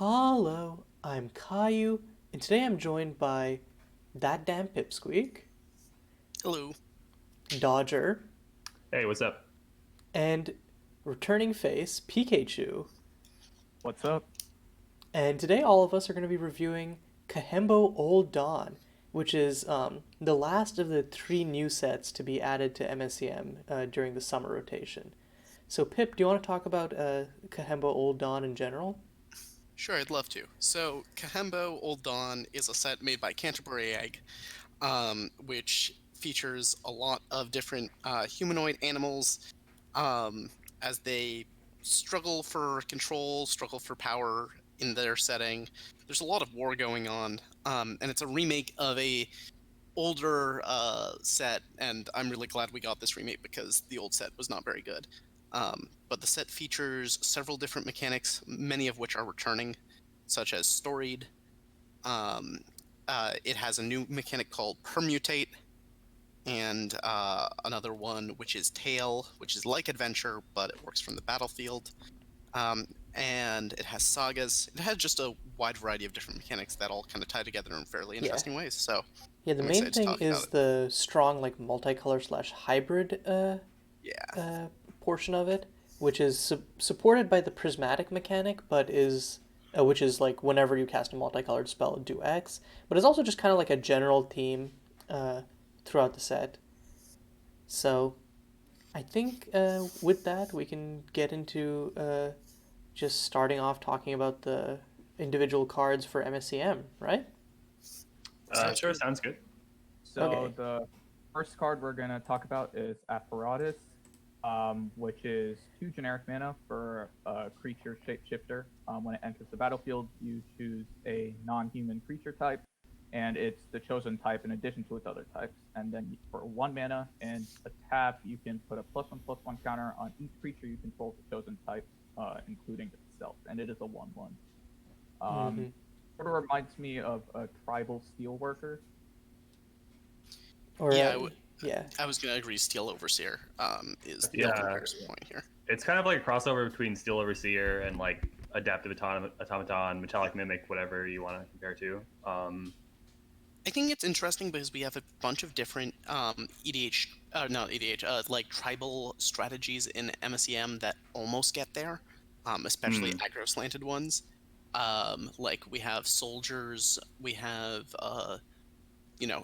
Hello, I'm Caillou, and today I'm joined by that damn Pipsqueak, Hello. Dodger, Hey, what's up? and returning face, Pikachu. What's up? And today all of us are going to be reviewing Kahembo Old Dawn, which is the last of the three new sets to be added to MSEM during the summer rotation. So Pip, do you want to talk about Kahembo Old Dawn in general? Sure, I'd love to. So, Kahembo Old Dawn is a set made by Canterbury Egg, which features a lot of different humanoid animals um, as they struggle for control, struggle for power in their setting. There's a lot of war going on, and it's a remake of a older set, and I'm really glad we got this remake because the old set was not very good. But the set features several different mechanics, many of which are returning, such as storied. Um, it has a new mechanic called permutate, and another one which is tail, which is like adventure, but it works from the battlefield. Um, and it has sagas. It has just a wide variety of different mechanics that all kind of tie together in fairly Yeah. interesting ways. So Yeah, the I'm main excited to thing talk about is it. the strong like multicolor slash hybrid Yeah. portion of it, which is supported by the prismatic mechanic, but is which is like whenever you cast a multicolored spell, do X. But it's also just kind of like a general theme uh, throughout the set. So I think with that we can get into just starting off talking about the individual cards for MSCM, right? Sounds Sure, good. sounds good. So Okay. the first card we're gonna talk about is Apparatus, which is 2 generic mana for a creature shapeshifter. When it enters the battlefield, you choose a non-human creature type, and it's the chosen type in addition to its other types. And then for 1 mana and a tap, you can put a +1/+1 counter on each creature you control the chosen type, including itself, and it is a 1/1. Mm-hmm. Sort of reminds me of a tribal steelworker. Or Yeah, yeah, I was going to agree Steel Overseer is the Yeah, comparison point here. it's kind of like a crossover between Steel Overseer and like Adaptive Automaton, Metallic Mimic, whatever you want to compare to. I think it's interesting because we have a bunch of different EDH, not EDH, like tribal strategies in MSEM that almost get there, especially hmm, aggro slanted ones. Like we have soldiers, we have,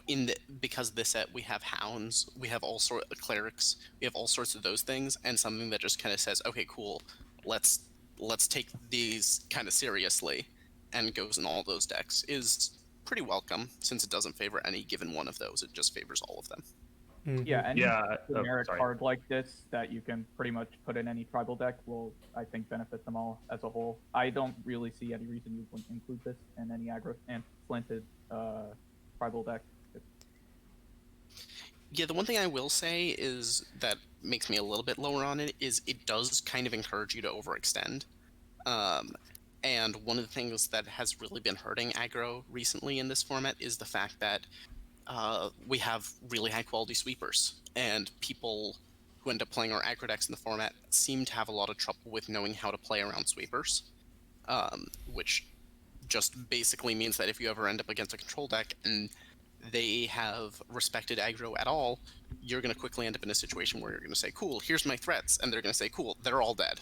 in the because of this set we have hounds, we have all sort of clerics, we have all sorts of those things, and something that just kind of says, okay, cool, let's let's take these kind of seriously, and goes in all those decks is pretty welcome since it doesn't favor any given one of those, it just favors all of them. mm-hmm. Yeah, any yeah. Oh, generic sorry. card like this that you can pretty much put in any tribal deck will, I think, benefit them all as a whole. I don't really see any reason you wouldn't include this in any aggro and slanted tribal deck. Yeah, the one thing I will say is that makes me a little bit lower on it is it does kind of encourage you to overextend. Um, and one of the things that has really been hurting aggro recently in this format is the fact that we have really high quality sweepers, and people who end up playing our aggro decks in the format seem to have a lot of trouble with knowing how to play around sweepers, which just basically means that if you ever end up against a control deck and they have respected aggro at all, you're going to quickly end up in a situation where you're going to say, cool, here's my threats, and they're going to say, cool, they're all dead.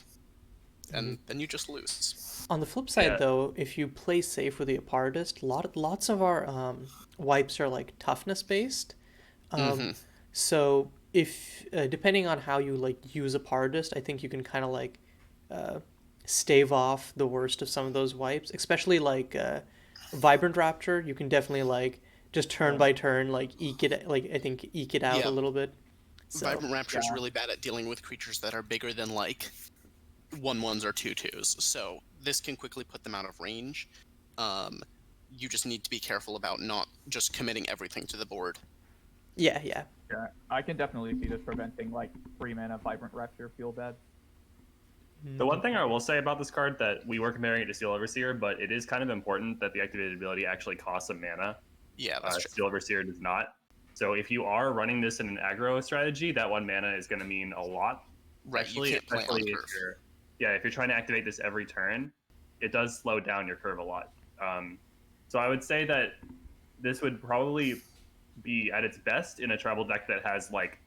Mm-hmm. And then you just lose. On the flip side, Yeah. though, if you play safe with the apparatist, lots of our wipes are like toughness based. Um, Hmm. so if depending on how you like use apparatist, I think you can kind of like uh, stave off the worst of some of those wipes. Especially like Vibrant Rapture, you can definitely like just turn Yeah, by turn like eke it like I think eke it out a Yeah, little bit. So Vibrant Rapture is yeah, really bad at dealing with creatures that are bigger than like 1/1s or 2/2s, so this can quickly put them out of range. Um, you just need to be careful about not just committing everything to the board. yeah, yeah. yeah. I can definitely see this preventing like 3 mana Vibrant Rapture feel bad. The Mm-hmm. one thing I will say about this card that we were comparing it to Steel Overseer, but it is kind of important that the activated ability actually costs some mana. Yeah, that's true. Steel Overseer does not. So if you are running this in an aggro strategy, that 1 mana is going to mean a lot. Right, you can't play on Especially if turf. you're, yeah, if you're trying to activate this every turn. it does slow down your curve a lot. So I would say that this would probably be at its best in a tribal deck that has like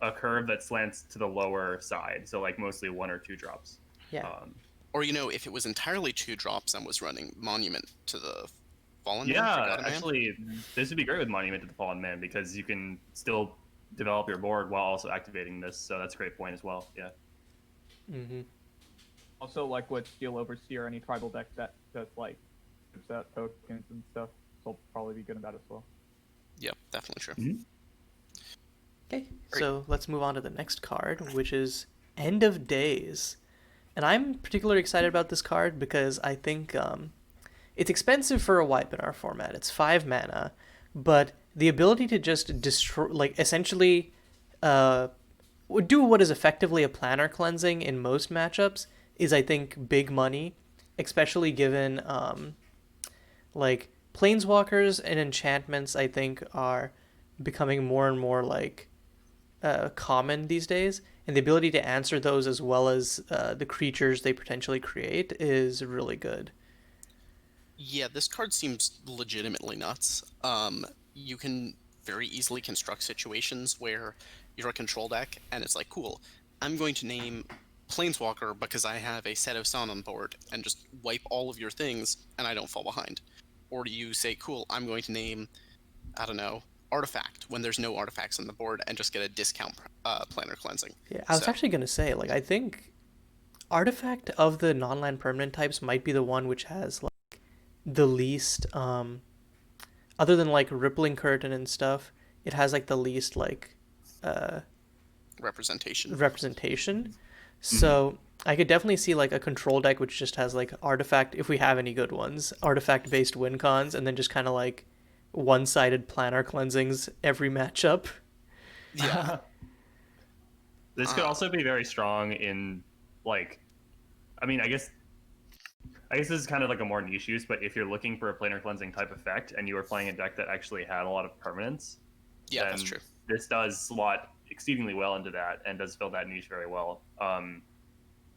a curve that slants to the lower side, so like mostly 1 or 2 drops. Yeah. Or if it was entirely 2 drops and was running Monument to the Fallen Man, Yeah, Forgotten Man. actually, this would be great with Monument to the Fallen Man because you can still develop your board while also activating this. So that's a great point as well. Yeah. Mm-hmm. Also, like with Steel Overseer, any tribal deck that does like puts out tokens and stuff, will probably be good about as well. Yep, definitely true. Mm-hmm. Okay, so let's move on to the next card, which is End of Days. And I'm particularly excited about this card because I think it's expensive for a wipe in our format. It's 5 mana, but the ability to just destroy, like essentially do what is effectively a planar cleansing in most matchups is, I think, big money, especially given like planeswalkers and enchantments, I think, are becoming more and more like common these days, and the ability to answer those as well as the creatures they potentially create is really good. Yeah, this card seems legitimately nuts. You can very easily construct situations where you're a control deck, and it's like, cool, I'm going to name Planeswalker because I have a set of Sun on board, and just wipe all of your things, and I don't fall behind. Or do you say, cool, I'm going to name, I don't know, Artifact when there's no artifacts on the board, and just get a discount planar cleansing. Yeah, I was actually going to say, like, I think Artifact of the non-land permanent types might be the one which has like the least, other than like Rippling Curtain and stuff, it has like the least like representation. So I could definitely see like a control deck which just has like Artifact, if we have any good ones, Artifact based win cons, and then just kind of like one-sided planar cleansings every matchup. Yeah. This could also be very strong in like, I mean, I guess this is kind of like a more niche use, but if you're looking for a planar cleansing type effect and you are playing a deck that actually had a lot of permanents, yeah, that's true. This does slot exceedingly well into that and does fill that niche very well.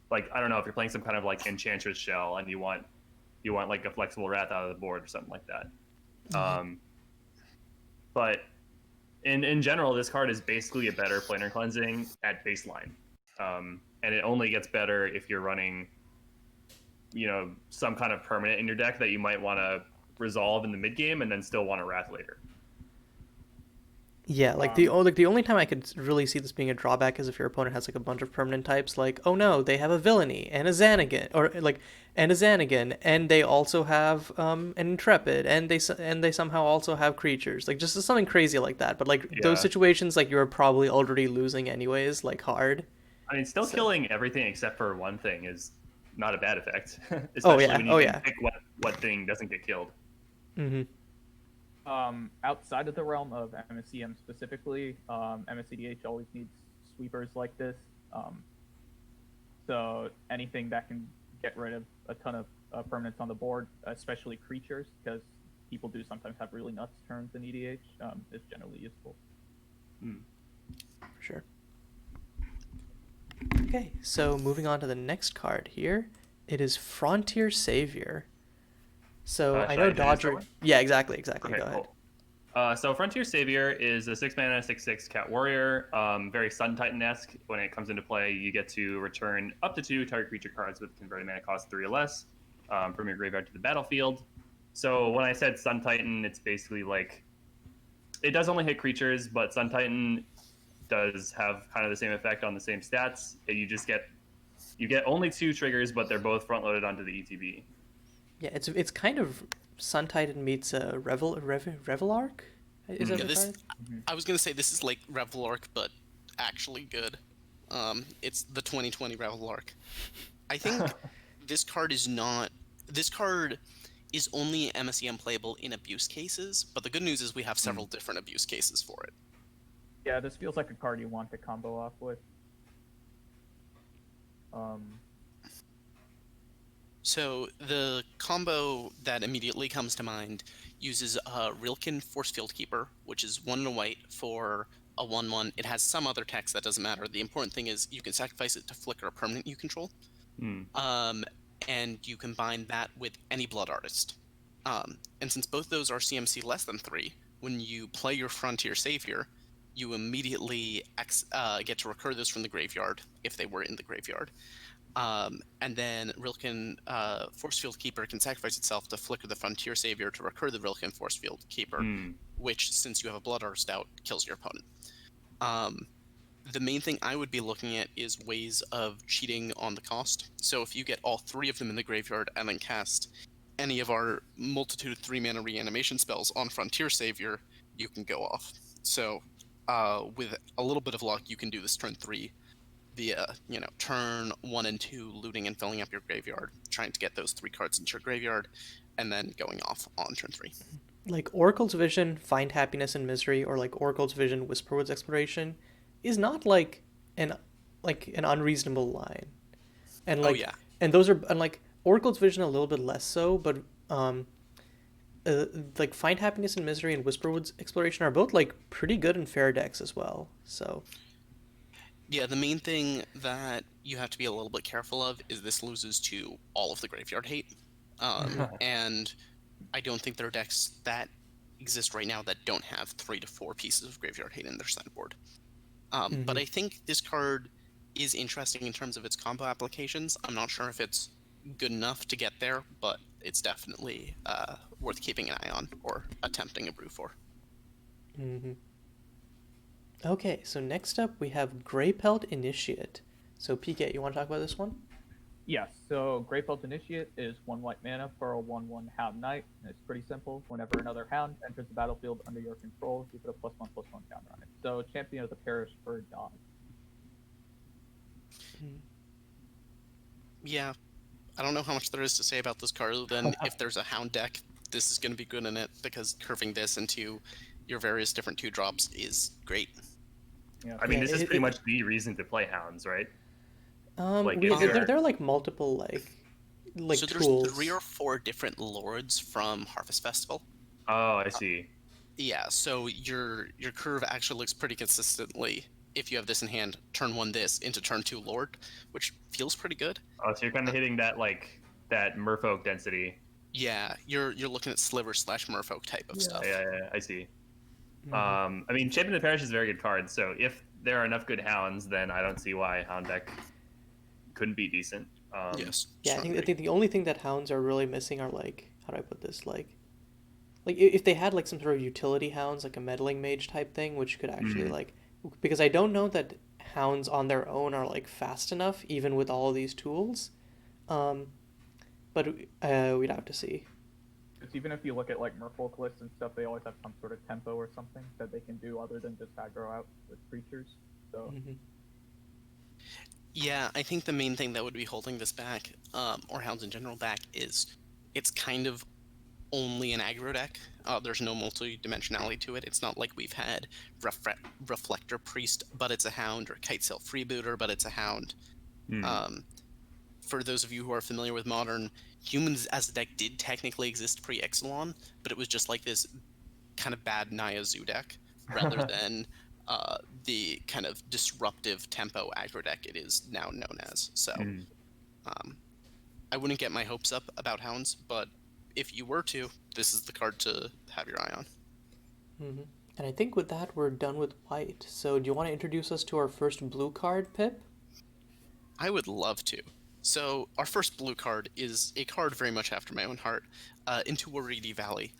Like, I don't know, if you're playing some kind of like Enchantress Shell and you want like a Flexible Wrath out of the board or something like that. But in general, this card is basically a better planar cleansing at baseline, and it only gets better if you're running, some kind of permanent in your deck that you might want to resolve in the mid game and then still want to Wrath later. Yeah, like the only time I could really see this being a drawback is if your opponent has like a bunch of permanent types, like, oh no, they have a Villainy and a Xanagan, and they also have an Intrepid, and they somehow also have creatures, like just something crazy like that. But like those situations, like you're probably already losing anyways, like hard. I mean, killing everything except for one thing is not a bad effect, especially when you can pick what thing doesn't get killed. Mm-hmm. Outside of the realm of MSEM specifically, MSEDH always needs sweepers like this. So anything that can get rid of a ton of permanents on the board, especially creatures, because people do sometimes have really nuts turns in EDH, is generally useful. For sure. Okay, so moving on to the next card here, it is Frontier Savior. So I know Dodger. Yeah, exactly. Okay, go ahead. Cool. So Frontier Savior is a 6-mana 6/6 Cat Warrior, very Sun Titan-esque. When it comes into play, you get to return up to 2 target creature cards with converted mana cost 3 or less from your graveyard to the battlefield. So when I said Sun Titan, it's basically like it does only hit creatures, but Sun Titan does have kind of the same effect on the same stats. You get only 2 triggers, but they're both front loaded onto the ETB. Yeah, it's kind of Sun Titan meets Revelark. Is that card? I was gonna say this is like Revelark, but actually good. It's the 2020 Revelark. I think this card is not. This card is only MSEM playable in abuse cases, but the good news is we have several different abuse cases for it. Yeah, this feels like a card you want to combo off with. So the combo that immediately comes to mind uses Rilken Force Field Keeper, which is 1 and a white for a 1/1. It has some other text that doesn't matter. The important thing is you can sacrifice it to flicker a permanent you control. and you combine that with any Blood Artist. And since both those are CMC less than 3, when you play your Frontier Savior, you immediately get to recur those from the graveyard, if they were in the graveyard. And then Rilken Force Field Keeper can sacrifice itself to flicker the Frontier Savior to recur the Rilken Force Field Keeper, which, since you have a Blood Artist out, kills your opponent. The main thing I would be looking at is ways of cheating on the cost. So if you get all 3 of them in the graveyard and then cast any of our multitude of 3-mana reanimation spells on Frontier Savior, you can go off. So with a little bit of luck, you can do this turn 3 via, turn 1 and 2, looting and filling up your graveyard, trying to get those 3 cards into your graveyard, and then going off on turn 3. Like Oracle's Vision, Find Happiness in Misery, or like Oracle's Vision, Whisperwood's Exploration, is not like an unreasonable line. And like, and those are, and like Oracle's Vision a little bit less so, but like Find Happiness in Misery and Whisperwood's Exploration are both like pretty good in fair decks as well. So yeah, the main thing that you have to be a little bit careful of is this loses to all of the graveyard hate. And I don't think there are decks that exist right now that don't have 3 to 4 pieces of graveyard hate in their sideboard. But I think this card is interesting in terms of its combo applications. I'm not sure if it's good enough to get there, but it's definitely worth keeping an eye on or attempting a brew for. Okay, so next up we have Grey Pelt Initiate. So PK, you want to talk about this one? Yes, so Grey Pelt Initiate is 1 white mana for a 1/1 Hound Knight, and it's pretty simple. Whenever another Hound enters the battlefield under your control, you put a +1/+1 counter on it. So Champion of the Parish for dog. Yeah, I don't know how much there is to say about this card other than if there's a Hound deck, this is going to be good in it, because curving this into your various different 2-drops is great. Yeah. I mean, this is pretty much the reason to play Hounds, right? There are like multiple so tools. There's 3 or 4 different lords from Harvest Festival. Oh, I see. Yeah, so your curve actually looks pretty consistently, if you have this in hand, turn 1 this into turn 2 lord, which feels pretty good. Oh, so you're kind of hitting that that Merfolk density. Yeah, you're looking at Sliver / Merfolk type of stuff. Yeah, I see. I mean, Champion of the Parish is a very good card, so if there are enough good Hounds, then I don't see why Hound deck couldn't be decent. Yes. Yeah, I think the only thing that Hounds are really missing are like, how do I put this, like if they had like some sort of utility Hounds, like a meddling mage type thing, which could actually because I don't know that Hounds on their own are like fast enough, even with all of these tools. But we'd have to see. Because even if you look at like Merfolk lists and stuff, they always have some sort of tempo or something that they can do other than just aggro out with creatures. So. Yeah, I think the main thing that would be holding this back, or Hounds in general back, is it's kind of only an aggro deck. There's no multi-dimensionality to it. It's not like we've had Reflector Priest, but it's a Hound, or Kitesail Freebooter, but it's a Hound. For those of you who are familiar with Modern, Humans as a deck did technically exist pre-Ixalan, but it was just like this kind of bad Naya Zoo deck, rather than the kind of disruptive tempo aggro deck it is now known as. So I wouldn't get my hopes up about Hounds, but if you were to, this is the card to have your eye on. And I think with that, we're done with white. So do you want to introduce us to our first blue card, Pip? I would love to. So our first blue card is a card very much after my own heart, Into Waridi Valley.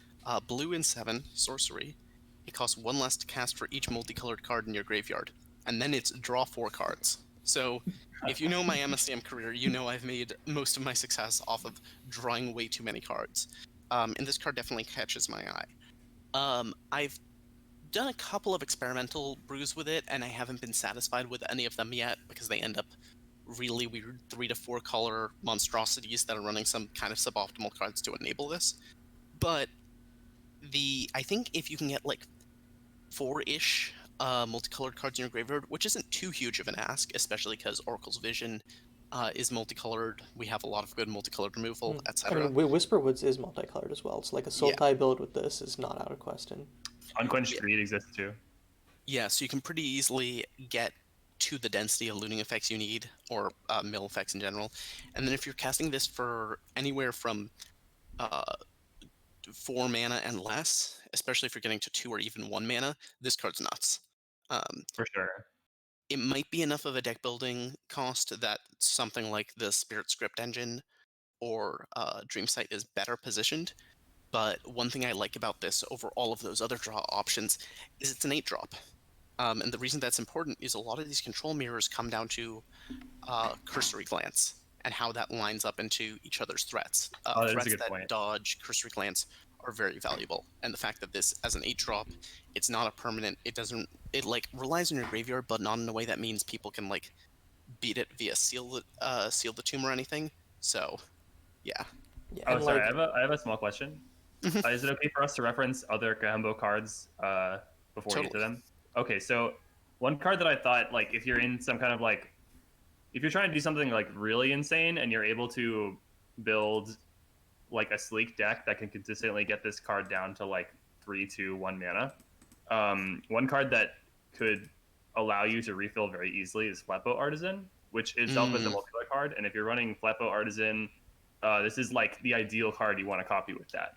Blue and 7, sorcery. It costs 1 less to cast for each multicolored card in your graveyard. And then it's draw 4 cards. So if you know my MSEM career, you know I've made most of my success off of drawing way too many cards. And this card definitely catches my eye. I've done a couple of experimental brews with it, and I haven't been satisfied with any of them yet, because they end up really weird 3 to 4 color monstrosities that are running some kind of suboptimal cards to enable this. But I think if you can get like 4-ish multicolored cards in your graveyard, which isn't too huge of an ask, especially because Oracle's Vision is multicolored. We have a lot of good multicolored removal, etc. I mean, Whisperwoods is multicolored as well. It's like a Sultai build with this is not out of question. Unquenched Greed exists too. Yeah, so you can pretty easily get to the density of looting effects you need, or mill effects in general. And then if you're casting this for anywhere from 4 mana and less, especially if you're getting to 2 or even 1 mana, this card's nuts. For sure. It might be enough of a deck building cost that something like the Spirit Script Engine or Dreamsight is better positioned. But one thing I like about this over all of those other draw options is it's an 8-drop. And the reason that's important is a lot of these control mirrors come down to cursory glance and how that lines up into each other's threats. That is a Threats good that point. dodge cursory glance are very valuable, and the fact that this, as an 8-drop, it's not a permanent. It like relies on your graveyard, but not in a way that means people can like beat it via seal the tomb or anything. So, yeah. Yeah, Oh, and sorry. like I have a small question. Is it okay for us to reference other Kahembo cards before we get to Totally. them? Okay, so one card that I thought, like, if you're in some kind of like, if you're trying to do something like really insane and you're able to build like a sleek deck that can consistently get this card down to like 3, 2, 1 mana. One card that could allow you to refill very easily is Flatboat Artisan, which itself is a multiplayer card. And if you're running Flatboat Artisan, this is like the ideal card you want to copy with that.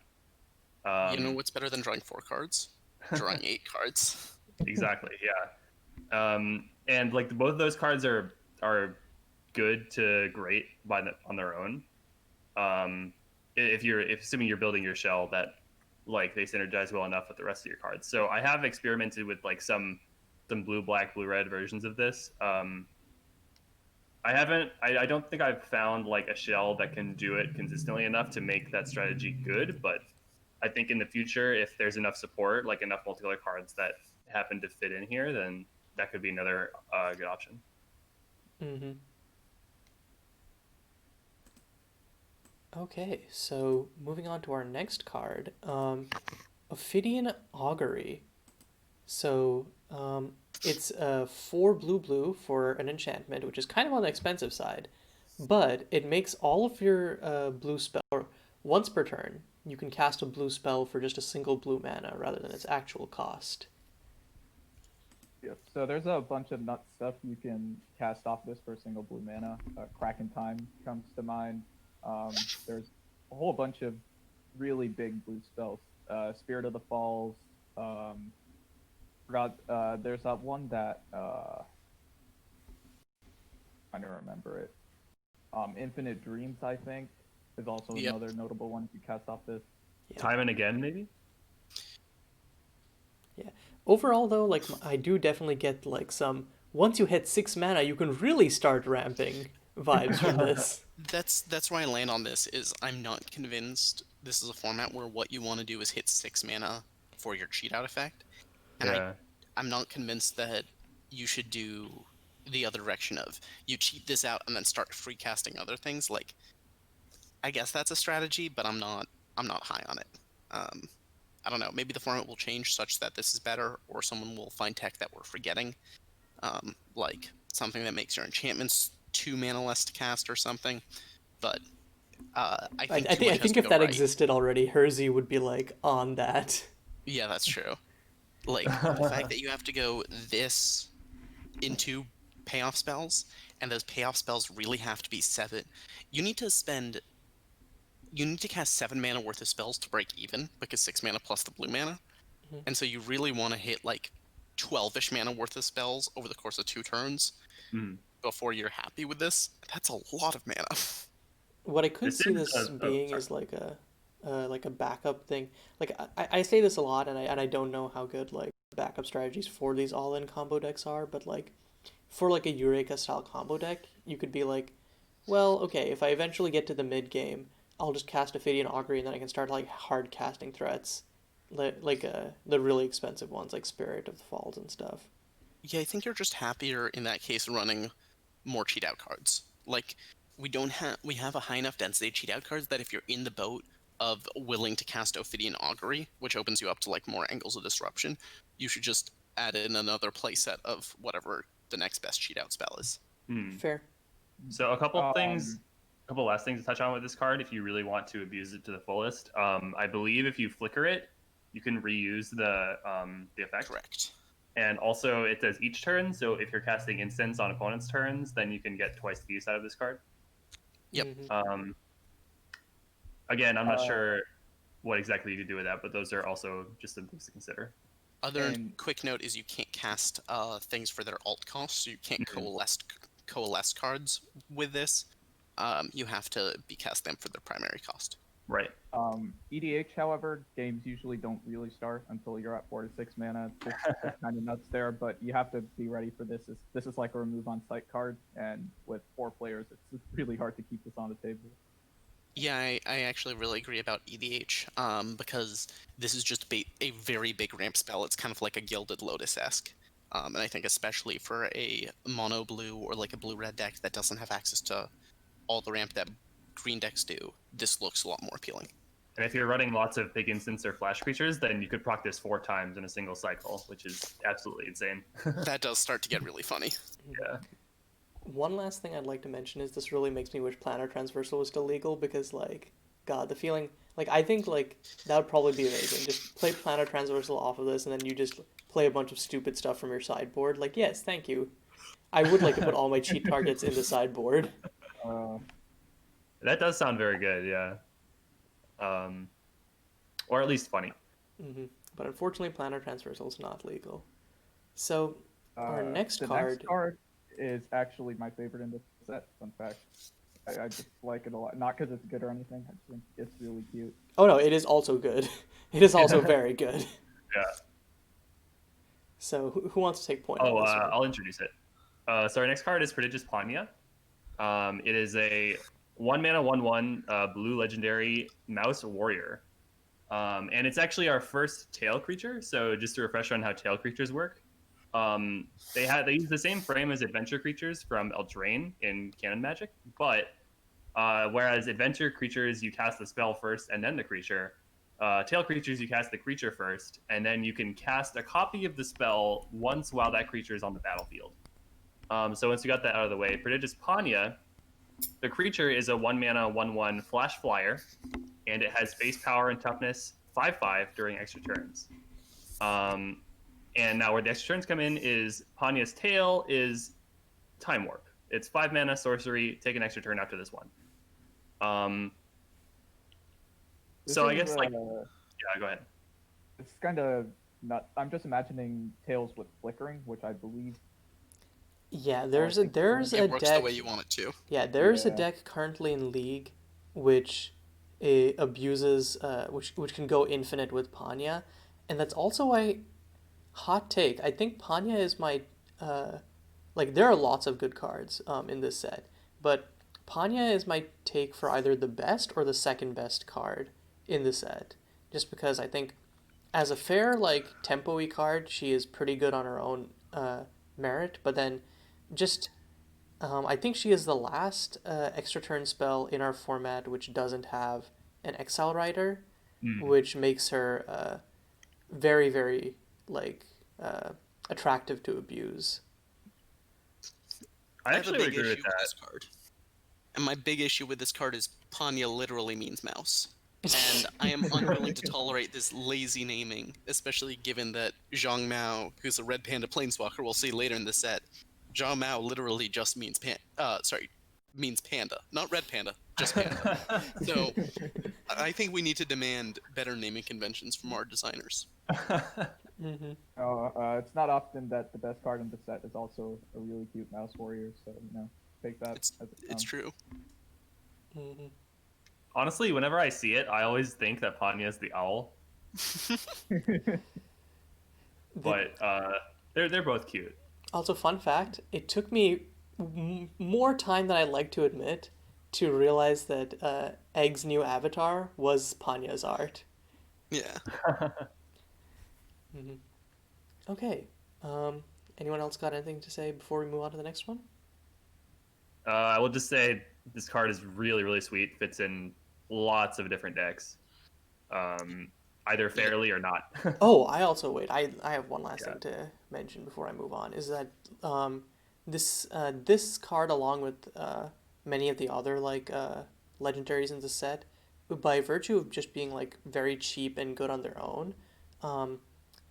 You know what's better than drawing 4 cards? Drawing 8 cards. Exactly, yeah. And like both of those cards are good to great on their own. If assuming you're building your shell that like they synergize well enough with the rest of your cards. So I have experimented with like some blue black blue red versions of this. I don't think I've found like a shell that can do it consistently enough to make that strategy good, but I think in the future, if there's enough support, like enough multicolor cards that happen to fit in here, then that could be another good option. Mm-hmm. Okay, so moving on to our next card, Ophidian Augury. So it's 4 blue blue for an enchantment, which is kind of on the expensive side, but it makes all of your blue spell or once per turn. You can cast a blue spell for just a single blue mana rather than its actual cost. Yep. So there's a bunch of nut stuff you can cast off this for a single blue mana. Kraken Time comes to mind. There's a whole bunch of really big blue spells. Spirit of the Falls. There's that one that trying to remember it. Infinite Dreams, I think, is also another notable one you cast off this. Yeah. Time and again, maybe. Yeah. Overall, though, like I do definitely get like some. Once you hit 6 mana, you can really start ramping vibes from this. That's where I land on this. Is I'm not convinced this is a format where what you want to do is hit 6 mana for your cheat out effect, and Yeah. I'm not convinced that you should do the other direction of you cheat this out and then start free casting other things. Like, I guess that's a strategy, but I'm not high on it. I don't know. Maybe the format will change such that this is better, or someone will find tech that we're forgetting, like something that makes your enchantments 2 mana less to cast or something. But I think I too much has think to if go that right. existed already, Hersey would be like on that. Yeah, that's true. Like the fact that you have to go this into payoff spells, and those payoff spells really have to be 7. You need to spend. You need to cast 7 mana worth of spells to break even, because 6 mana plus the blue mana. Mhm. And so you really want to hit like 12-ish mana worth of spells over the course of 2 turns before you're happy with this. That's a lot of mana. What I could This see is this being is like a backup thing. Like I say this a lot, and I don't know how good like backup strategies for these all-in combo decks are, but like for like a Eureka style combo deck, you could be like, well, okay, if I eventually get to the mid game, I'll just cast Ophidian Augury, and then I can start like hard casting threats, like the really expensive ones like Spirit of the Falls and stuff. Yeah, I think you're just happier in that case running more cheat out cards. Like we have a high enough density of cheat out cards that if you're in the boat of willing to cast Ophidian Augury, which opens you up to like more angles of disruption, you should just add in another playset of whatever the next best cheat out spell is. Fair. So a couple last things to touch on with this card if you really want to abuse it to the fullest. I believe if you flicker it, you can reuse the effect. Correct. And also, it does each turn. So if you're casting instants on opponents' turns, then you can get twice the use out of this card. Yep. Again, I'm not sure what exactly you could do with that, but those are also just some things to consider. Other quick note is you can't cast things for their alt cost, so you can't coalesce cards with this. You have to cast them for their primary cost. Right. EDH, however, games usually don't really start until you're at 4 to 6 mana. It's kind of nuts there, but you have to be ready for this. This is like a remove on site card, and with 4 players, it's really hard to keep this on the table. Yeah, I actually really agree about EDH, because this is just a very big ramp spell. It's kind of like a Gilded Lotus-esque. And I think especially for a mono blue or like a blue-red deck that doesn't have access to all the ramp that green decks do, this looks a lot more appealing. And if you're running lots of big instants or flash creatures, then you could proc this 4 times in a single cycle, which is absolutely insane. That does start to get really funny. Yeah. One last thing I'd like to mention is this really makes me wish Planar Transversal was still legal, because, like, God, the feeling... Like, I think, like, that would probably be amazing. Just play Planar Transversal off of this, and then you just play a bunch of stupid stuff from your sideboard. Like, yes, thank you. I would like to put all my cheat targets in the sideboard. That does sound very good, yeah. Or at least funny. Mm-hmm. But unfortunately, Planar Transversal is not legal. So, our next card... Next card is actually my favorite in this set, fun fact. I just like it a lot. Not because it's good or anything, I just think it's really cute. Oh no, it is also good. It is also very good. Yeah. So, who wants to take point on this one? I'll introduce it. So our next card is Prodigious Plania. It is a 1-mana 1/1 blue legendary mouse warrior. And it's actually our first tail creature, so just to refresh on how tail creatures work. They use the same frame as adventure creatures from Eldraine in Canon Magic, but whereas adventure creatures you cast the spell first and then the creature, tail creatures you cast the creature first, and then you can cast a copy of the spell once while that creature is on the battlefield. So once we got that out of the way, Prodigious Plania, the creature is a 1-mana 1/1 flash flyer, and it has base power and toughness 5/5 during extra turns. And now where the extra turns come in is Pania's tail is Time Warp. It's 5 mana sorcery, take an extra turn after this one. So I guess, like, yeah, go ahead. It's kind of not. I'm just imagining tails with flickering, which I believe. Yeah, there's a It works deck. the way you want it to. Yeah, there's a deck currently in League which abuses, which can go infinite with Pania, and that's also a hot take. I think Pania is my, like, there are lots of good cards in this set, but Pania is my take for either the best or the second best card in the set, just because I think as a fair, like, tempo-y card, she is pretty good on her own merit, but then just I think she is the last extra turn spell in our format which doesn't have an Exile Rider, which makes her very, very, like, attractive to abuse. I actually would agree with that. This card. And my big issue with this card is Pania literally means mouse. And I am unwilling to tolerate this lazy naming, especially given that Zhang Mao, who's a red panda planeswalker we'll see later in the set, Zhang Mao literally just means means panda, not red panda, just panda. So I think we need to demand better naming conventions from our designers. It's not often that the best card in the set is also a really cute mouse warrior, so take that. It's true. Mm-hmm. Honestly, whenever I see it, I always think that Pania is the owl. But they're both cute. Also, fun fact, it took me more time than I'd like to admit to realize that Egg's new avatar was Pania's art. Yeah. Mm-hmm. Okay. Anyone else got anything to say before we move on to the next one? I will just say this card is really, really sweet. Fits in lots of different decks, either fairly or not. Oh, I have one last thing to mention before I move on. Is that this card, along with many of the other, like, legendaries in the set, by virtue of just being, like, very cheap and good on their own,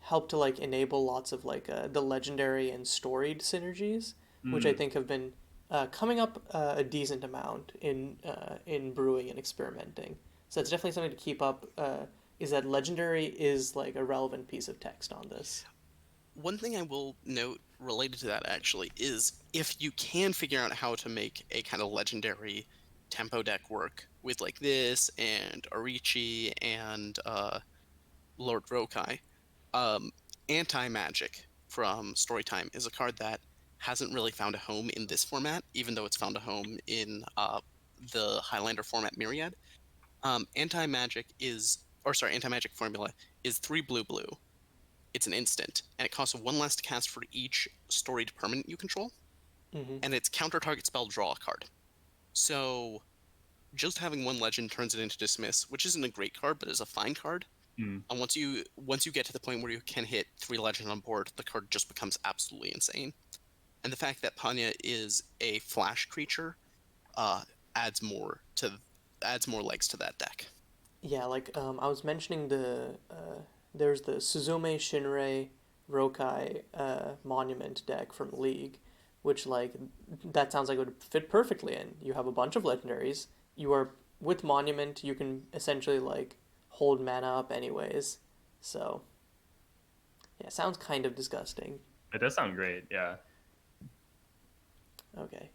help to like enable lots of like the legendary and storied synergies, which I Mm. think have been coming up a decent amount in brewing and experimenting. So it's definitely something to keep up. Is that legendary is like a relevant piece of text on this. One thing I will note related to that actually is if you can figure out how to make a kind of legendary tempo deck work with like this and Orichi and Lord Rokai, um, Anti-Magic from Storytime is a card that hasn't really found a home in this format, even though it's found a home in the Highlander format Myriad. Anti-Magic formula is 3 blue blue. It's an instant, and it costs 1 less to cast for each storied permanent you control, Hmm. and its counter target spell draw a card. So just having 1 legend turns it into Dismiss, which isn't a great card, but is a fine card. Mm. And once you get to the point where you can hit 3 legend on board, the card just becomes absolutely insane. And the fact that Panya is a flash creature uh, adds more legs to that deck. Yeah, like I was mentioning there's the Suzume Shinrei Rokai Monument deck from League, which like that sounds like it would fit perfectly in. You have a bunch of legendaries. You are with Monument, you can essentially like hold mana up anyways. So yeah, sounds kind of disgusting. It does sound great. Yeah. Okay.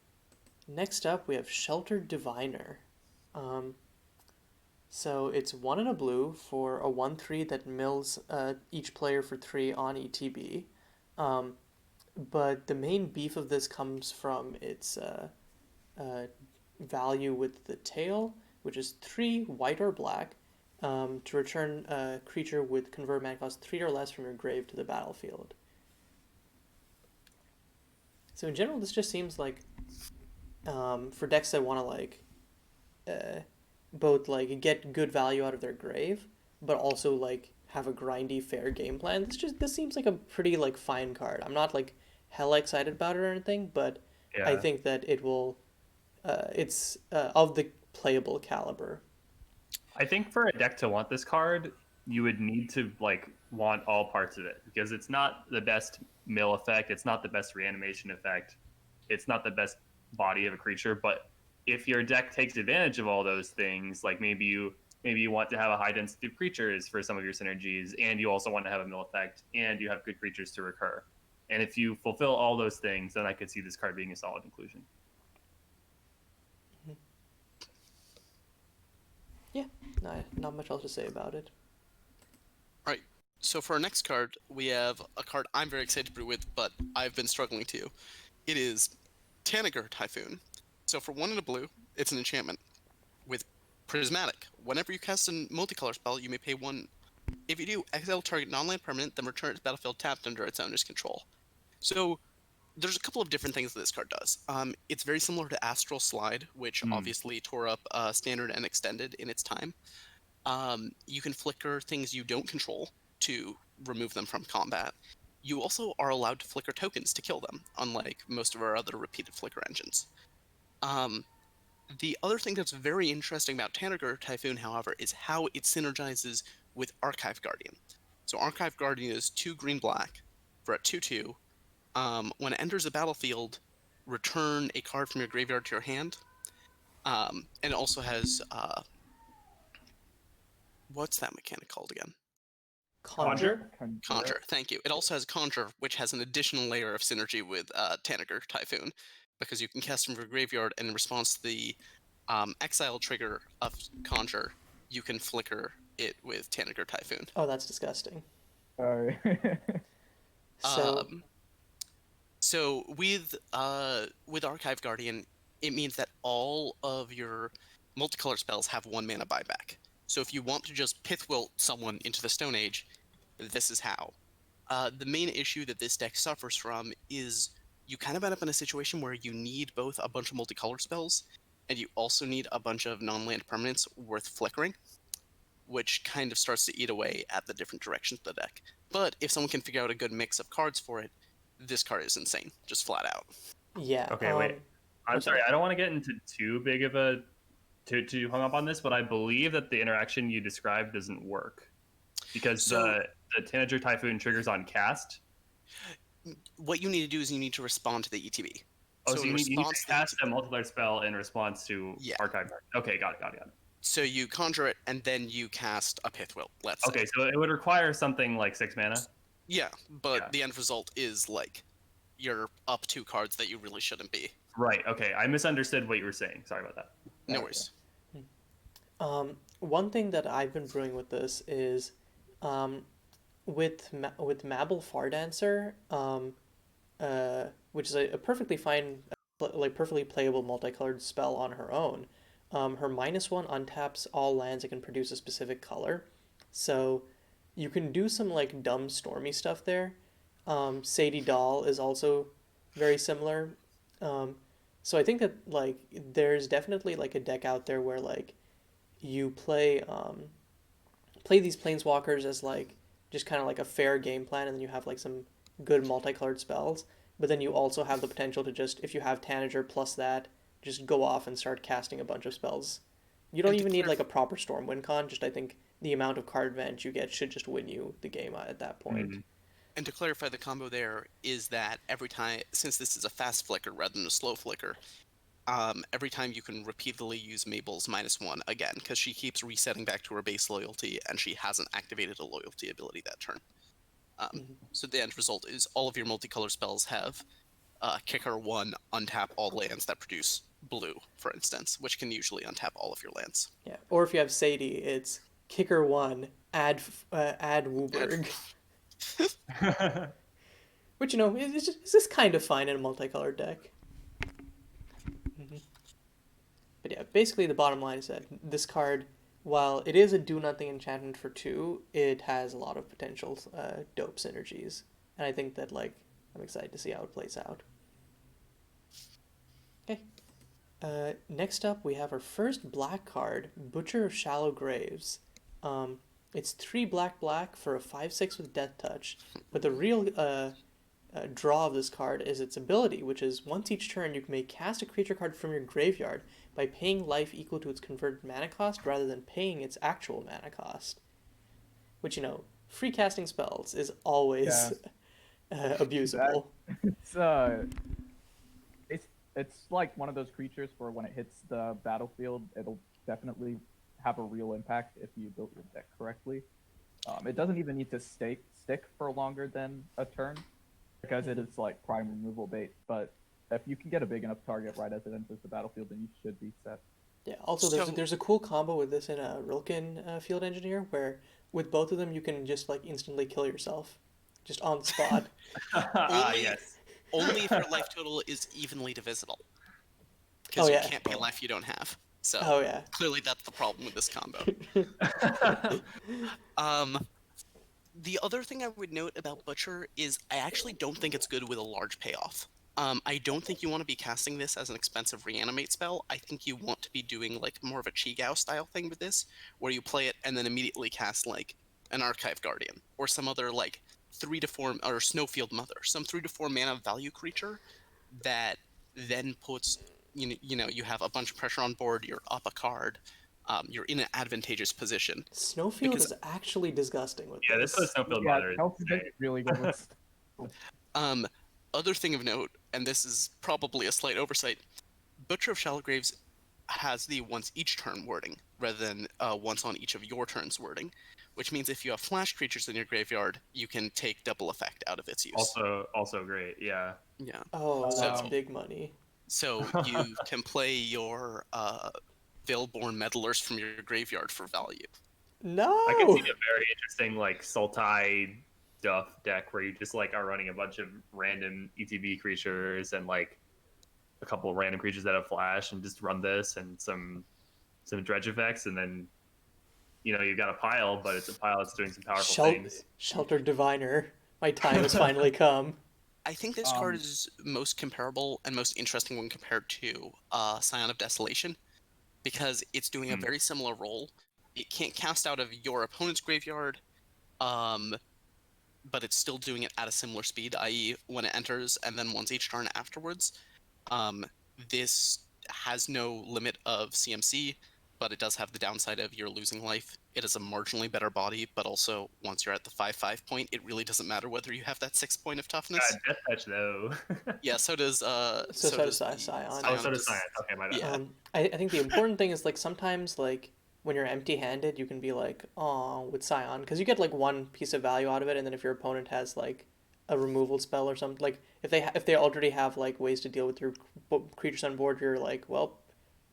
Next up, we have Sheltered Diviner. Um, So it's 1 and a blue for a 1/3 that mills each player for 3 on ETB. Um, but the main beef of this comes from its uh, value with the tail, which is 3 white or black, to return a creature with convert mana cost 3 or less from your grave to the battlefield. So in general, this just seems like for decks that want to like uh, both like get good value out of their grave, but also like have a grindy fair game plan. This seems like a pretty like fine card. I'm not like hella excited about it or anything, but I Yeah. think that it will. It's of the playable caliber. I think for a deck to want this card, you would need to like want all parts of it because it's not the best mill effect, it's not the best reanimation effect, it's not the best body of a creature. But if your deck takes advantage of all those things, like maybe you want to have a high density of creatures for some of your synergies, and you also want to have a mill effect, and you have good creatures to recur. And if you fulfill all those things, then I could see this card being a solid inclusion. Yeah, not much else to say about it. All right. So for our next card, we have a card I'm very excited to brew with, but I've been struggling to. It is Tanaker Typhoon. So for 1 and a blue, it's an enchantment with Prismatic. Whenever you cast a multicolor spell, you may pay 1. If you do, exile target non-land permanent, then return it to battlefield tapped under its owner's control. So there's a couple of different things that this card does. It's very similar to Astral Slide, which Mm. obviously tore up Standard and Extended in its time. You can flicker things you don't control to remove them from combat. You also are allowed to flicker tokens to kill them, unlike most of our other repeated flicker engines. Um, the other thing that's very interesting about Tanager Typhoon, however, is how it synergizes with Archive Guardian. So Archive Guardian is 2 green black for a 2/2. When it enters the battlefield, return a card from your graveyard to your hand. And it also has what's that mechanic called again? Conjure. Conjure. Thank you. It also has Conjure, which has an additional layer of synergy with Tanager Typhoon, because you can cast from your graveyard, and in response to the exile trigger of Conjure, you can flicker it with Tanager Typhoon. Oh, that's disgusting. Sorry. So So with Archive Guardian, it means that all of your multicolor spells have 1 mana buyback. So if you want to just Pithwilt someone into the Stone Age, this is how. The main issue that this deck suffers from is you kind of end up in a situation where you need both a bunch of multicolor spells, and you also need a bunch of non-land permanents worth flickering, which kind of starts to eat away at the different directions of the deck. But if someone can figure out a good mix of cards for it, this card is insane, just flat out. yeah. Okay, wait. I'm sorry. I don't want to get into too big of a too hung up on this, but I believe that the interaction you described doesn't work. because So the Tanager Typhoon triggers on cast. what you need to do is you need to respond to the ETB. Oh, So so in you need response to to the cast a ETB, multiplayer spell in response to yeah. archive card. Okay, got it. So you conjure it and then you cast a Pithwill, let's say. Okay, so it would require something like 6 mana. Yeah, but Yeah. the end result is like you're up 2 cards that you really shouldn't be. Right. Okay, I misunderstood what you were saying. Sorry about that. No Gotcha. worries. One thing that I've been brewing with this is, with Mabel Fardancer, which is a perfectly fine, like perfectly playable multicolored spell on her own. Her -1 untaps all lands that can produce a specific color, so you can do some like dumb stormy stuff there. Sadie Doll is also very similar. So I think that like there's definitely like a deck out there where like you play these planeswalkers as like just kind of like a fair game plan, and then you have like some good multicolored spells. But then you also have the potential to just, if you have Tanager plus that, just go off and start casting a bunch of spells. You don't And to even need clarify, like a proper Storm win con. Just I think the amount of card advantage you get should just win you the game at that point. and to clarify, the combo there is that every time, since this is a fast flicker rather than a slow flicker, every time you can repeatedly use Mabel's -1 again, because she keeps resetting back to her base loyalty, and she hasn't activated a loyalty ability that turn. So the end result is all of your multicolor spells have Kicker 1, untap all lands that produce blue, for instance, which can usually untap all of your lands. Yeah. Or if you have Sadie, it's Kicker 1, add Wooburg. Which, you know, is just kind of fine in a multicolored deck. But yeah, basically the bottom line is that this card, while it is a do nothing enchantment for 2, it has a lot of potential dope synergies, and I think that like I'm excited to see how it plays out. Okay. Next up, we have our first black card, Butcher of Shallow Graves. It's 3 black for a 5/6 with Death Touch, but the real draw of this card is its ability, which is once each turn you may cast a creature card from your graveyard by paying life equal to its converted mana cost rather than paying its actual mana cost. Which, you know, free casting spells is always abusable. It's like one of those creatures where when it hits the battlefield, it'll definitely have a real impact if you built your deck correctly. It doesn't even need to stick for longer than a turn, because it is like prime removal bait, but if you can get a big enough target right as it enters the battlefield, then you should be set. Yeah, also there's a cool combo with this in a Rilken Field Engineer, where with both of them you can just like instantly kill yourself, just on the spot. Yes. Only if your life total is evenly divisible. Because you can't pay life you don't have. So clearly that's the problem with this combo. The other thing I would note about Butcher is I actually don't think it's good with a large payoff. I don't think you want to be casting this as an expensive reanimate spell. I think you want to be doing like more of a Chi-Gao style thing with this, where you play it and then immediately cast like an Archive Guardian or some other like 3 to 4 or Snowfield Mother, some 3 to 4 mana value creature that then puts you know you have a bunch of pressure on board. You're up a card. You're in an advantageous position. Snowfield is actually disgusting with this is Snowfield Mother. Really good. Other thing of note, and this is probably a slight oversight, Butcher of Shallow Graves has the once each turn wording rather than once on each of your turns wording, which means if you have flash creatures in your graveyard, you can take double effect out of its use. Also great, yeah. Yeah. Oh, that's big money. So you can play your Veilborn Meddlers from your graveyard for value. No! I can see a very interesting like Sultai Duff deck where you just like are running a bunch of random ETB creatures and like a couple of random creatures that have flash and just run this and some dredge effects, and then you know you've got a pile, but it's a pile that's doing some powerful things. Sheltered Diviner, my time has finally come. I think this card is most comparable and most interesting when compared to Scion of Desolation, because it's doing a very similar role. It can't cast out of your opponent's graveyard, but it's still doing it at a similar speed, i.e. when it enters and then once each turn afterwards. This has no limit of CMC. but it does have the downside of you're losing life. It is a marginally better body, but also once you're at the 5/5 point, it really doesn't matter whether you have that 6 point of toughness. Death Touch though. Yeah, so does So does the Scion. Oh, so does Science. Okay, my bad. Yeah. I think the important thing is like sometimes like when you're empty-handed, you can be like, oh, with Scion, because you get like one piece of value out of it, and then if your opponent has like a removal spell or something, like if they already have like ways to deal with your creatures on board, you're like, well,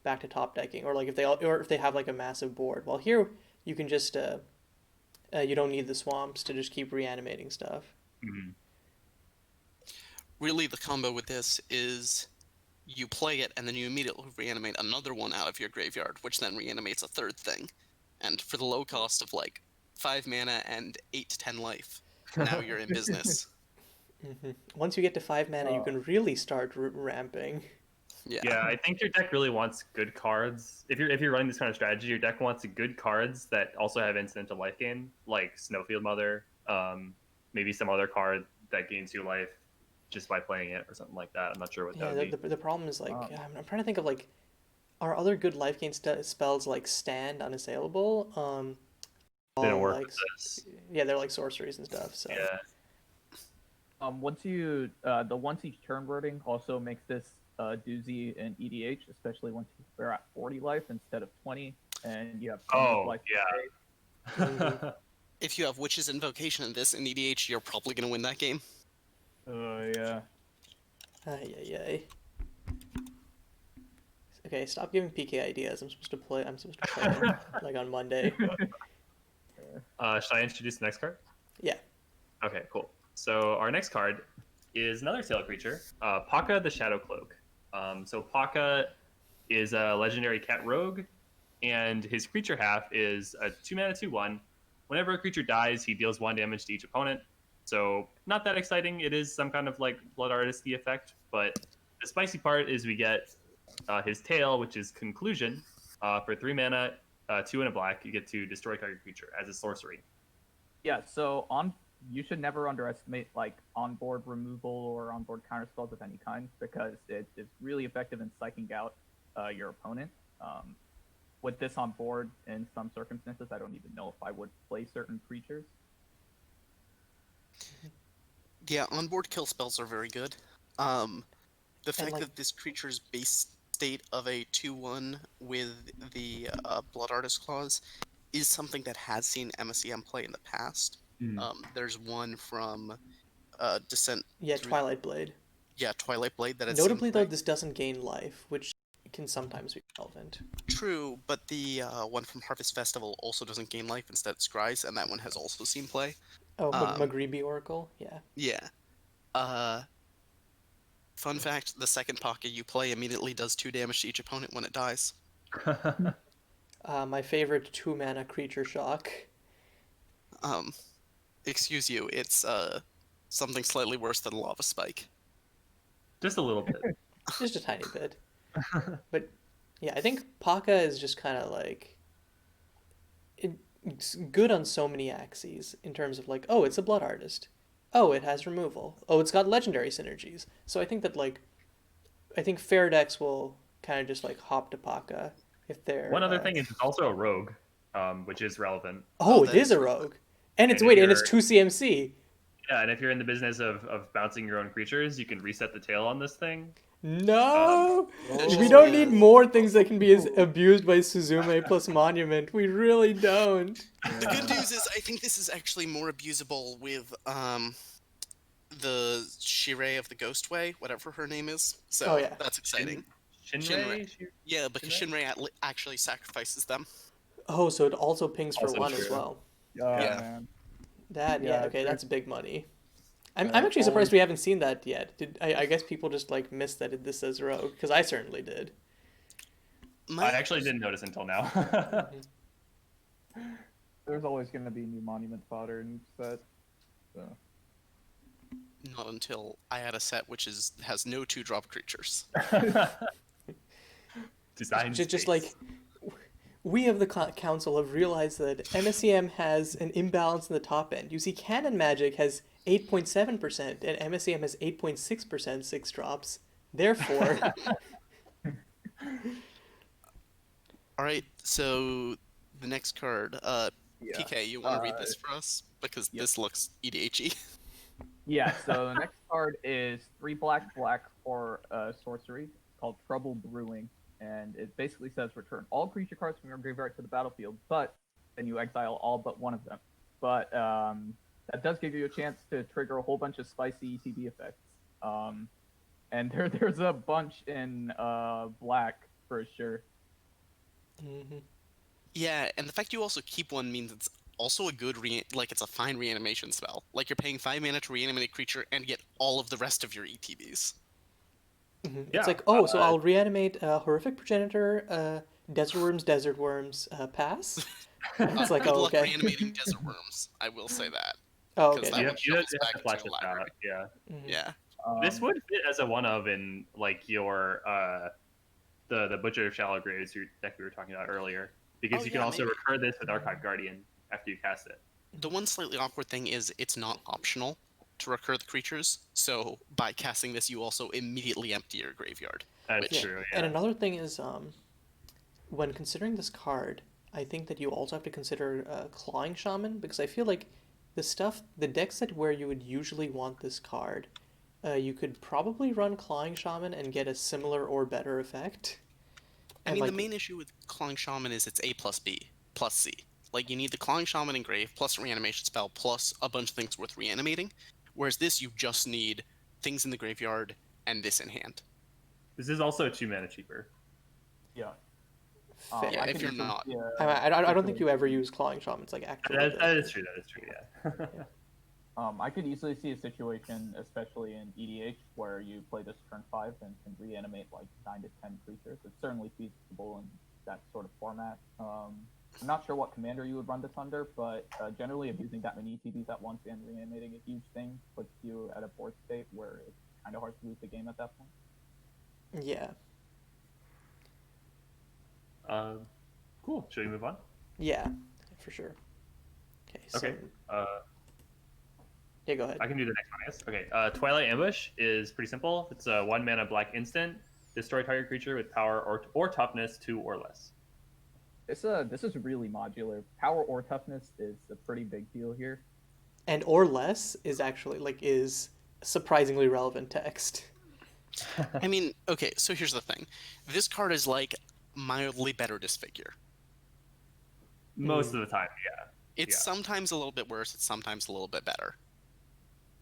back to top decking, or like if they have like a massive board. Well, here you can just you don't need the swamps to just keep reanimating stuff. Mhm. Really, the combo with this is you play it and then you immediately reanimate another one out of your graveyard, which then reanimates a third thing. And for the low cost of like 5 mana and 8 to 10 life, now you're in business. Once you get to 5 mana, you can really start ramping. Yeah, I think your deck really wants good cards. If you're running this kind of strategy, your deck wants good cards that also have incidental life gain, like Snowfield Mother, maybe some other card that gains you life just by playing it or something like that. I'm not sure what that would be. The problem is like I'm trying to think of like, are other good life gain spells like stand unassailable? They don't work like, with this. Yeah, they're like sorceries and stuff. So Yeah. Once you the once each turn wording also makes this doozy in EDH, especially once you're at 40 life instead of 20, and you have 20 life. Yeah. If you have Witch's Invocation in this in EDH, you're probably going to win that game. Yeah. Ay. Okay, stop giving PK ideas. I'm supposed to play them, like on Monday. Should I introduce the next card? Yeah. Okay, cool. So our next card is another sail creature, Paca the Shadow Cloak. So Paca is a legendary cat rogue, and his creature half is a 2-mana 2/1. Whenever a creature dies, he deals 1 damage to each opponent. So not that exciting. It is some kind of like Blood Artist-y effect, but the spicy part is we get his tail, which is Conclusion. For 3 mana, 2 and a black, you get to destroy target creature as a sorcery. Yeah, so you should never underestimate like onboard removal or onboard counter spells of any kind, because it's really effective in psyching out your opponent. With this on board, in some circumstances, I don't even know if I would play certain creatures. Yeah, onboard kill spells are very good. The fact that this creature's base state of a 2/1 with the Blood Artist clause is something that has seen MSEM play in the past. There's one from Descent. Yeah, Twilight Blade. Yeah, Twilight Blade. Notably, though, this doesn't gain life, which can sometimes be relevant. True, but the one from Harvest Festival also doesn't gain life, instead scries, and that one has also seen play. Oh, Magribi Oracle? Yeah. Yeah. Fun fact, the second Paca you play immediately does 2 damage to each opponent when it dies. My favorite 2-mana creature shock. Excuse you, it's something slightly worse than Lava Spike. Just a little bit. Just a tiny bit. But yeah, I think Paca is just kind of like it's good on so many axes in terms of like, oh, it's a Blood Artist. Oh, it has removal. Oh, it's got legendary synergies. So I think that fair decks will kind of just like hop to Paca if they're. One other thing is it's also a rogue, which is relevant. Oh, it is a rogue, and it's 2 CMC. Yeah, and if you're in the business of bouncing your own creatures, you can reset the tail on this thing. No! We don't need more things that can be abused by Suzume plus Monument. We really don't. The good news is I think this is actually more abusable with the Shirei of the Ghostway, whatever her name is. So that's exciting. Shinrei? Yeah, because Shinrei actually sacrifices them. Oh, so it also pings for Also 1 true. as well. Yeah. Man. Okay, that's big money. I'm actually surprised we haven't seen that yet. I guess people just like missed that this says rogue, because I certainly did. I actually didn't notice until now. There's always going to be new monument fodder in each set. So. Not until I add a set which has no 2-drop creatures. Just like we of the council have realized that MSEM has an imbalance in the top end. You see, Cannon Magic has 8.7% and MSEM has 8.6% 6 drops. Therefore, all right. So the next card, Yeah. PK, you want to read this for us because Yep. this looks EDHE. Yeah, so the next card is 3 black for sorcery. It's called Trouble Brewing, and it basically says return all creature cards from your graveyard to the battlefield, but then you exile all but one of them. But that does give you a chance to trigger a whole bunch of spicy ETB effects. And there's a bunch in black for sure. Mm-hmm. Yeah, and the fact you also keep one means it's also a good it's a fine reanimation spell. Like you're paying 5 mana to reanimate a creature and get all of the rest of your ETBs. Mm-hmm. Yeah, It's like, oh, so I'll reanimate Horrific Progenitor, Desert Worms, pass. It's like, Good oh, luck okay. reanimating Desert Worms. I will say that. Oh, Because okay. that you one have shuffles to back into flash your this library. out. Yeah. Mhm. Yeah. This would fit as a one of in like your the Butcher of Shallow Graves deck we were talking about earlier, because Oh, you can yeah, also maybe. recur this with Archive Guardian after you cast it. The one slightly awkward thing is it's not optional to recur the creatures. So by casting this, you also immediately empty your graveyard. That's Which, true. And Yeah. another thing is, when considering this card, I think that you also have to consider Clawing Shaman, because I feel like the deck set where you would usually want this card, you could probably run Clawing Shaman and get a similar or better effect. I And mean, the like, main issue with Clawing Shaman is it's A plus B plus C. Like, you need the Clawing Shaman engrave plus a reanimation spell plus a bunch of things worth reanimating. Whereas this, you just need things in the graveyard and this in hand. This is also 2 mana cheaper. Yeah. fair. Yeah, I if could you're easily not. see a I don't think you situation- ever use Clawing Shaman's like actual. That is true. That is true. Yeah. I could easily see a situation, especially in EDH, where you play this turn 5 and can reanimate like 9 to 10 creatures. It's certainly feasible in that sort of format. I'm not sure what commander you would run this under, but generally abusing that many ETBs at once and reanimating a huge thing puts you at a board state where it's kind of hard to lose the game at that point. Yeah. Cool. Should we move on? Yeah, for sure. Okay. So, Okay. yeah, go ahead. I can do the next one, I guess. Okay. Twilight Ambush is pretty simple. It's a 1 mana black instant. Destroy target creature with power or toughness 2 or less. This is really modular. Power or toughness is a pretty big deal here. And or less is actually is surprisingly relevant text. I mean, okay, so here's the thing. This card is like mildly better Disfigure. Most of the time, yeah. It's Yeah. sometimes a little bit worse, it's sometimes a little bit better.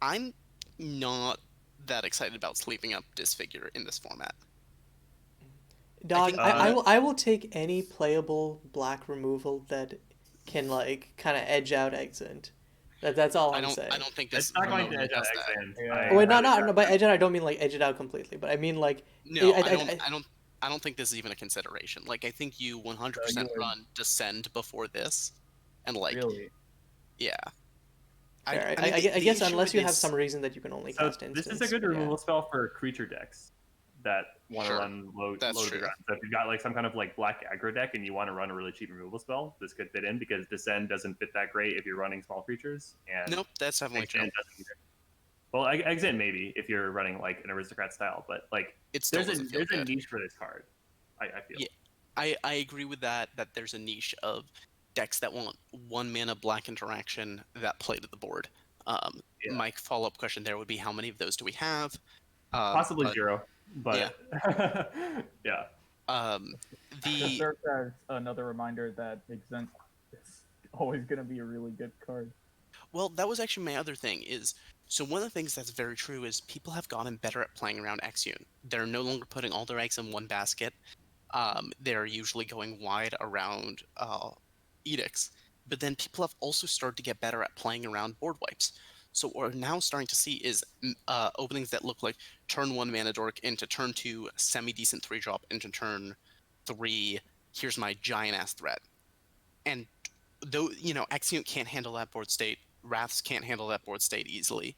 I'm not that excited about sleeping up Disfigure in this format. Dog, think- I will take any playable black removal that can like kind of edge out Exit. That's all I'm saying. I don't think this It's not going to remotely edge out does that. Exant. Yeah. Oh, wait, no. By edge out, I don't mean like edge it out completely, but I mean like No, I- I don't think this is even a consideration. Like, I think you 100% you would- run Descend before this, and like, Really? yeah. fair. I mean, I the guess issue unless with you have this- some reason that you can only So cast this instants. is a good but yeah. removal spell for creature decks that want to Sure. run low That's to the true. ground. So if you've got like some kind of like black aggro deck and you want to run a really cheap removal spell, this could fit in because Descend doesn't fit that great if you're running small creatures. And Nope, that's definitely true. Exant doesn't either. Well, Exant maybe if you're running like an aristocrat style, but like It still there's doesn't feel a good. niche for this card. I feel. Yeah. I agree with that there's a niche of decks that want 1 mana black interaction that play to the board. Yeah. My follow-up question there would be how many of those do we have? Possibly but, 0, but yeah. Just The serves as another reminder that Exent is always going to be a really good card. Well, that was actually my other thing is, so one of the things that's very true is people have gotten better at playing around Exune. They're no longer putting all their eggs in one basket. They're usually going wide around edicts. But then people have also started to get better at playing around board wipes. So what we're now starting to see is openings that look like turn 1 mana dork into turn 2 semi-decent 3-drop into turn 3 here's my giant-ass threat. And though, Exeunt can't handle that board state, Wraths can't handle that board state easily,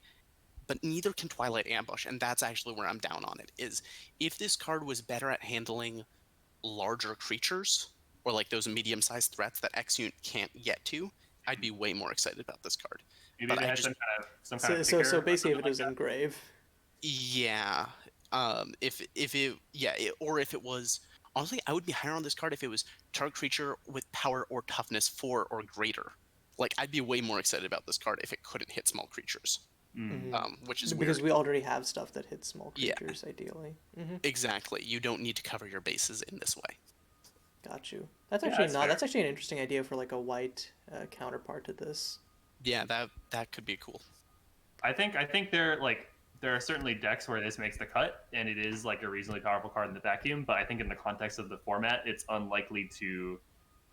but neither can Twilight Ambush, and that's actually where I'm down on it, is if this card was better at handling larger creatures, or like those medium-sized threats that Exeunt can't get to, I'd be way more excited about this card. Maybe But they I had just- some kind of So ticker or basically, if something it was like that. engrave. Yeah. Or if it was Honestly, I would be higher on this card if it was target creature with power or toughness 4 or greater. Like, I'd be way more excited about this card if it couldn't hit small creatures, Mm. which is Because weird. we already have stuff that hits small Yeah, creatures, ideally. exactly. You don't need to cover your bases in this way. Got you. That's Yeah, actually that's not. fair. That's actually an interesting idea for like a white counterpart to this. Yeah, that could be cool. I think there are certainly decks where this makes the cut, and it is like a reasonably powerful card in the vacuum. But I think in the context of the format, it's unlikely to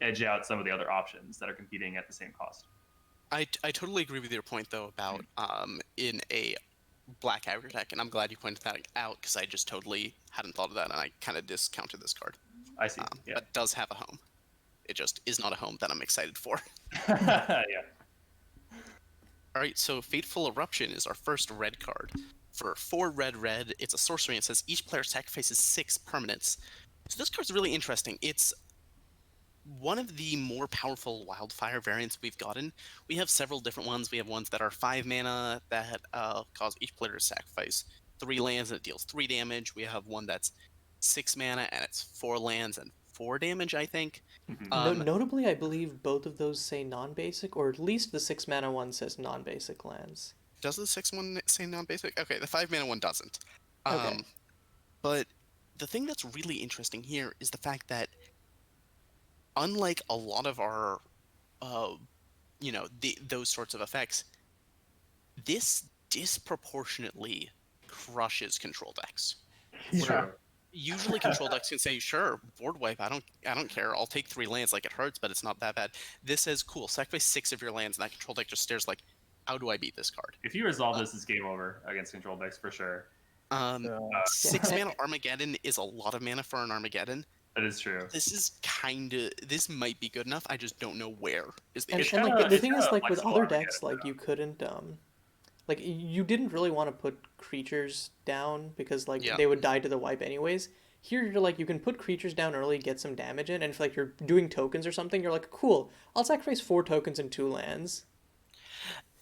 edge out some of the other options that are competing at the same cost. I totally agree with your point though about in a black aggro deck, and I'm glad you pointed that out because I just totally hadn't thought of that, and I kind of discounted this card. I see. Yeah. But does have a home. It just is not a home that I'm excited for. Yeah. All right, so Fateful Eruption is our first red card. For 4 red, it's a sorcery and it says each player sacrifices 6 permanents. So this card's really interesting. It's one of the more powerful wildfire variants we've gotten. We have several different ones. We have ones that are 5 mana that cause each player to sacrifice 3 lands and it deals 3 damage. We have one that's 6 mana and it's 4 lands and 4 damage, I think. Notably, I believe both of those say non-basic, or at least the 6 mana one says non-basic lands. Does the 6 one say non-basic? Okay, the 5 mana one doesn't. Okay. But the thing that's really interesting here is the fact that unlike a lot of our, those sorts of effects, this disproportionately crushes control decks. Yeah. Usually, control decks can say, "Sure, board wipe. I don't care. I'll take 3 lands. Like it hurts, but it's not that bad." This says, "Cool. Sacrifice 6 of your lands," and that control deck just stares like, "How do I beat this card?" If you resolve this, it's game over against control decks for sure. 6 mana Armageddon is a lot of mana for an Armageddon. That is true. This might be good enough. I just don't know where is the And, issue. and like the it's thing is, kinda like with flexible other Armageddon, decks, like you couldn't like you didn't really want to put creatures down because like Yeah. they would die to the wipe anyways. Here you're like you can put creatures down early, get some damage in, and if like you're doing tokens or something, you're like, cool, I'll sacrifice 4 tokens and 2 lands.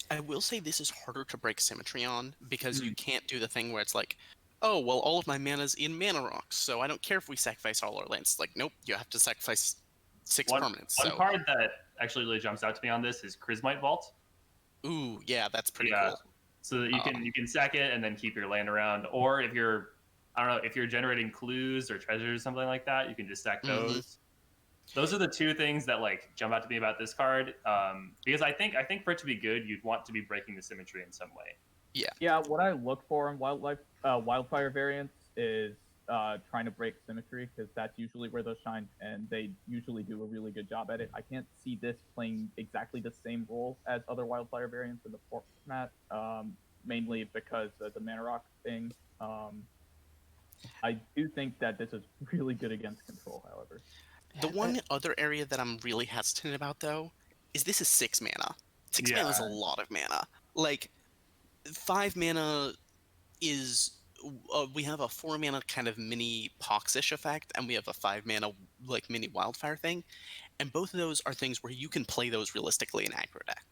I will say this is harder to break symmetry on because you can't do the thing where it's like, oh, well, all of my mana's in mana rocks, so I don't care if we sacrifice all our lands. Like, nope, you have to sacrifice 6 permanents. One So, card that actually really jumps out to me on this is Chrismite Vault. ooh, yeah, that's pretty Yeah. cool. So that you can sack it and then keep your land around, or if you're if you're generating clues or treasures or something like that, you can just stack those. Those are the 2 things that like jump out to me about this card. Because I think for it to be good, you'd want to be breaking the symmetry in some way. Yeah, what I look for in wildfire variants is trying to break symmetry because that's usually where those shine, and they usually do a really good job at it. I can't see this playing exactly the same role as other wildfire variants in the format, mainly because of the mana rock thing. I do think that this is really good against control, however. The one other area that I'm really hesitant about, though, is this is 6 mana. 6 mana is a lot of mana. Like, 5 mana is... we have a 4 mana kind of mini Pox-ish effect, and we have a 5 mana, like, mini Wildfire thing. And both of those are things where you can play those realistically in aggro deck.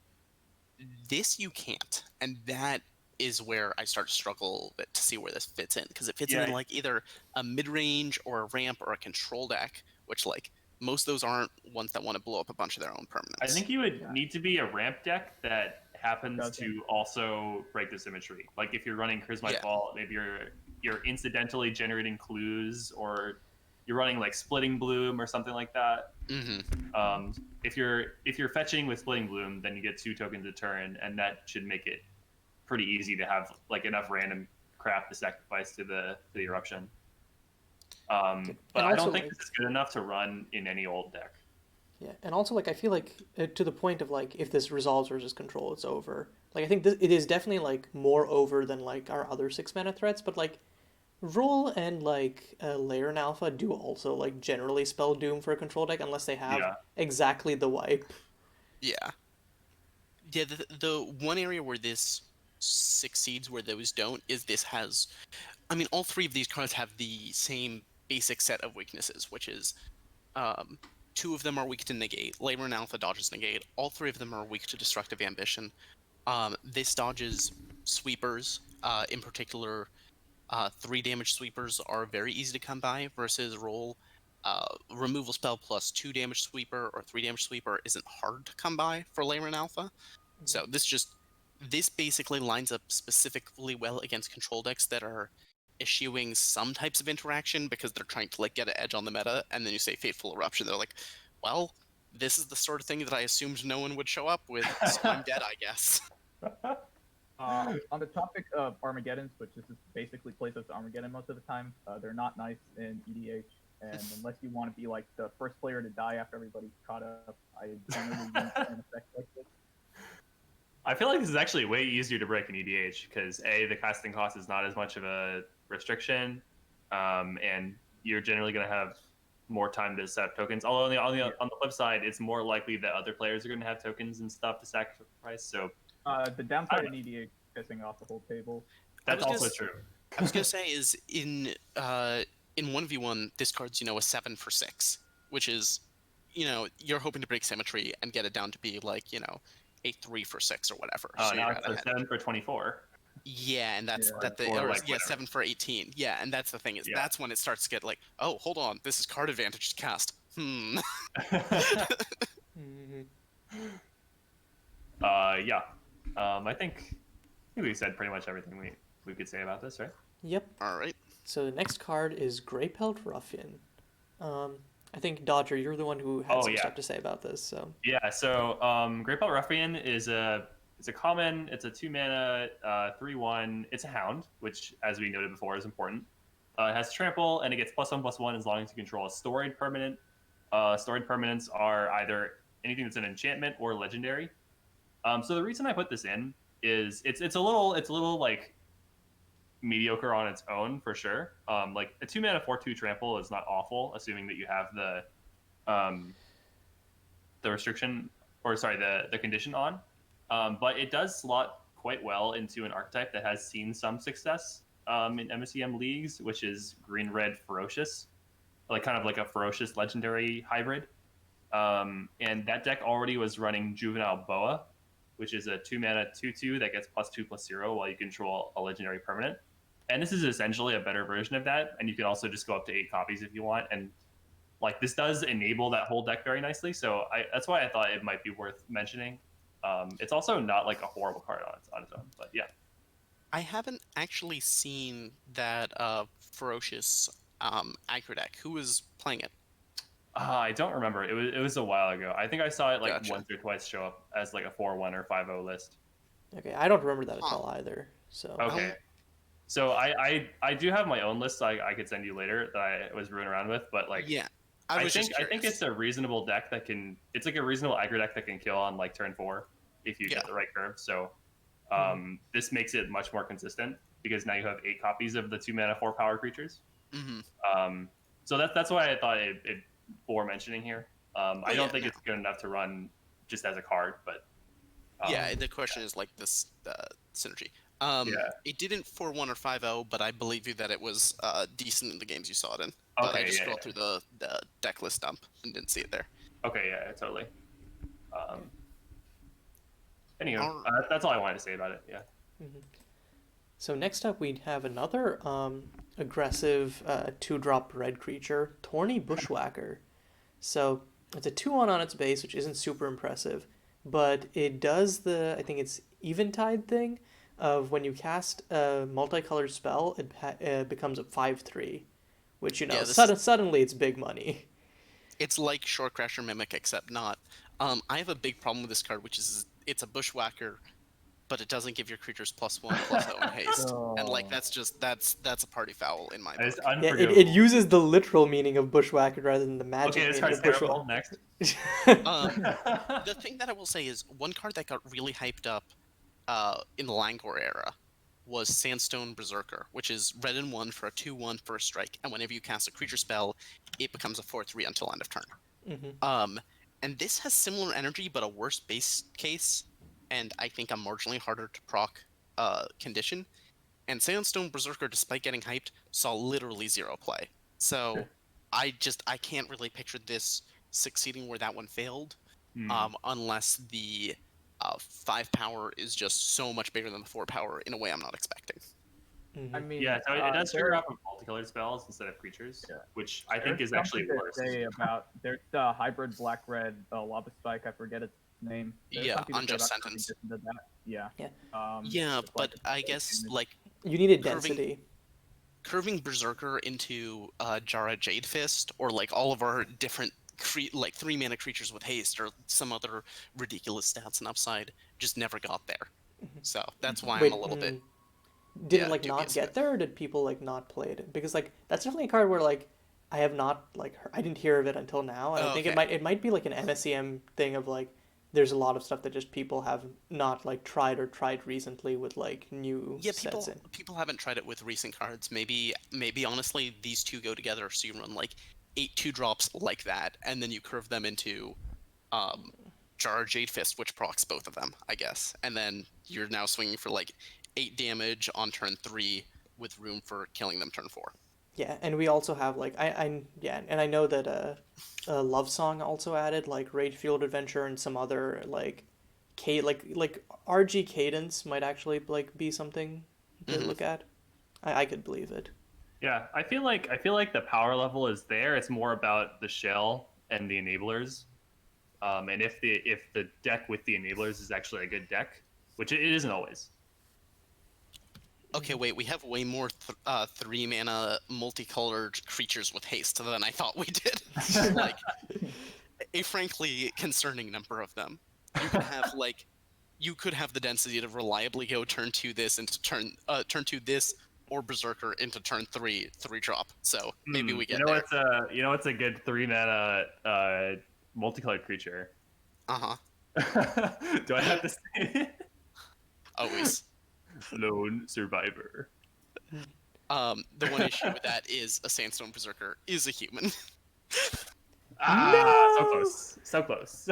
This you can't, and that is where I start to struggle a bit to see where this fits in, because it fits in like either a mid-range or a ramp or a control deck, which like most of those aren't ones that want to blow up a bunch of their own permanents. I think you would need to be a ramp deck that happens to also break the symmetry. Like if you're running Chrismite Vault, maybe you're incidentally generating clues, or you're running like Splitting Bloom or something like that. If you're fetching with Splitting Bloom, then you get 2 tokens a turn, and that should make it pretty easy to have like enough random crap to sacrifice to the eruption. But I don't think this is good enough to run in any old deck. Yeah, and also like I feel like to the point of like if this resolves versus control, it's over. Like I think it is definitely like more over than like our other 6 mana threats, but like Roll and like Layer and Alpha do also like generally spell Doom for a control deck unless they have exactly the wipe. Yeah. The one area where this succeeds where those don't is this has... I mean, all 3 of these cards have the same basic set of weaknesses, which is 2 of them are weak to negate. Layer and Alpha dodges negate. All 3 of them are weak to Destructive Ambition. This dodges sweepers. In particular, 3 damage sweepers are very easy to come by versus Roll. removal spell plus 2 damage sweeper or 3 damage sweeper isn't hard to come by for Lyman Alpha. So this basically lines up specifically well against control decks that are eschewing some types of interaction because they're trying to like get an edge on the meta, and then you say Fateful Eruption, they're like, well, this is the sort of thing that I assumed no one would show up with, so I'm dead, I guess. On the topic of Armageddons, which this is basically plays as Armageddon most of the time, they're not nice in EDH, and unless you want to be like the first player to die after everybody's caught up, I generally use an effect like this. I feel like this is actually way easier to break in EDH because the casting cost is not as much of a restriction, and you're generally going to have more time to set up tokens. Although on the flip side, it's more likely that other players are going to have tokens and stuff to sacrifice. So the downside in EDH is pissing off the whole table. That's also true. I was gonna say is in 1v1, this card's a 7 for 6, which is you're hoping to break symmetry and get it down to be like a 3 for 6 or whatever. Oh, so now it's a 7 for 24. Yeah, and that's Or like 7 for 18. Yeah, and that's the thing is that's when it starts to get like, oh, hold on, this is card advantage to cast. Yeah. I think we said pretty much everything we could say about this, right? Yep. All right. So the next card is Grey Pelt Ruffian. I think Dodger, you're the one who had some stuff to say about this. So yeah. So Grey Pelt Ruffian is a common. It's a 2-mana 3/1. It's a hound, which, as we noted before, is important. It has trample, and it gets +1/+1 as long as you control a storied permanent. Storied permanents are either anything that's an enchantment or legendary. So the reason I put this in is it's a little like mediocre on its own for sure. Like a 2-mana 4/2 trample is not awful, assuming that you have the restriction, or sorry, the condition on. But it does slot quite well into an archetype that has seen some success in MSEM leagues, which is green-red ferocious, like kind of like a ferocious legendary hybrid. And that deck already was running Juvenile Boa, which is a 2-mana 2/2 that gets +2/+0 while you control a legendary permanent. And this is essentially a better version of that. And you can also just go up to 8 copies if you want. And like this does enable that whole deck very nicely. So that's why I thought it might be worth mentioning. It's also not like a horrible card on its own, but yeah. I haven't actually seen that ferocious aggro deck. Who was playing it? I don't remember. It was a while ago. I think I saw it like Gotcha. once or twice show up as like a 4/1 or 5/0 list. Okay, I don't remember that at all either. So okay. So I do have my own list I could send you later that I was screwing around with, but like I think it's a reasonable deck that can. It's like a reasonable aggro deck that can kill on like turn 4 if you get the right curve. So this makes it much more consistent because now you have 8 copies of the 2-mana 4-power creatures. So that's why I thought it bore mentioning here. I don't think it's good enough to run just as a card, but the question is like this synergy. It didn't 4/1 or 5/0, but I believe you that it was decent in the games you saw it in. But I just scrolled through the deck list dump and didn't see it there. Okay, yeah, totally. Anyway, that's all I wanted to say about it. Yeah. So next up, we have another aggressive 2-drop red creature, Thorny Bushwhacker. So it's a 2/1 on its base, which isn't super impressive, but it does I think it's Eventide thing of when you cast a multicolored spell, it becomes a 5/3, which suddenly it's big money. It's like Shorecrasher Mimic, except not. I have a big problem with this card, which is it's a Bushwhacker, but it doesn't give your creatures +1/+0 in haste, and like that's a party foul in my book. It uses the literal meaning of Bushwhacker rather than the magic meaning of Bushwhacker. Next. The thing that I will say is one card that got really hyped up in the Langor era was Sandstone Berserker, which is red and 1 for a 2/1 first strike, and whenever you cast a creature spell, it becomes a 4/3 until end of turn. And this has similar energy, but a worse base case, and I think a marginally harder to proc condition. And Sandstone Berserker, despite getting hyped, saw literally 0 play. So I can't really picture this succeeding where that one failed, unless the 5 power is just so much bigger than the 4 power in a way I'm not expecting. I mean, Yeah, so it does trigger there- off of multicolored spells instead of creatures, Yeah. which I think there's is actually something to worse. say about there's the hybrid black-red lava spike. I forget its name. There's Yeah, something to say Unjust about curving Sentence. distance to that. Yeah. Yeah. Yeah, it's but like I guess damage. like You needed Curving- density. curving Berserker into Jara Jade Fist, or like all of our different like 3-mana creatures with haste or some other ridiculous stats and upside just never got there. So that's why Wait, I'm a little bit did yeah, it like not dubious of get it. there, or did people like not play it? Because like that's definitely a card where like I have not like I didn't hear of it until now, and I think Okay. it might be like an MSEM thing of like there's a lot of stuff that just people have not like tried recently with like new Yeah, sets in. people haven't tried it with recent cards. Maybe honestly these two go together, so you run like 8 2-drops like that, and then you curve them into Jar Jade Fist, which procs both of them, I guess. And then you're now swinging for like 8 damage on turn 3 with room for killing them turn 4. Yeah, and we also have like yeah, and I know that Love Song also added like Rage Fueled Adventure and some other like like RG Cadence might actually like be something to look at. I could believe it. Yeah, I feel like the power level is there. It's more about the shell and the enablers, and if the deck with the enablers is actually a good deck, which it isn't always. Okay, wait, we have way more 3-mana multicolored creatures with haste than I thought we did. Like, a frankly concerning number of them. You can have, like, you could have the density to reliably go turn 2 this into turn 2 this, or Berserker into turn 3 3-drop. So maybe we get there. What's a good 3-mana multicolored creature? Uh-huh. Do I have to say it? Always. Lone Survivor. The one issue with that is a Sandstone Berserker is a human. Ah, so close. So close.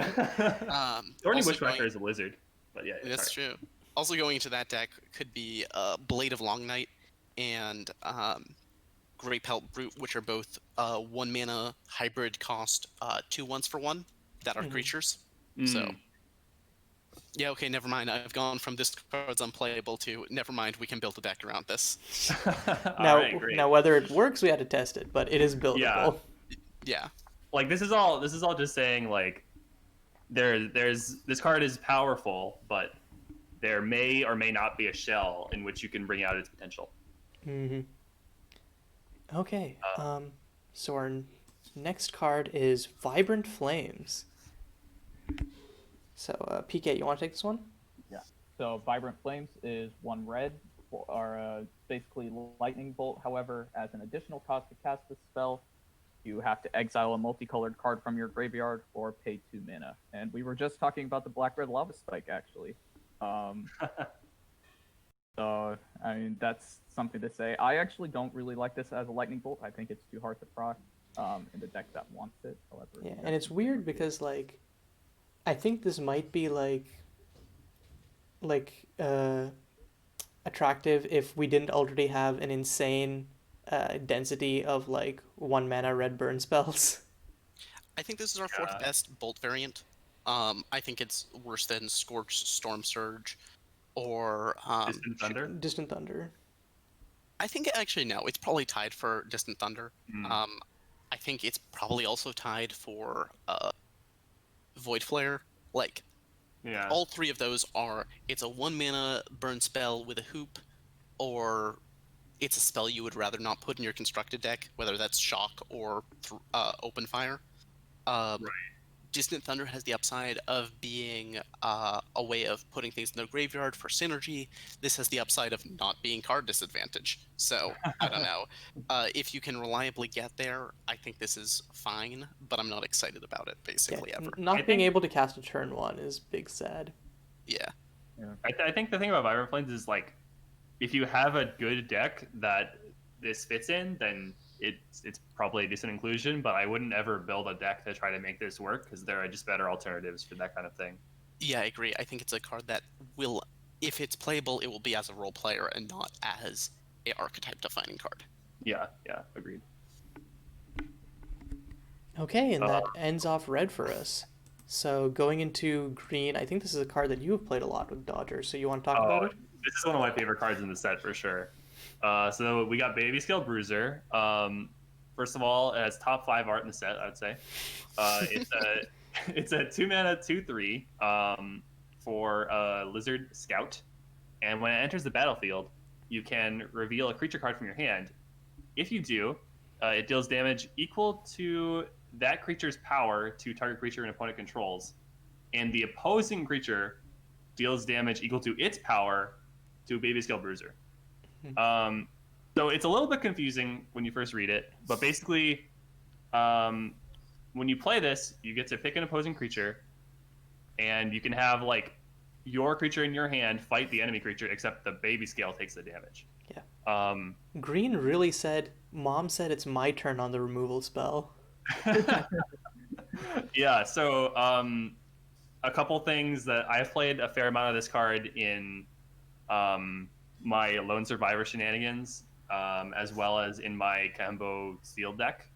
Thorny Also Bushwhacker is a lizard. But yeah, That's sorry. true. Also going into that deck could be Blade of Long Night and Grey Pelt Brute, which are both 1-mana hybrid cost 2 1s for 1 that are creatures. So, yeah, okay, never mind. I've gone from this card's unplayable to never mind, we can build a deck around this. Now, Alright, great. now whether it works, we had to test it, but it is buildable. Yeah. Like this is all just saying like there's this card is powerful, but there may or may not be a shell in which you can bring out its potential. Okay. So our next card is Vibrant Flames. So, PK, you want to take this one? Yeah. So Vibrant Flames is 1 red, or basically Lightning Bolt. However, as an additional cost to cast this spell, you have to exile a multicolored card from your graveyard or pay 2 mana. And we were just talking about the black-red lava spike, actually. So, I mean, that's something to say. I actually don't really like this as a Lightning Bolt. I think it's too hard to proc in the deck that wants it. However, Yeah, and it's weird because, like, I think this might be, attractive if we didn't already have an insane density of, like, 1-mana red burn spells. I think this is our 4th best Bolt variant. I think it's worse than Scorch, Storm Surge, or Distant Thunder? Distant Thunder. I think actually no, it's probably tied for Distant Thunder. I think it's probably also tied for Void Flare. Like, Yeah. all 3 of those are, it's a 1-mana burn spell with a hoop, or it's a spell you would rather not put in your constructed deck, whether that's Shock or Open Fire. Right. Distant Thunder has the upside of being a way of putting things in the graveyard for synergy. This has the upside of not being card disadvantage. So, I don't know. If you can reliably get there, I think this is fine, but I'm not excited about it, basically, ever. Not being able to cast a turn 1 is big sad. Yeah. I think the thing about Vibrant Flames is like, if you have a good deck that this fits in, then it's probably a decent inclusion. But I wouldn't ever build a deck to try to make this work because there are just better alternatives for that kind of thing. Yeah, I agree. I think it's a card that will, if it's playable, it will be as a role player and not as a archetype defining card. Yeah, agreed. Okay, and that ends off red for us. So going into green, I think this is a card that you have played a lot with Dodger, so you want to talk about it? This is one of my favorite cards in the set for sure. So we got Baby Scale Bruiser. First of all, it has top 5 art in the set, I'd say. It's a it's a 2-mana 2/3 for a Lizard Scout, and when it enters the battlefield, you can reveal a creature card from your hand. If you do, it deals damage equal to that creature's power to target creature an opponent controls, and the opposing creature deals damage equal to its power to Baby Scale Bruiser. So it's a little bit confusing when you first read it, but basically, when you play this, you get to pick an opposing creature, and you can have like your creature in your hand fight the enemy creature, except the Baby Scale takes the damage. Yeah. Green really said, Mom said it's my turn on the removal spell. Yeah, so a couple things that I've played a fair amount of this card in my Lone Survivor shenanigans, as well as in my Kahembo sealed deck.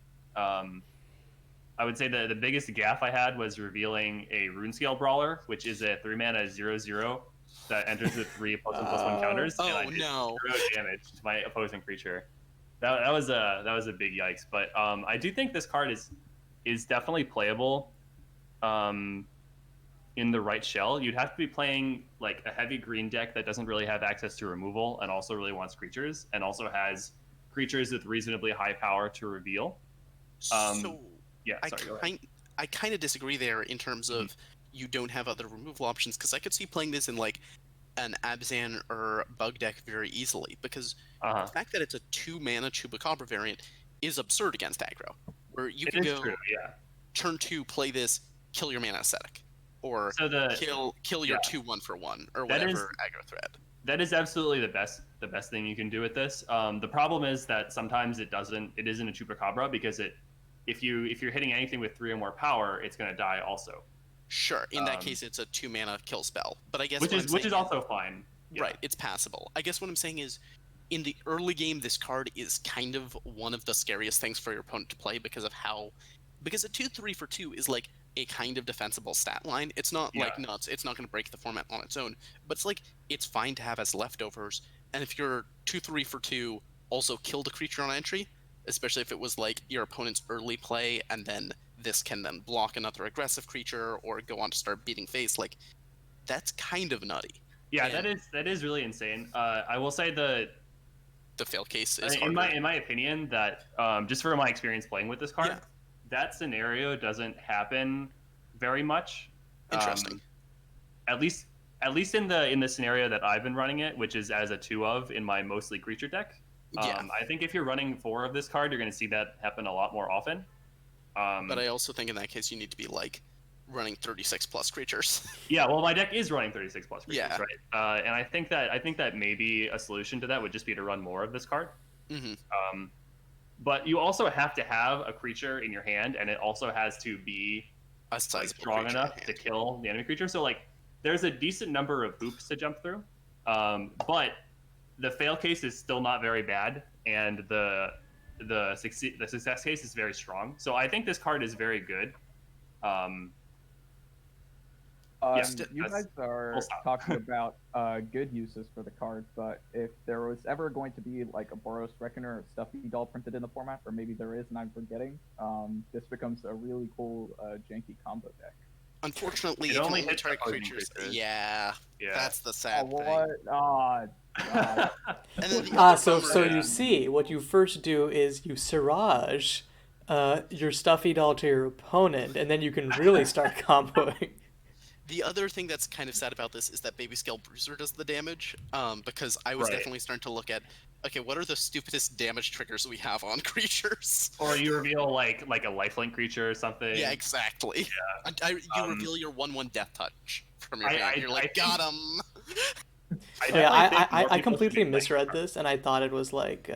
I would say the biggest gaffe I had was revealing a Runescale Brawler, which is a 3-mana 0/0 that enters with 3 +1/+1 counters, and I did 0 damage to my opposing creature. That was a big yikes. But I do think this card is definitely playable in the right shell. You'd have to be playing like a heavy green deck that doesn't really have access to removal and also really wants creatures, and also has creatures with reasonably high power to reveal. Yeah, sorry, I kind of disagree there in terms of you don't have other removal options, because I could see playing this in like an Abzan or Bug deck very easily, because the fact that it's a 2-mana Chupacabra variant is absurd against aggro, where you can go turn 2, play this, kill your mana ascetic, or kill your 2/1 for 1, or whatever aggro threat. That is absolutely the best thing you can do with this. The problem is that sometimes it isn't a Chupacabra, because if you're hitting anything with 3 or more power, it's going to die also. Sure, in that case, it's a 2-mana kill spell. But I guess which is also fine. Yeah. Right, it's passable. I guess what I'm saying is, in the early game, this card is kind of one of the scariest things for your opponent to play because a 2/3 for 2 is like a kind of defensible stat line. It's not like nuts. It's not going to break the format on its own, but it's fine to have as leftovers. And if your 2/3 for 2 also killed a creature on entry, especially if it was like your opponent's early play, and then this can then block another aggressive creature or go on to start beating face, like that's kind of nutty. Yeah, and that is really insane. I will say the fail case is in my opinion that just from my experience playing with this card, that scenario doesn't happen very much. Interesting. At least in the scenario that I've been running it, which is as a 2 of in my mostly creature deck. I think if you're running 4 of this card, you're going to see that happen a lot more often. But I also think in that case you need to be like running 36 plus creatures. Yeah, well, my deck is running 36 plus creatures, right? And I think that maybe a solution to that would just be to run more of this card. But you also have to have a creature in your hand, and it also has to be strong enough to kill the enemy creature. So like, there's a decent number of hoops to jump through, but the fail case is still not very bad, and the success case is very strong. So I think this card is very good. You guys are talking about good uses for the card, but if there was ever going to be like a Boros Reckoner or Stuffy Doll printed in the format, or maybe there is and I'm forgetting, this becomes a really cool janky combo deck. Unfortunately, it only hits creatures. Yeah, that's the sad thing. So you see, what you first do is you Siraj your Stuffy Doll to your opponent, and then you can really start comboing. The other thing that's kind of sad about this is that Baby Scale Bruiser does the damage, because I was definitely starting to look at, okay, what are the stupidest damage triggers we have on creatures? Or you reveal like a lifelink creature or something. Yeah, exactly. Yeah. You reveal your 1/1 Death Touch from your hand. You're like, got him! I completely misread this, and I thought it was like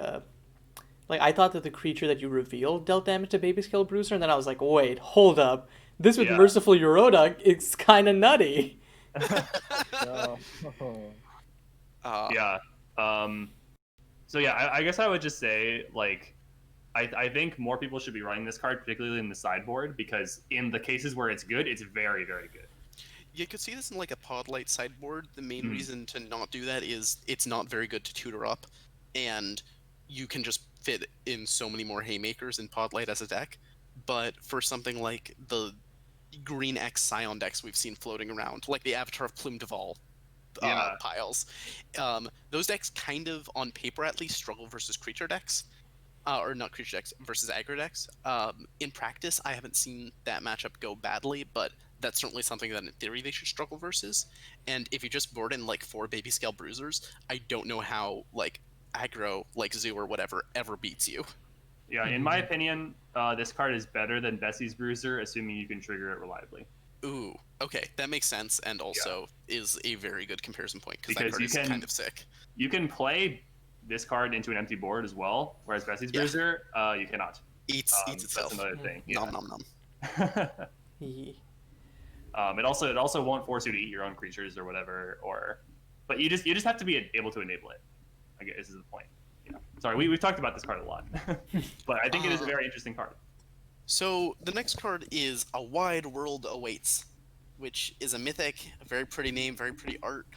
I thought that the creature that you revealed dealt damage to Baby Scale Bruiser, and then I was like, wait, hold up. This with Merciful Euroda, it's kind of nutty. So yeah, I guess I would just say, like, I think more people should be running this card, particularly in the sideboard, because in the cases where it's good, it's very, very good. You could see this in like a Podlight sideboard. The main reason to not do that is it's not very good to tutor up. and you can just fit in so many more haymakers in Podlight as a deck. But for something like the Green X Scion decks we've seen floating around, like the Avatar of Plume Duval Yeah. piles, those decks kind of, on paper at least, struggle versus creature decks. Or not creature decks versus aggro decks. In practice, I haven't seen that matchup go badly, but that's certainly something that in theory they should struggle versus. And if you just board in like 4 baby scale bruisers, I don't know how like aggro like Zoo or whatever ever beats you. Yeah, in my opinion, this card is better than Bessie's Bruiser, assuming you can trigger it reliably. Ooh, okay, that makes sense, and Yeah. also is a very good comparison point because that Because card you is can kind of sick. you can play this card into an empty board as well, whereas Bessie's Yeah. Bruiser, you cannot. Eats That's itself. another thing. Yeah. Nom nom nom. Yeah. It also won't force you to eat your own creatures or whatever, but you just have to be able to enable it. I guess is the point. Yeah. Sorry, we've talked about this card a lot, but I think it is a very interesting card. So the next card is A Wide World Awaits, which is a mythic, a very pretty name, very pretty art,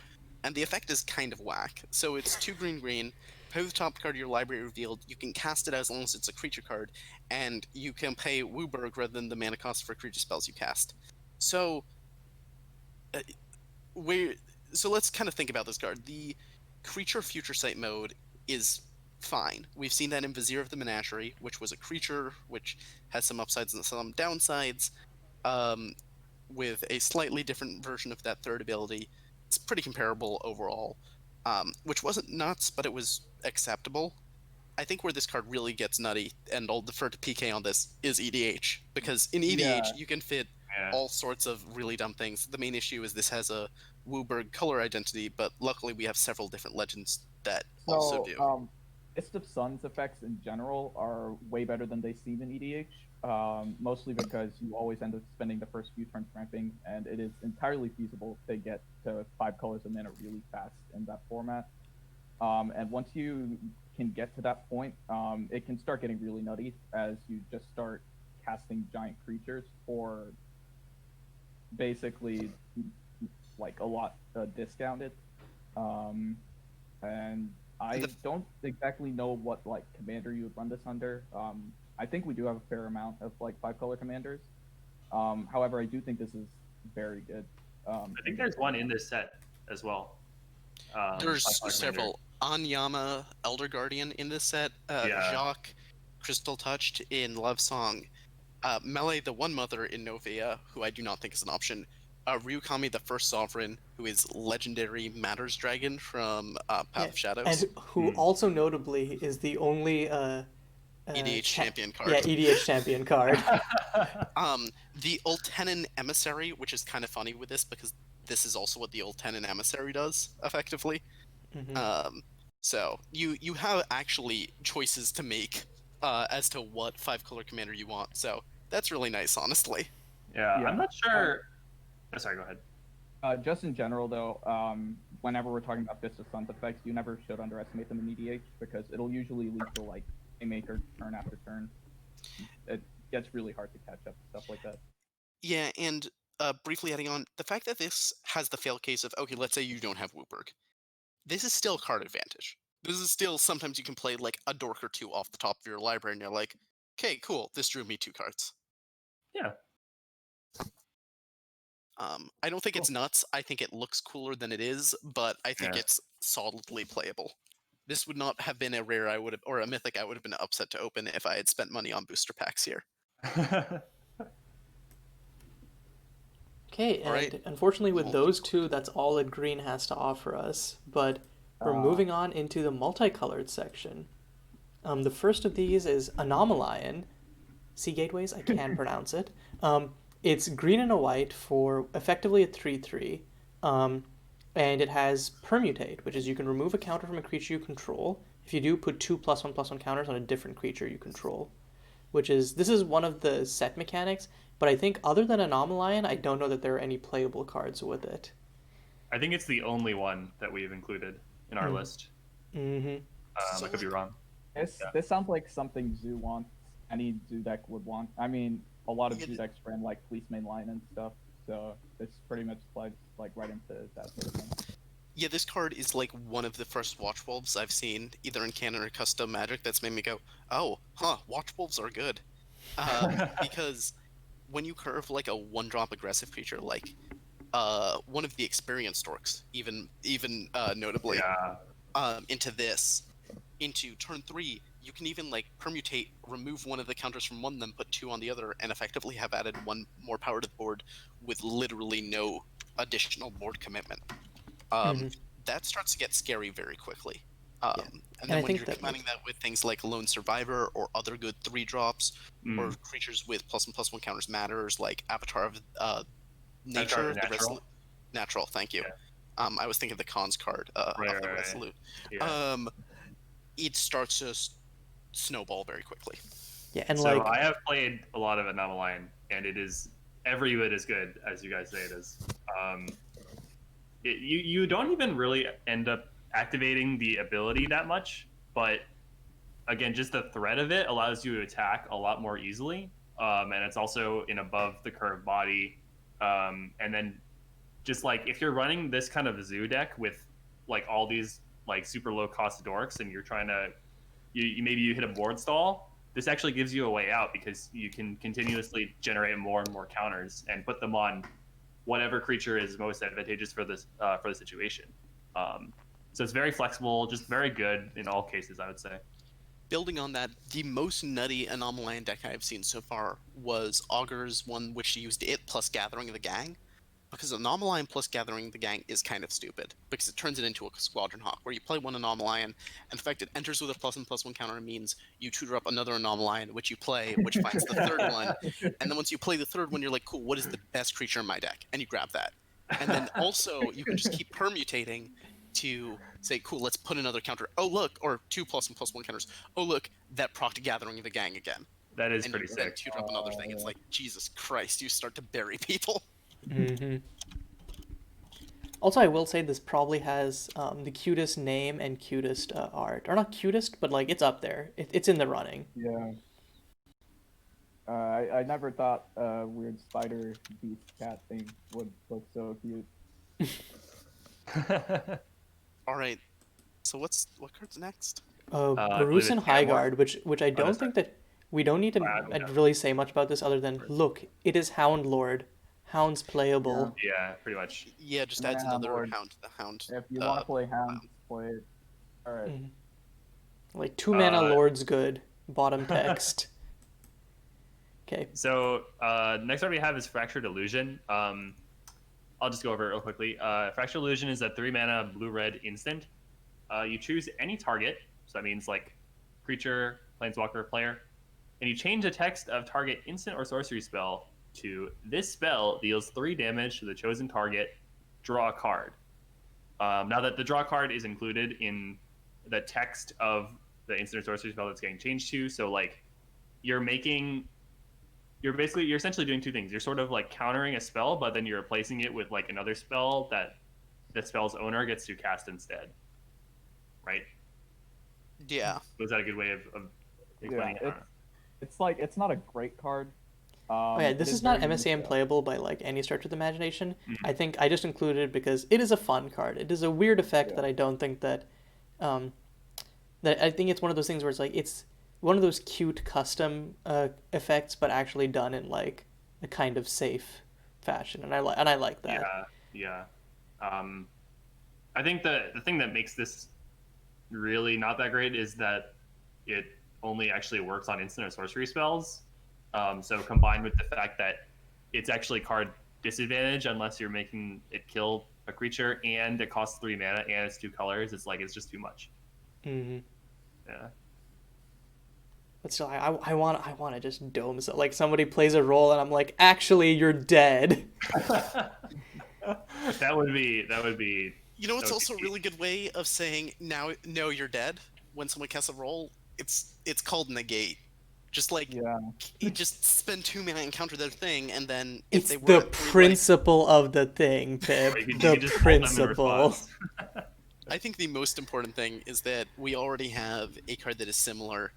and the effect is kind of whack. So it's 2 green, pay the top card of your library revealed, you can cast it as long as it's a creature card, and you can pay Wooburg rather than the mana cost for creature spells you cast. So, uh, so let's kind of think about this card. The creature future sight mode is fine. We've seen that in Vizier of the Menagerie, which was a creature which has some upsides and some downsides, with a slightly different version of that third ability. It's pretty comparable overall, which wasn't nuts, but it was acceptable. I think where this card really gets nutty, and I'll defer to PK on this, is EDH. Because in EDH, Yeah. you can fit Yeah. all sorts of really dumb things. The main issue is this has a Wooburg color identity, but luckily we have several different legends that also do. Fist of Sun's effects in general are way better than they seem in EDH, mostly because you always end up spending the first few turns ramping, and it is entirely feasible to get to 5 colors of mana really fast in that format. And once you can get to that point, it can start getting really nutty as you just start casting giant creatures for basically like a lot discounted. And I don't exactly know what like commander you would run this under. I think we do have a fair amount of like 5 color commanders. However, I do think this is very good. I think there's one in this set as well. There's several. Anyama, Elder Guardian in this set. Jacques, Crystal Touched in Love Song. Melee, the One Mother in Novia, who I do not think is an option. Ryukami, the First Sovereign, who is legendary Matters Dragon from Path of Shadows. And who also notably is the only EDH champion card. Yeah, EDH champion card. The Ultenin Emissary, which is kind of funny with this because this is also what the Ultenin Emissary does, effectively. Mm-hmm. So you have actually choices to make as to what 5 color commander you want. So that's really nice, honestly. Yeah. I'm not sure. Sorry, go ahead. Just in general, though, whenever we're talking about Fist of Sun's effects, you never should underestimate them in EDH because it'll usually lead to like a maker turn after turn. It gets really hard to catch up, stuff like that. Yeah, and briefly adding on, the fact that this has the fail case of, okay, let's say you don't have Wooburg. This is still card advantage. This is still, sometimes you can play like a dork or 2 off the top of your library and you're like, okay, cool, this drew me 2 cards. Yeah. I don't think it's nuts. I think it looks cooler than it is, but I think it's solidly playable. This would not have been a rare or a mythic I would have been upset to open if I had spent money on booster packs here. Okay, and unfortunately with those 2, that's all that green has to offer us. But we're moving on into the multicolored section. The first of these is Anomalion. Sea Gateways, I can't pronounce it. It's green and a white for effectively a 3/3. And it has Permutate, which is you can remove a counter from a creature you control. If you do, put 2 +1/+1 counters on a different creature you control. This is one of the set mechanics, but I think other than Anomalion, I don't know that there are any playable cards with it. I think it's the only one that we've included in our list. Mm-hmm. I could be wrong. This sounds like something Zoo wants. Any Zoo deck would want. I mean, a lot of Zoo decks ran like Police Main Line and stuff, so this pretty much slides like right into that sort of thing. Yeah, this card is like one of the first Watchwolves I've seen, either in canon or custom Magic, that's made me go, oh, huh, Watchwolves are good. Because when you curve like a one-drop aggressive creature, like one of the experienced orcs, even notably, Yeah. into this, into turn 3, you can even like permutate, remove one of the counters from one, then put 2 on the other, and effectively have added 1 more power to the board with literally no additional board commitment. Hmm. That starts to get scary very quickly. Yeah, And and I then when think you're that combining like that with things like Lone Survivor or other good 3-drops, or Mm. creatures with +1/+1 counters matters, like Avatar of Avatar Nature, the the Natural. Resolute. Natural, thank you. Yeah. I was thinking the cons card Right, of right, the right. Resolute. Yeah. Um, it starts to snowball very quickly. yeah, and So like I have played a lot of Anomaline, and it is every bit as good as you guys say it is. Um, you don't even really end up activating the ability that much, but again, just the threat of it allows you to attack a lot more easily, and it's also in above the curve body, and then just like if you're running this kind of zoo deck with like all these like super low cost dorks, and you're trying to maybe you hit a board stall. This actually gives you a way out because you can continuously generate more and more counters and put them on whatever creature is most advantageous for this for the situation. Um, so it's very flexible, just very good in all cases, I would say. Building on that, the most nutty Anomaline deck I've seen so far was Augur's one, which used it plus Gathering of the Gang. Because Anomaline plus Gathering the Gang is kind of stupid, because it turns it into a Squadron Hawk, where you play one Anomaline, and the fact it enters with a +1/+1 counter means you tutor up another Anomaline, which you play, which finds the third one, and then once you play the third one, you're like, cool, what is the best creature in my deck? And you grab that. And then also, you can just keep permutating to say, cool, let's put another counter. Oh, look, or 2 +1/+1 counters. Oh, look, that procced Gathering of the Gang again. That is And you pretty then sick. tutor up another thing. It's like, Jesus Christ, you start to bury people. hmm Also, I will say this probably has the cutest name and cutest art, or not cutest, but like it's up there. It's in the running. Yeah. I never thought a weird spider beast cat thing would look so cute. All right, so what card's next? I believe Barusan it's Anamorph. Highguard, which I Oh, no, don't sorry. think that we don't need to really say much about this other than look, it is Hound Lord. Hound's Yeah. playable. Yeah, pretty much. Yeah, just Mana adds Hound another Lord. hound to the hound. If you want to play hounds, play it. Alright. Mhm. Like 2 mana Uh, Lord's good. Bottom text. Okay. So next card we have is Fractured Illusion. I'll just go over it real quickly. Fractured Illusion is a 3-mana blue-red instant. You choose any target, so that means like creature, planeswalker, player, and you change the text of target instant or sorcery spell to this spell deals 3 damage to the chosen target, draw a card. Now that the draw card is included in the text of the instant or sorcery spell that's getting changed to, so like you're making you're essentially doing 2 things. You're sort of like countering a spell, but then you're replacing it with like another spell that the spell's owner gets to cast instead. Right? Yeah. Was that a good way of explaining Yeah, it? it's like it's not a great card. Oh yeah, It this is is not very MSEM unique, playable by like any stretch of the imagination. Mhm. I think I just included it because it is a fun card. It is a weird effect Yeah. that I don't think um, that I think it's one of those things where it's one of those cute custom effects, but actually done in like a kind of safe fashion, and I like that. Yeah, yeah. Um, I think the thing that makes this really not that great is that it only actually works on instant or sorcery spells. So combined with the fact that it's actually card disadvantage unless you're making it kill a creature, and it costs 3 mana and it's 2 colors, it's just too much. Hmm. Yeah. But still, I want to just dome so like somebody plays a role and I'm like, actually, you're dead. that would be You know what's that would also a be really good way of saying now no you're dead when someone casts a roll? It's called negate. Just like Yeah. you just spend 2 mana and counter their thing, and then if It's they the were principle of the thing, Pip. Or you The can just hold them in principle. response. I think the most important thing is that we already have a card that is similar,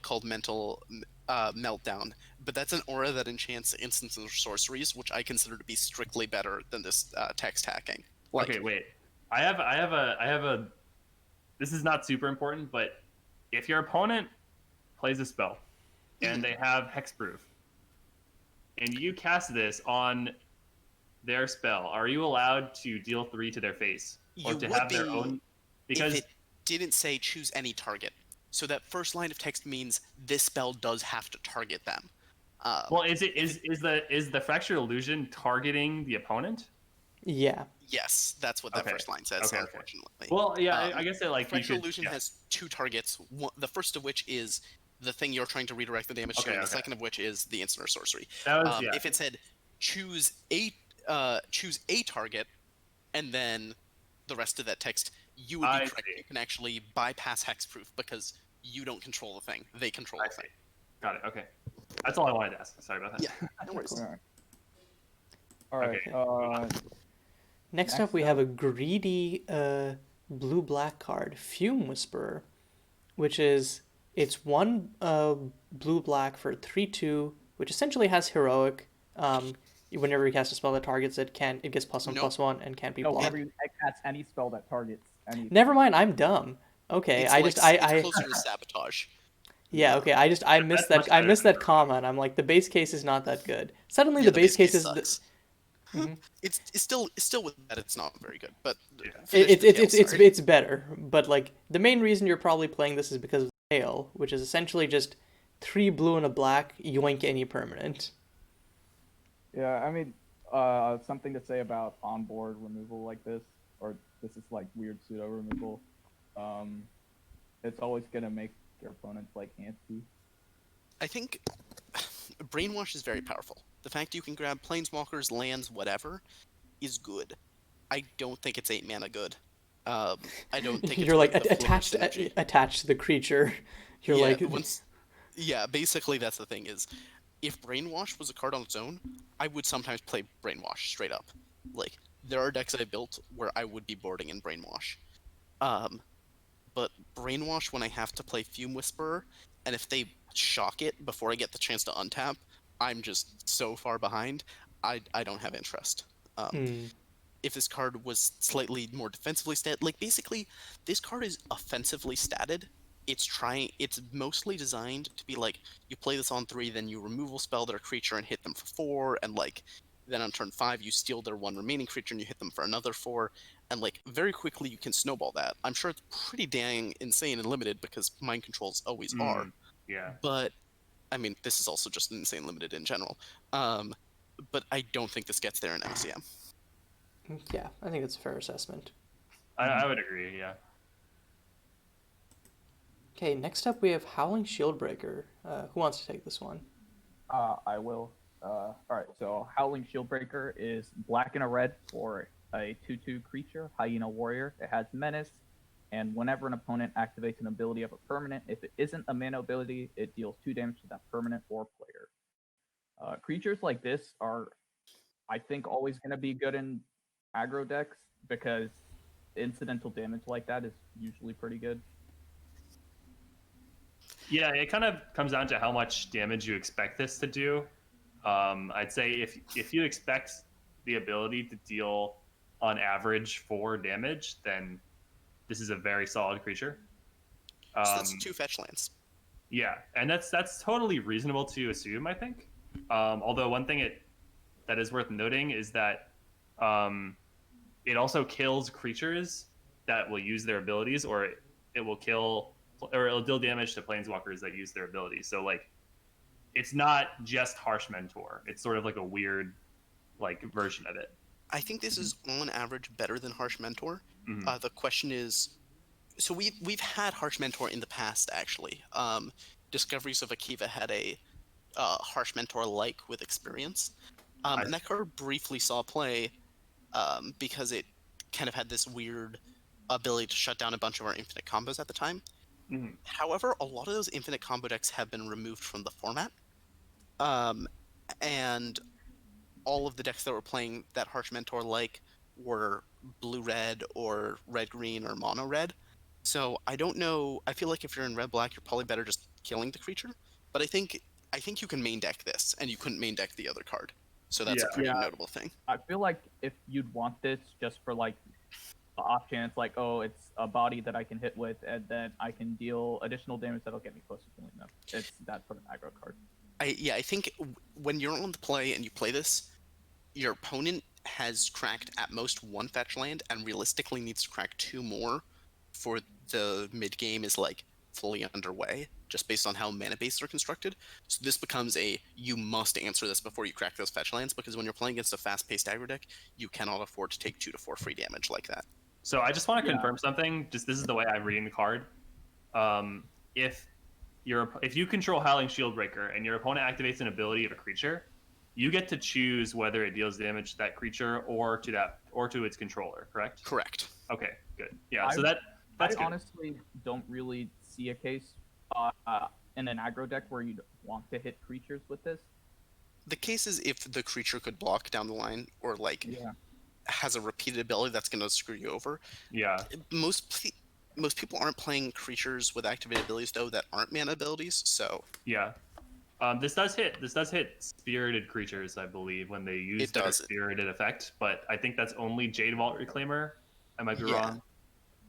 called Mental Meltdown, but that's an aura that enchants instances or sorceries, which I consider to be strictly better than this text hacking. Like, Okay, wait. I have a. This is not super important, but if your opponent plays a spell and they have hexproof, and you cast this on their spell, are you allowed to deal 3 to their face or You to would have their be own? if Because it didn't say choose any target. So that first line of text means this spell does have to target them. well, is it if is the fractured illusion targeting the opponent? Yeah. Yes, that's what that Okay. first line says. Okay. Unfortunately. Well, yeah, I guess that like you Fractured could. illusion Yeah. has 2 targets. The first of which is the thing you're trying to redirect the damage to, Okay, and the okay. second of which is the instant or sorcery. That was yeah. If it said choose a target, and then the rest of that text, you would be I correct. see. You can actually bypass hexproof because you don't control the thing; they control I the see. thing. Got it. Okay. That's all I wanted to ask. Sorry about that. Yeah, no worries. All right. Okay. Next up, we have a greedy blue-black card, Fume Whisperer, which is it's 1 blue-black for 3/2, which essentially has heroic. Whenever you cast a spell that targets it, it gets +1/+1 and can't be No, blocked. whenever you cast any spell that targets any. Never mind, I'm dumb. Okay, It's closer to sabotage. Yeah, okay. I missed that. I missed that comment. I'm like, the base case is not that good. Suddenly, Yeah, the base case is. sucks. It's still with that. It's not very good, but It's better. But like the main reason you're probably playing this is because of Hail, which is essentially just 3 blue and a black, yoink any permanent. Yeah, I mean, something to say about onboard removal like this, or this is like weird pseudo removal. It's always gonna make your opponents like antsy. I think Brainwash is very powerful. The fact you can grab planeswalkers, lands, whatever, is good. I don't think it's 8 mana good. I don't think You're like the attached to the creature. You're like basically that's the thing is, if Brainwash was a card on its own, I would sometimes play Brainwash straight up. Like there are decks I built where I would be boarding in Brainwash. But Brainwash when I have to play Fume Whisperer, and if they shock it before I get the chance to untap, I'm just so far behind. I don't have interest. If this card was slightly more defensively statted, like basically this card is offensively statted. It's mostly designed to be like you play this on 3, then you removal spell their creature and hit them for 4, and like then on turn 5 you steal their 1 remaining creature and you hit them for another 4, and like very quickly you can snowball that. I'm sure it's pretty dang insane and limited because mind controls always are. Yeah. But I mean, this is also just insane limited in general. But I don't think this gets there in MSEM. Yeah, I think it's a fair assessment. I would agree. Yeah. Okay, next up we have Howling Shieldbreaker. Who wants to take this one? I will. All right, so Howling Shieldbreaker is black and a red for a 2/2 creature, Hyena Warrior. It has Menace, and whenever an opponent activates an ability of a permanent, if it isn't a mana ability, it deals 2 damage to that permanent or player. Creatures like this are, I think, always going to be good in aggro decks because incidental damage like that is usually pretty good. Yeah, it kind of comes down to how much damage you expect this to do. I'd say if you expect the ability to deal on average 4 damage, then this is a very solid creature. So that's 2 fetch lands. Yeah, and that's totally reasonable to assume, I think. Although one thing that is worth noting is that it also kills creatures that will use their abilities, or it'll deal damage to planeswalkers that use their abilities. So like, it's not just Harsh Mentor. It's sort of like a weird like version of it. I think this is on average better than Harsh Mentor. The question is, so we've had Harsh Mentor in the past actually. Discoveries of Akiva had a Harsh Mentor like with experience, and that card briefly saw play because it kind of had this weird ability to shut down a bunch of our infinite combos at the time. However, a lot of those infinite combo decks have been removed from the format, and all of the decks that were playing that Harsh Mentor like were blue-red or red-green or mono-red. So I don't know. I feel like if you're in red-black, you're probably better just killing the creature. But I think you can main deck this, and you couldn't main deck the other card. So that's a pretty notable thing. I feel like if you'd want this just for like the off chance, like, oh, it's a body that I can hit with, and then I can deal additional damage that'll get me closer to killing them. It's that sort of aggro card. I think when you're on the play and you play this, your opponent has cracked at most one fetch land and realistically needs to crack 2 more for the mid game is like fully underway, just based on how mana bases are constructed. So this becomes a you must answer this before you crack those fetch lands, because when you're playing against a fast-paced aggro deck, you cannot afford to take 2 to 4 free damage like that. So I just want to confirm something. Just this is the way I'm reading the card. If you control Howling Shieldbreaker and your opponent activates an ability of a creature, you get to choose whether it deals damage to that creature or to its controller. Correct? Correct. Okay, good. Yeah. I So that's good. honestly don't really see a case in an aggro deck where you'd want to hit creatures with this. The case is if the creature could block down the line, or like has a repeated ability that's going to screw you over. Yeah. Most people aren't playing creatures with activated abilities though that aren't mana abilities. So yeah. This does hit spirited creatures, I believe, when they use their spirited effect, but I think that's only Jade Vault Reclaimer. I might be wrong.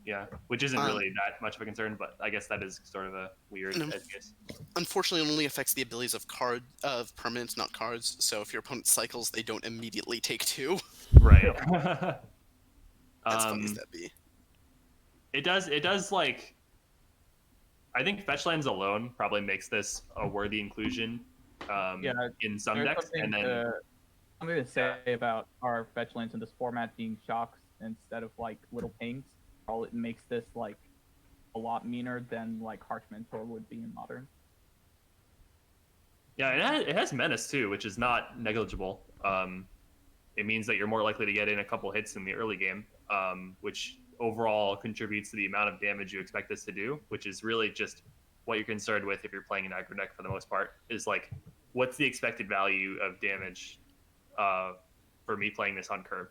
Yeah, which isn't really that much of a concern, but I guess that is sort of a weird edge case. Unfortunately, it only affects the abilities of permanents, not cards. So if your opponent cycles, they don't immediately take 2. Right. As funny as that be. It does like. I think fetch lands alone probably makes this a worthy inclusion in some decks. And then something to say about our fetch lands in this format being shocks instead of like little pings. It makes this like a lot meaner than like Harsh Mentor would be in Modern. Yeah, and it has Menace too, which is not negligible. It means that you're more likely to get in a couple hits in the early game, which overall contributes to the amount of damage you expect this to do, which is really just what you're concerned with if you're playing an aggro deck for the most part, is like, what's the expected value of damage for me playing this on curve?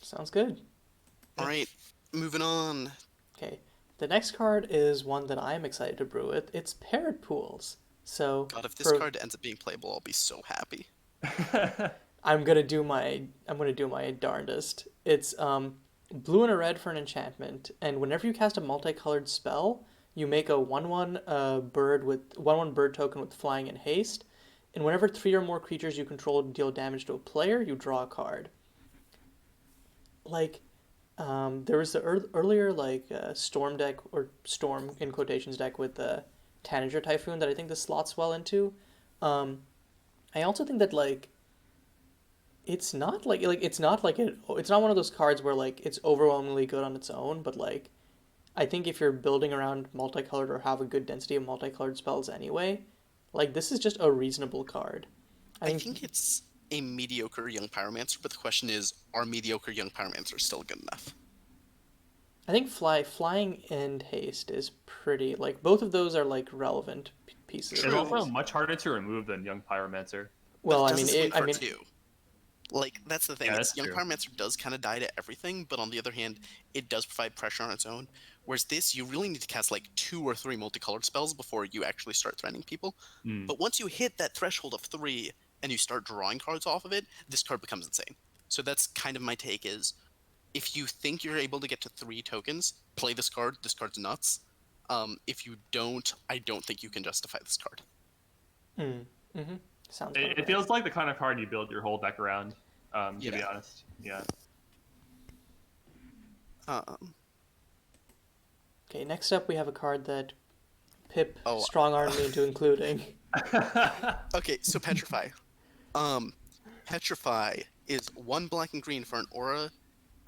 Sounds good. All right, moving on. Okay, the next card is one that I'm excited to brew with. It's Parrot Pools. So God, if this card ends up being playable, I'll be so happy. I'm gonna do my darndest. It's blue and a red for an enchantment, and whenever you cast a multicolored spell, you make a 1/1 bird with 1/1 bird token with flying and haste, and whenever 3 or more creatures you control deal damage to a player, you draw a card. Like, there was the earlier like storm deck, or storm in quotations deck, with the Tanaker Typhoon that I think this slots well into. I also think that like it's not like it's not one of those cards where like it's overwhelmingly good on its own, but like I think if you're building around multicolored or have a good density of multicolored spells anyway, like this is just a reasonable card. I think it's a mediocre Young Pyromancer, but the question is, are mediocre Young Pyromancers still good enough? I think flying and haste is pretty, like both of those are like relevant pieces. It's also much harder to remove than Young Pyromancer. Well, Too. Like, that's the thing. Yeah, Young Pyromancer does kind of die to everything, but on the other hand, it does provide pressure on its own. Whereas this, you really need to cast like 2 or 3 multicolored spells before you actually start threatening people. But once you hit that threshold of 3 and you start drawing cards off of it, this card becomes insane. So that's kind of my take is, if you think you're able to get to 3 tokens, play this card. This card's nuts. If you don't, I don't think you can justify this card. Sounds it feels like the kind of card you build your whole deck around, to be honest. Yeah. Okay, next up we have a card that Pip strong-armed me into including. Okay, so Petrify. Petrify is 1 black and green for an aura,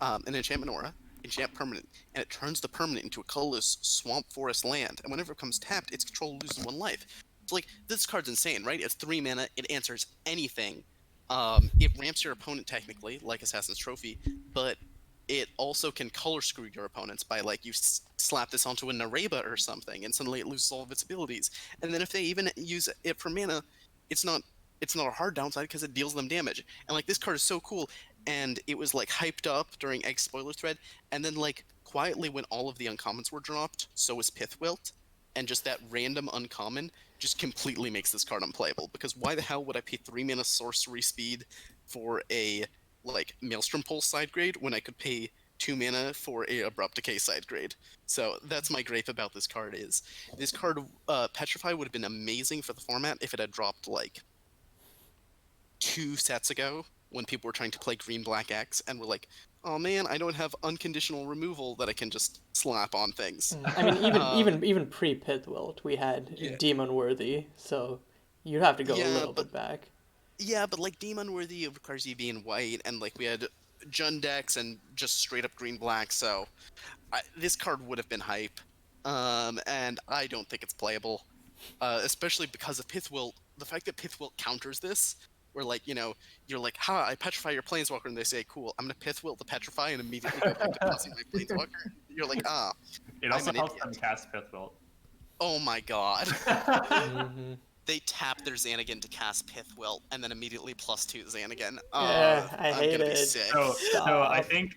an enchantment aura, enchant permanent, and it turns the permanent into a colorless swamp forest land, and whenever it becomes tapped, its controller loses 1 life. So, like, this card's insane, right? It's 3 mana, it answers anything. It ramps your opponent technically, like Assassin's Trophy, but it also can color screw your opponents by, like, you slap this onto a Nareba or something, and suddenly it loses all of its abilities. And then if they even use it for mana, it's not a hard downside because it deals them damage. And, like, this card is so cool, and it was, like, hyped up during Egg Spoiler Thread, and then, like, quietly when all of the uncommons were dropped, so was Pithwilt, and just that random uncommon just completely makes this card unplayable, because why the hell would I pay 3 mana sorcery speed for a like Maelstrom Pulse side grade when I could pay 2 mana for a Abrupt Decay side grade. So that's my gripe about this card is this card, Petrify would have been amazing for the format if it had dropped like 2 sets ago when people were trying to play Green-Black X and were like, oh man, I don't have unconditional removal that I can just slap on things. I mean, even pre Pithwilt, we had Yeah. Demon Worthy, so you'd have to go a Yeah, little bit back. Yeah, but like Demon Worthy requires you to be in white, and like we had Jund decks and just straight up green-black, so this card would have been hype. And I don't think it's playable. Especially because of Pithwilt. The fact that Pithwilt counters this, where like, you're like, ha, I petrify your Planeswalker, and they say, cool, I'm gonna Pithwilt the Petrify and immediately go back to tossing my Planeswalker. You're like, ah, It I'm also an helps idiot. them cast Pithwilt. Oh my god. Mm-hmm. They tap their Xanagan to cast Pithwilt, and then immediately +2 Xanagan. Yeah, I I'm hate gonna be it. sick. So Stop. I think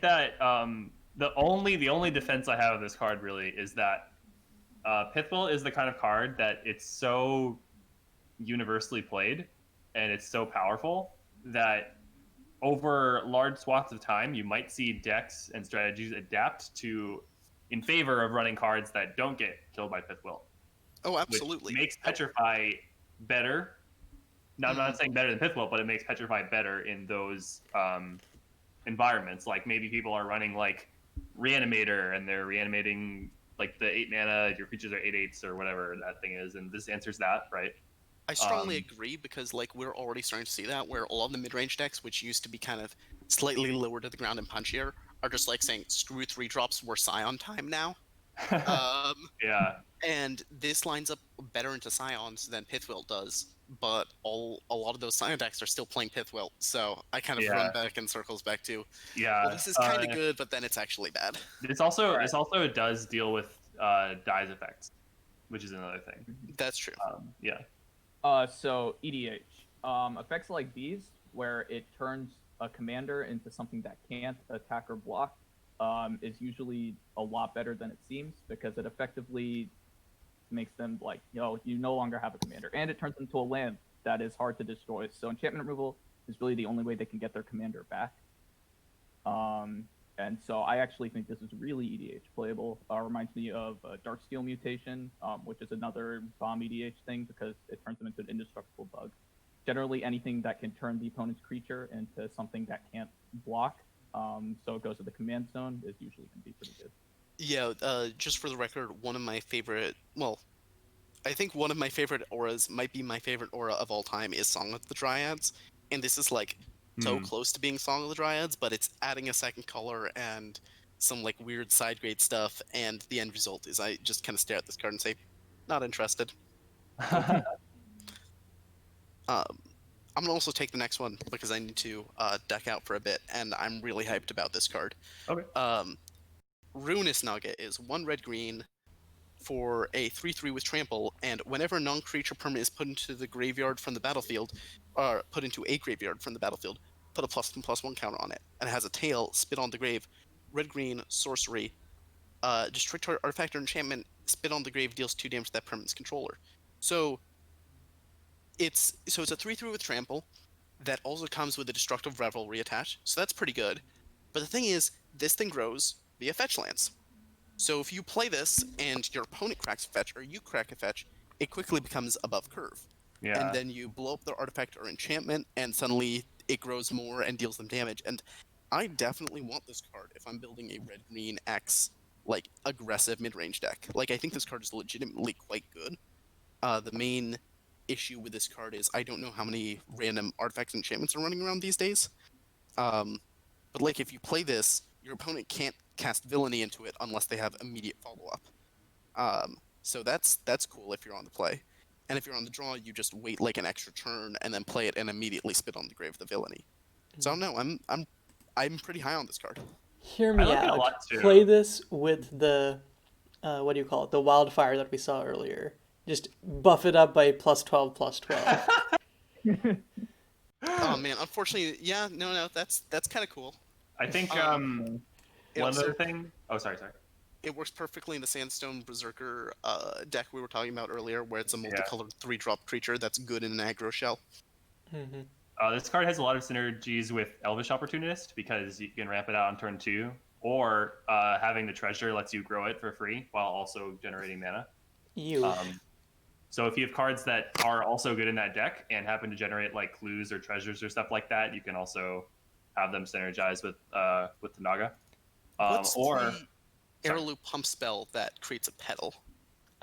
that the only defense I have of this card really is that Pithwill is the kind of card that it's so universally played and it's so powerful that over large swaths of time you might see decks and strategies adapt to in favor of running cards that don't get killed by Pithwill. Oh, absolutely. Which makes Petrify better. Now, I'm not saying better than Pithwill, but it makes Petrify better in those environments. Like maybe people are running like Reanimator and they're reanimating like the 8 mana, your creatures are 8/8s or whatever that thing is, and this answers that, right? I strongly agree because like we're already starting to see that where a lot of the mid-range decks, which used to be kind of slightly lower to the ground and punchier, are just like saying screw 3-drops, we're Scion time now. Yeah. And this lines up better into Scions than Pithwill does, but a lot of those Scion decks are still playing Pithwill, so I kind of run back in circles back to, well, this is kind of good, but then it's actually bad. This also does deal with Dye's effects, which is another thing. That's true. Yeah. So EDH. Effects like these, where it turns a commander into something that can't attack or block, is usually a lot better than it seems because it effectively makes them like, you no longer have a commander, and it turns into a land that is hard to destroy. So enchantment removal is really the only way they can get their commander back. And so I actually think this is really EDH playable. Reminds me of Darksteel Mutation, which is another bomb EDH thing because it turns them into an indestructible bug. Generally, anything that can turn the opponent's creature into something that can't block, so it goes to the command zone, is usually going to be pretty good. Yeah, just for the record, one of my favorite, I think one of my favorite auras might be my favorite aura of all time is Song of the Dryads, and this is like so close to being Song of the Dryads, but it's adding a second color and some like weird side grade stuff, and the end result is I just kind of stare at this card and say, not interested. I'm gonna also take the next one because I need to deck out for a bit, and I'm really hyped about this card. Okay. Ruinous Nugget is 1 red-green for a 3/3 with trample, and whenever a non-creature permanent is put into the graveyard from the battlefield, or put into a graveyard from the battlefield, put a +1/+1 counter on it, and it has a tail, spit on the grave, red-green, sorcery, destroy target artifact or enchantment, spit on the grave, deals 2 damage to that permanent's controller. So it's a 3/3 with trample that also comes with a destructive revelry attached, so that's pretty good. But the thing is, this thing grows via fetch lands. So if you play this and your opponent cracks a fetch or you crack a fetch, it quickly becomes above curve. Yeah. And then you blow up their artifact or enchantment, and suddenly it grows more and deals them damage. And I definitely want this card if I'm building a red-green X, like, aggressive mid-range deck. Like, I think this card is legitimately quite good. The main issue with this card is I don't know how many random artifacts and enchantments are running around these days. But like if you play this, your opponent can't cast Villainy into it unless they have immediate follow-up. So that's cool if you're on the play. And if you're on the draw, you just wait like an extra turn and then play it and immediately spit on the grave of the Villainy. So no, I'm pretty high on this card. Hear me like it a out. lot, too. Play this with the what do you call it? The wildfire that we saw earlier. Just buff it up by +12/+12. Oh man, unfortunately, yeah, no, that's kind of cool. I think one also- other thing. Oh, sorry. It works perfectly in the Sandstone Berserker deck we were talking about earlier, where it's a multicolored 3-drop creature that's good in an aggro shell. Mm-hmm. This card has a lot of synergies with Elvish Opportunist because you can ramp it out on turn 2, or having the treasure lets you grow it for free while also generating mana. You. So if you have cards that are also good in that deck and happen to generate like clues or treasures or stuff like that, you can also have them synergize with the Naga. What's or the Heirloom Pump spell that creates a petal?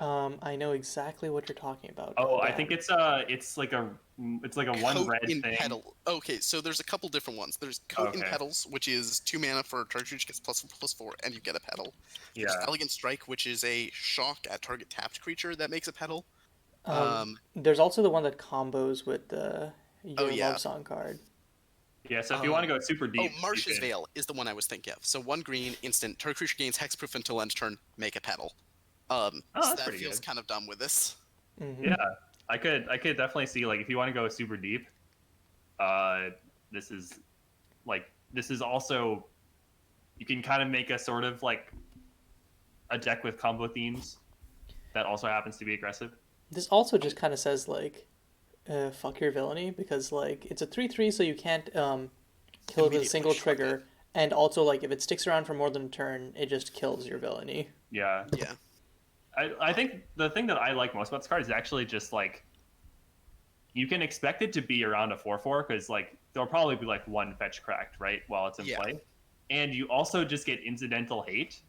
I know exactly what you're talking about. I Goddamn. think it's like a one Coat red in thing. Petal. Okay, so there's a couple different ones. There's Coat in Okay. Petals, which is 2 mana for a target creature gets +4/+4, and you get a petal. There's Yeah. Elegant Strike, which is a shock at target tapped creature that makes a petal. There's also the one that combos with the Your yeah. Love Song card. Yeah, so if you want to go super deep, Marsh's you can. Veil is the one I was thinking of. So 1 green, instant, target creature gains hexproof until end turn, make a petal. So that's that pretty feels good. kind of dumb with this. Mm-hmm. Yeah, I could definitely see, like, if you want to go super deep, this is also, you can kind of make a sort of like a deck with combo themes that also happens to be aggressive. This also just kind of says like, fuck your villainy, because like it's a 3/3, so you can't kill it with a single Immediately shrug trigger, and also like if it sticks around for more than a turn, it just kills your villainy. Yeah. Yeah. I think the thing that I like most about this card is actually just like, you can expect it to be around a 4/4 because like there'll probably be like one fetch cracked right while it's in play, and you also just get incidental hate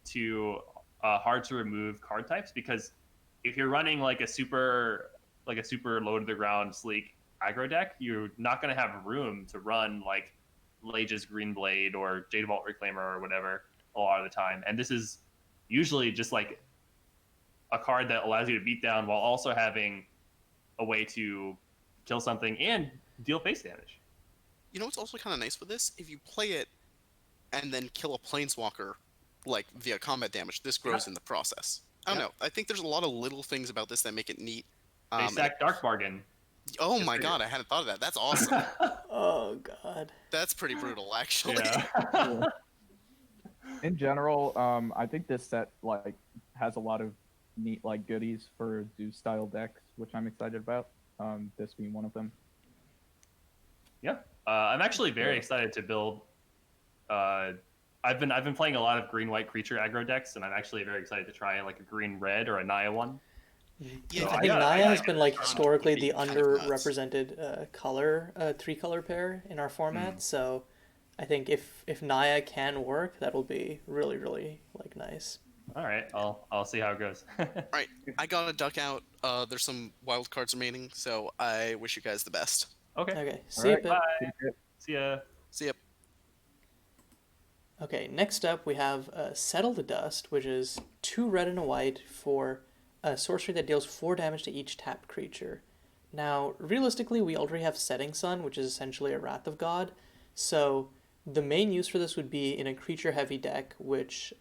to hard to remove card types, because if you're running like a super low to the ground sleek aggro deck, you're not going to have room to run like Lage's Green Blade or Jade Vault Reclaimer or whatever a lot of the time, and this is usually just like a card that allows you to beat down while also having a way to kill something and deal face damage. You know what's also kind of nice with this? If you play it and then kill a planeswalker, like via combat damage, this grows in the process. I don't know. I think there's a lot of little things about this that make it neat. They stack Dark Bargain. Oh my god, I hadn't thought of that. That's awesome. Oh god. That's pretty brutal, actually. Yeah. In general, I think this set like has a lot of neat like goodies for Zeus style decks, which I'm excited about. This being one of them. Yeah, I'm actually very excited to build. I've been playing a lot of green-white creature aggro decks, and I'm actually very excited to try like a green-red or a Naya one. Yeah, I I think gotta- Naya I has gotta been get like around to historically it. the Kind of nuts. underrepresented color, 3-color pair in our format. So I think if Naya can work, that'll be really, really like nice. All right, I'll see how it goes. Alright, I gotta duck out. There's some wild cards remaining, so I wish you guys the best. Okay. Okay, All see you, right, Pip. Bye. See ya. See ya. Okay, next up we have Settle the Dust, which is 2 red and a white for a sorcery that deals 4 damage to each tapped creature. Now, realistically, we already have Setting Sun, which is essentially a Wrath of God, so the main use for this would be in a creature-heavy deck, which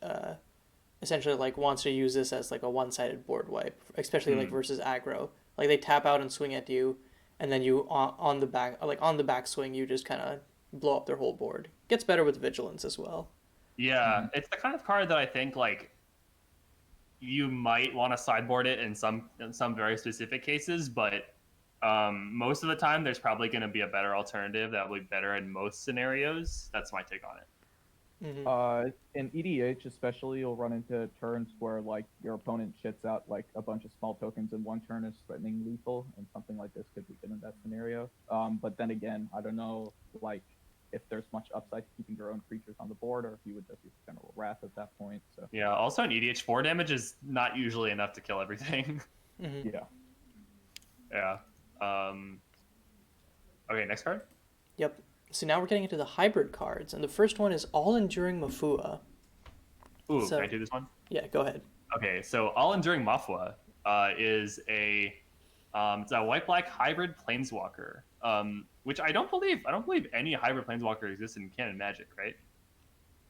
essentially like wants to use this as like a one-sided board wipe, especially like versus aggro. Like they tap out and swing at you, and then you on the back swing, you just kind of blow up their whole board. Gets better with vigilance as well. Yeah, it's the kind of card that I think like you might want to sideboard it in some very specific cases, but most of the time there's probably going to be a better alternative that will be better in most scenarios. That's my take on it. In EDH especially, you'll run into turns where like your opponent shits out like a bunch of small tokens and one turn is threatening lethal, and something like this could be good in that scenario. But then again, I don't know like if there's much upside to keeping your own creatures on the board, or if you would just use General Wrath at that point. So Yeah, also in EDH, 4 damage is not usually enough to kill everything. yeah. Yeah. Okay, next card. Yep. So now we're getting into the hybrid cards, and the first one is All Enduring Mafua. Ooh, So- can I do this one? Yeah, go ahead. Okay, so All Enduring Mafua is it's a white-black hybrid planeswalker, which I don't believe any hybrid planeswalker exists in Canon Magic, right?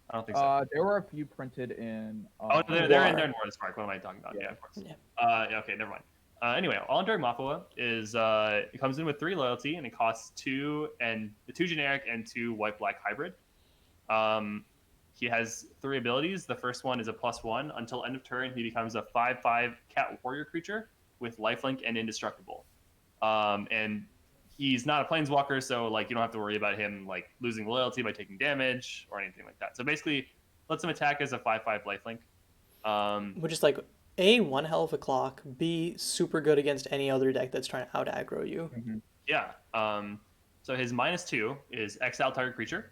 I don't think so. There were a few printed in. They're in War Spark. What am I talking about? Yeah, of course. Yeah. Okay, never mind. Anyway, All Enduring Mafua is it comes in with 3 loyalty, and it costs 2 generic and 2 white-black hybrid. He has 3 abilities. The first one is a +1. Until end of turn, he becomes a 5/5 cat warrior creature with lifelink and indestructible. And he's not a planeswalker, so like you don't have to worry about him like losing loyalty by taking damage or anything like that. So basically, lets him attack as a 5/5 lifelink. Which is like A, one hell of a clock, B, super good against any other deck that's trying to out aggro you. Mm-hmm. Yeah. So his -2 is exile target creature,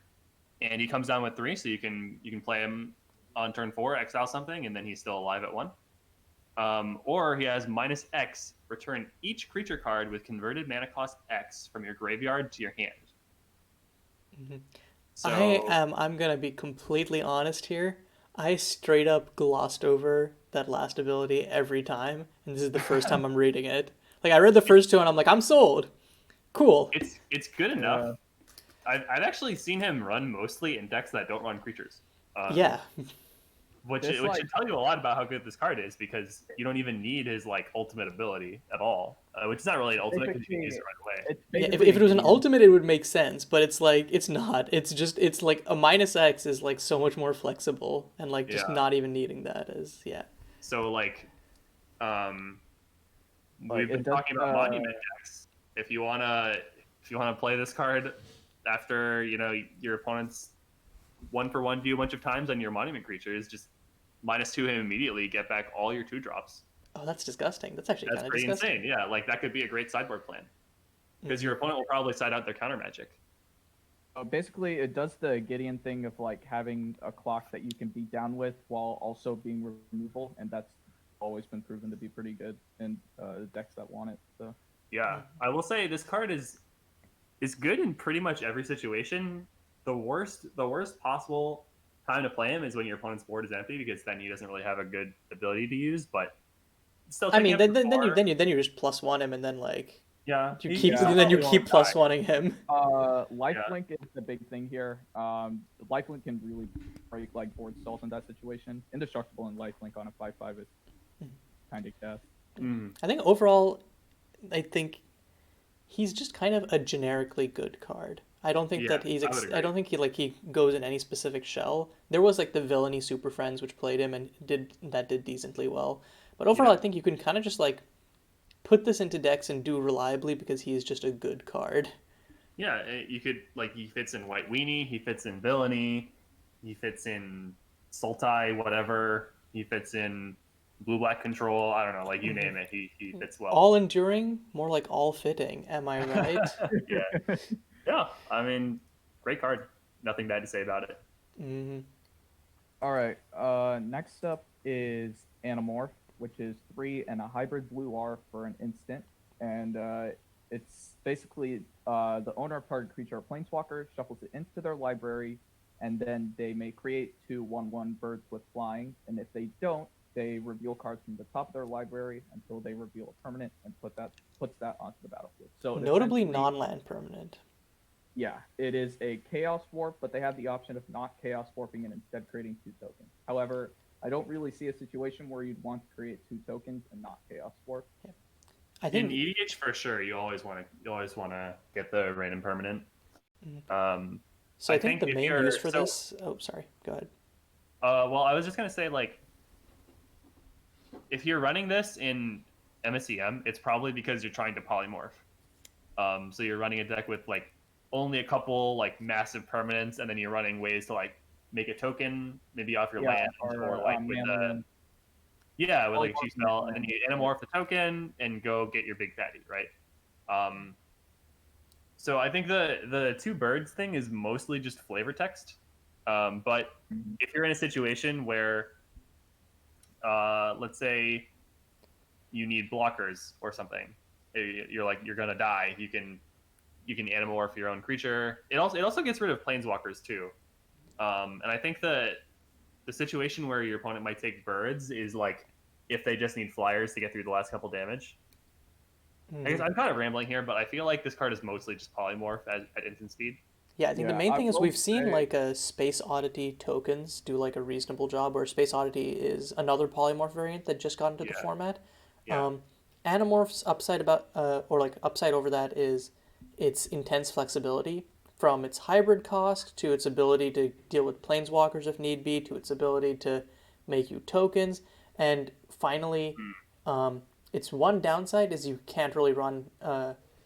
and he comes down with 3, so you can play him on turn 4, exile something, and then he's still alive at 1. Or he has -X, return each creature card with converted mana cost X from your graveyard to your hand. Mm-hmm. So I'm gonna be completely honest here. I straight up glossed over that last ability every time, and this is the first time I'm reading it. Like I read the first two and I'm like, I'm sold. Cool. it's good enough. I've actually seen him run mostly in decks that don't run creatures. Yeah. Which It's should tell you a lot about how good this card is, because you don't even need his like ultimate ability at all, which is not really an ultimate because you can use it right away. Yeah, if it was an ultimate, it would make sense, but it's like it's not. It's like a -X is like so much more flexible and like just Yeah. not even needing that is So like, Like, we've been it does, talking about monument decks. If you wanna play this card after your opponent's 1-for-1 view a bunch of times on your monument creatures, just -2 him immediately, get back all your 2-drops. Oh, that's disgusting. That's actually That's kind of pretty disgusting. insane. Yeah, like that could be a great sideboard plan, because your opponent will probably side out their counter magic. Basically, it does the Gideon thing of like having a clock that you can beat down with while also being removable, and that's always been proven to be pretty good in decks that want it. So Yeah, I will say this card is good in pretty much every situation. The worst possible time to play him is when your opponent's board is empty, because then he doesn't really have a good ability to use. But still, I mean, taking then up then to you 4, then you then you just +1 him and then like you keep +1ing him. lifelink is the big thing here. Lifelink can really break like board stalls in that situation. Indestructible and lifelink on a 5/5 is kind of gas. I think overall, I think he's just kind of a generically good card. I don't think that he's. I would agree. I don't think he goes in any specific shell. There was like the Villainy Super Friends which played him and did decently well. But overall, I think you can kind of just like put this into decks and do reliably because he is just a good card. Yeah, you could he fits in White Weenie, he fits in Villainy, he fits in Sultai, whatever. He fits in Blue-Black Control. I don't know, like you name it, he fits well. All enduring, more like all fitting. Am I right? Yeah. Yeah, I mean, great card. Nothing bad to say about it. Mm-hmm. All right. Next up is Anamorph, which is 3 and a hybrid blue R for an instant, and it's basically the owner of target creature or planeswalker shuffles it into their library, and then they may create 2 1/1 birds with flying, and if they don't, they reveal cards from the top of their library until they reveal a permanent and puts that onto the battlefield. So Notably non-land permanent. Yeah, it is a Chaos Warp, but they have the option of not Chaos Warping and instead creating 2 tokens. However, I don't really see a situation where you'd want to create 2 tokens and not Chaos Warp. Yeah. I think in EDH for sure, you always want to get the random permanent. So I think the main use for this. Oh, sorry. Go ahead. Well, I was just gonna say, like, if you're running this in MSEM, it's probably because you're trying to polymorph. So you're running a deck with like only a couple like massive permanents, and then you're running ways to like make a token maybe off your land, or like with the with like Chief Spell, and then you Anamorph the token and go get your big fatty, right? So I think the 2 birds thing is mostly just flavor text. But if you're in a situation where let's say you need blockers or something, you're gonna die, you can Anamorph your own creature. It also gets rid of planeswalkers too. And I think the situation where your opponent might take birds is like if they just need flyers to get through the last couple damage. I guess I'm kind of rambling here, but I feel like this card is mostly just polymorph at instant speed. Yeah, I think the main thing is we've seen like a Space Oddity tokens do like a reasonable job, where Space Oddity is another polymorph variant that just got into the format. Yeah. Anamorph's upside upside over that is its intense flexibility, from its hybrid cost to its ability to deal with planeswalkers if need be, to its ability to make you tokens, and finally, its one downside is you can't really run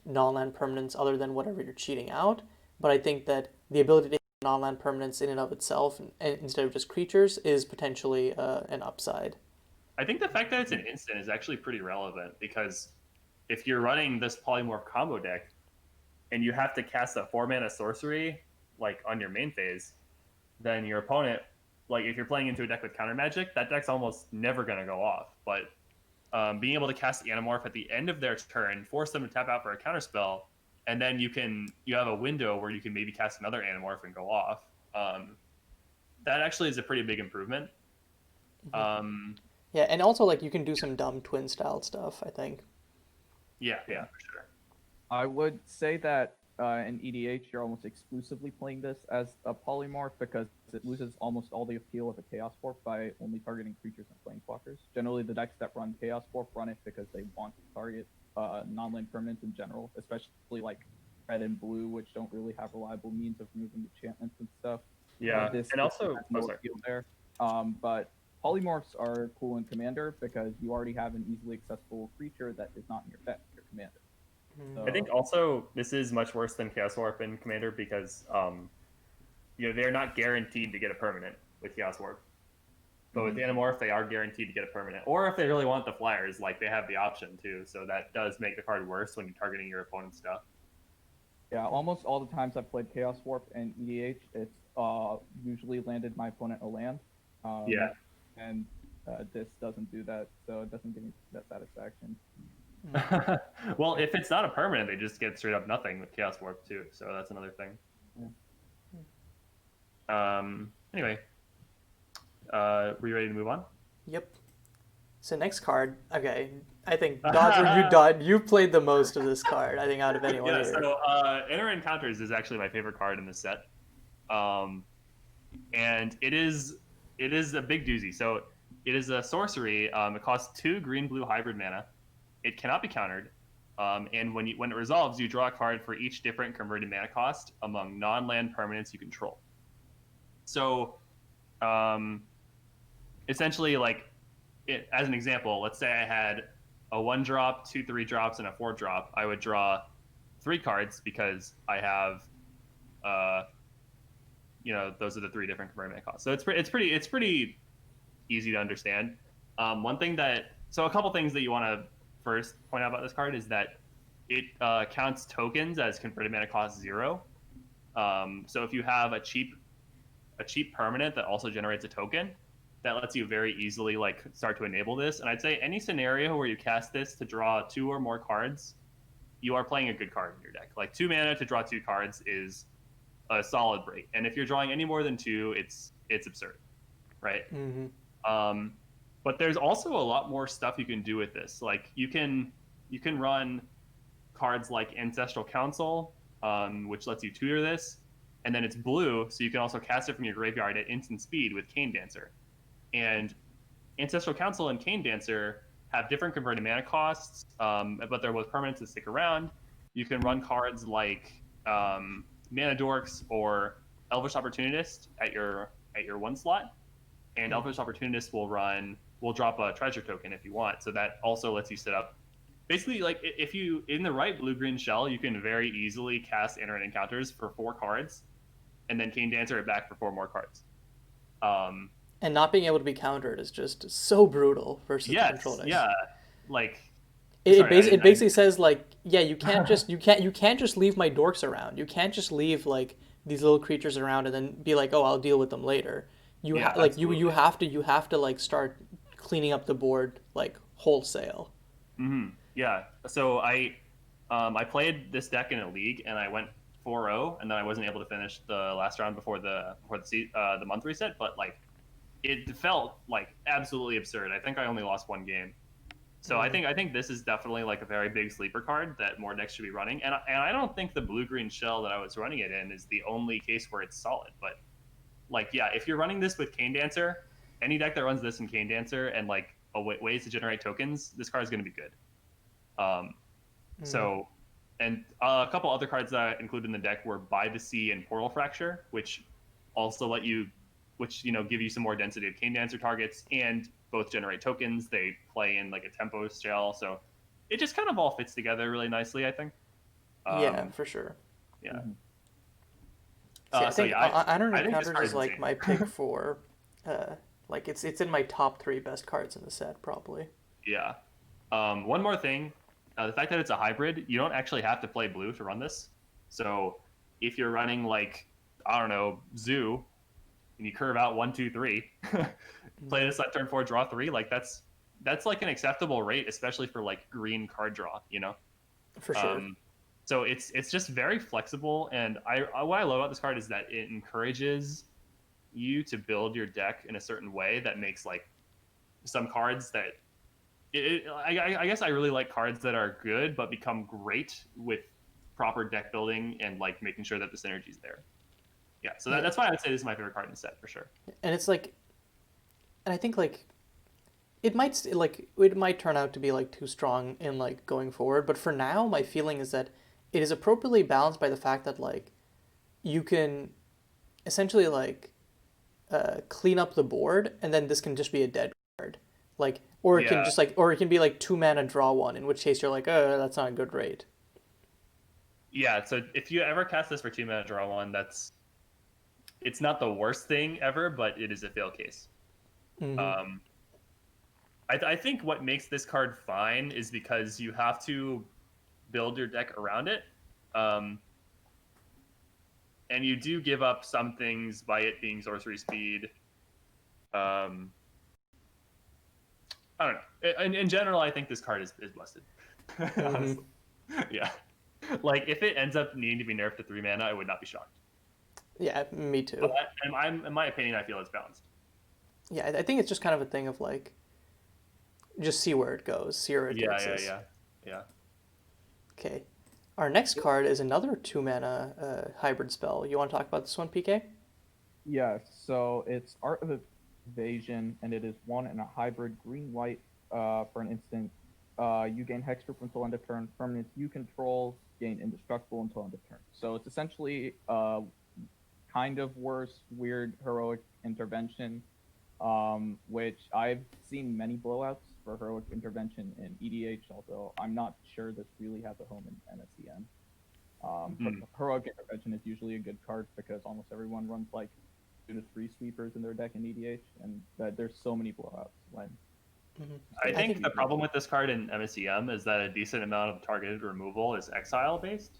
non-land permanents other than whatever you're cheating out. But I think that the ability to hit non-land permanents in and of itself, and instead of just creatures, is potentially an upside. I think the fact that it's an instant is actually pretty relevant because if you're running this polymorph combo deck and you have to cast a 4-mana sorcery like on your main phase, then your opponent, like if you're playing into a deck with counter magic, that deck's almost never going to go off. But being able to cast Anamorph at the end of their turn, force them to tap out for a counter spell, and then you have a window where you can maybe cast another Anamorph and go off. That actually is a pretty big improvement. Yeah, and also like you can do some dumb twin style stuff, I think. Yeah, for sure. I would say that in EDH, you're almost exclusively playing this as a polymorph because it loses almost all the appeal of a Chaos Warp by only targeting creatures and planeswalkers. Generally, the decks that run Chaos Warp run it because they want to target non-land permanents in general, especially like red and blue, which don't really have reliable means of removing enchantments and stuff. Yeah, and also has no appeal there. But polymorphs are cool in Commander because you already have an easily accessible creature that is not in your deck, your Commander. I think also this is much worse than Chaos Warp in Commander because they're not guaranteed to get a permanent with Chaos Warp. But with Anamorph, they are guaranteed to get a permanent. Or if they really want the flyers, like they have the option too. So that does make the card worse when you're targeting your opponent's stuff. Yeah, almost all the times I've played Chaos Warp and EDH, it's usually landed my opponent a land. And this doesn't do that, so it doesn't give me that satisfaction. Well, if it's not a permanent, they just get straight up nothing with Chaos Warp too. So that's another thing. Yeah. Anyway, were you ready to move on? Yep. So next card, okay. I think Dodger, you played the most of this card. I think out of anyone here. So Enter Encounters is actually my favorite card in this set, and it is a big doozy. So it is a sorcery. It costs 2 green-blue hybrid mana. It cannot be countered, and when it resolves, you draw a card for each different converted mana cost among non-land permanents you control. So, essentially, like, as an example, let's say I had a 1-drop, 2 3-drops, and a 4-drop. I would draw 3 cards because I have, those are the 3 different converted mana costs. So it's pretty easy to understand. A couple things that you want to first point out about this card is that it counts tokens as converted mana cost 0. So if you have a cheap permanent that also generates a token, that lets you very easily start to enable this. And I'd say any scenario where you cast this to draw 2 or more cards, you are playing a good card in your deck. Like 2 mana to draw 2 cards is a solid break. And if you're drawing any more than 2, it's absurd, right? Mm-hmm. But there's also a lot more stuff you can do with this. Like you can run cards like Ancestral Council, which lets you tutor this, and then it's blue, so you can also cast it from your graveyard at instant speed with Cane Dancer. And Ancestral Council and Cane Dancer have different converted mana costs, but they're both permanents that stick around. You can run cards like Mana Dorks or Elvish Opportunist at your 1 slot, and Elvish Opportunist will drop a treasure token if you want. So that also lets you set up. Basically, like if you in the right blue-green shell, you can very easily cast Enter Encounters for 4 cards, and then Cane Dancer it back for 4 more cards. And not being able to be countered is just so brutal versus the control decks. Yeah, like it basically says like, yeah, you can't just leave my dorks around. You can't just leave like these little creatures around and then be like, oh, I'll deal with them later. You have to like start cleaning up the board like wholesale. Mm-hmm. Yeah. So I played this deck in a league and I went 4-0 and then I wasn't able to finish the last round before the month reset. But like it felt like absolutely absurd. I think I only lost 1 game. So I think this is definitely like a very big sleeper card that more decks should be running. And I don't think the blue-green shell that I was running it in is the only case where it's solid. But like, yeah, if you're running this with Cane Dancer, any deck that runs this in Cane Dancer and like ways to generate tokens, this card is going to be good. So, and a couple other cards that I included in the deck were By the Sea and Portal Fracture, which also give you some more density of Cane Dancer targets and both generate tokens. They play in like a tempo shell, so it just kind of all fits together really nicely, I think. Yeah, for sure. Yeah. See, I So think yeah, Iron I think this Encounters card is is like insane. my pick for, like it's in my top 3 best cards in the set probably. Yeah. One more thing, the fact that it's a hybrid, you don't actually have to play blue to run this. So if you're running like, I don't know, Zoo, and you curve out 1, 2, 3, play this at turn 4, draw 3, like that's like an acceptable rate, especially for like green card draw, you know. For sure. So it's just very flexible, and what I love about this card is that it encourages you to build your deck in a certain way that makes like some cards that I guess I really like cards that are good but become great with proper deck building and like making sure that the synergy's there. Yeah, so Yeah. that's why I'd say this is my favorite card in the set for sure. And it's like, and I think like it might turn out to be like too strong in like going forward, but for now my feeling is that it is appropriately balanced by the fact that like you can essentially like clean up the board, and then this can just be a dead card, like, or it can Yeah, just like, or it can be like 2 mana draw 1, in which case you're like, oh, that's not a good rate. yeah. So if you ever cast this for 2 mana draw 1, it's not the worst thing ever, but it is a fail case. Mm-hmm. Um, I think what makes this card fine is because you have to build your deck around it. And you do give up some things by it being sorcery speed. I don't know. In general, I think this card is busted. Honestly. Yeah. Like, if it ends up needing to be nerfed to 3 mana, I would not be shocked. Yeah, me too. But in my opinion, I feel it's balanced. Yeah, I think it's just kind of a thing of like, just see where it goes, see where it takes us. Yeah. Okay. Our next card is another 2 mana hybrid spell. You want to talk about this one, PK? Yeah, so it's Art of Evasion, and it is 1 and a hybrid green-white for an instant. You gain hexproof until end of turn. Permanents you control gain indestructible until end of turn. So it's essentially kind of worse, weird, heroic intervention, which I've seen many blowouts for heroic intervention in EDH, although I'm not sure this really has a home in MSEM. Heroic intervention is usually a good card because almost everyone runs like 2 to 3 sweepers in their deck in EDH, and there's so many blowouts when. I think the problem with this card in MSEM is that a decent amount of targeted removal is exile based.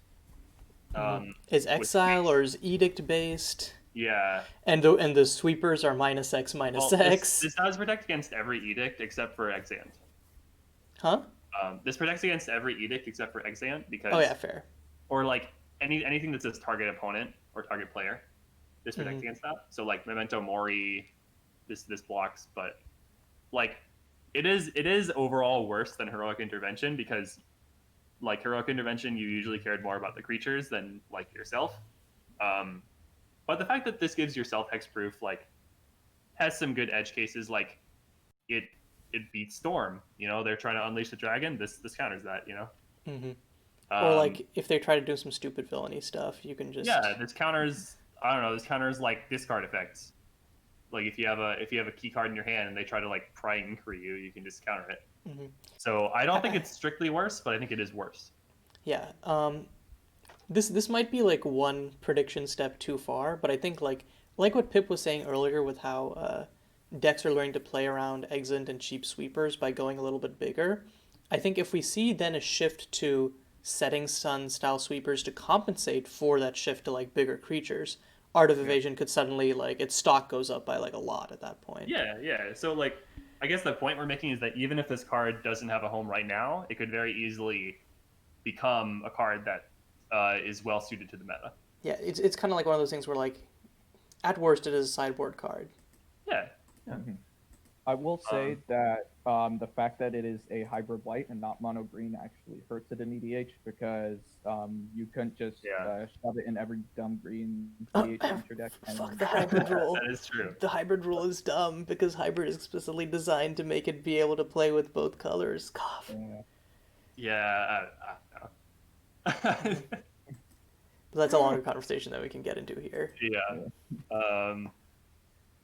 Is exile or is edict based? Yeah. And the sweepers are -X/-X. This does protect against every edict except for Exant. Huh? This protects against every edict except for Exant because. Oh yeah, fair. Or like anything that says target opponent or target player. This protects against that. So like Memento Mori, this blocks, but like it is overall worse than Heroic Intervention because like Heroic Intervention you usually cared more about the creatures than like yourself. But the fact that this gives yourself hexproof like has some good edge cases. Like it beats Storm. You know, they're trying to unleash the dragon. This counters that. You know. Or like if they try to do some stupid villainy stuff, you can just this counters. I don't know. This counters like discard effects. Like if you have a key card in your hand and they try to like pry inquiry you, you can just counter it. So I don't think it's strictly worse, but I think it is worse. Yeah. This might be like one prediction step too far, but I think like what Pip was saying earlier with how decks are learning to play around Exant and cheap sweepers by going a little bit bigger. I think if we see then a shift to Setting Sun style sweepers to compensate for that shift to like bigger creatures, Art of Evasion could suddenly like its stock goes up by like a lot at that point. Yeah. So like I guess the point we're making is that even if this card doesn't have a home right now, it could very easily become a card that is well suited to the meta. Yeah, it's kind of like one of those things where like at worst it is a sideboard card. Yeah. I will say that the fact that it is a hybrid white and not mono green actually hurts it in EDH because you couldn't just shove it in every dumb green EDH creature deck. Fuck the hybrid rule. That is true. The hybrid rule is dumb because hybrid is explicitly designed to make it be able to play with both colors. Cough. Yeah. But that's a longer conversation that we can get into here. Yeah.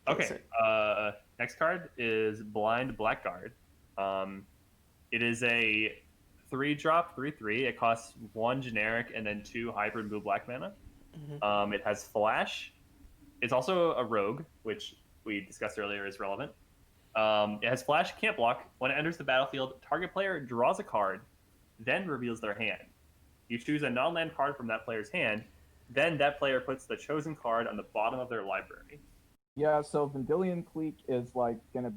Okay. Next card is Blind Blackguard. It is a 3-drop, 3/3. It costs 1 generic and then 2 hybrid blue black mana. It has flash. It's also a rogue, which we discussed earlier is relevant. It has flash, can't block. When it enters the battlefield, target player draws a card, then reveals their hand. You choose a non-land card from that player's hand, then that player puts the chosen card on the bottom of their library. Yeah, so Vendilion Cleek is like gonna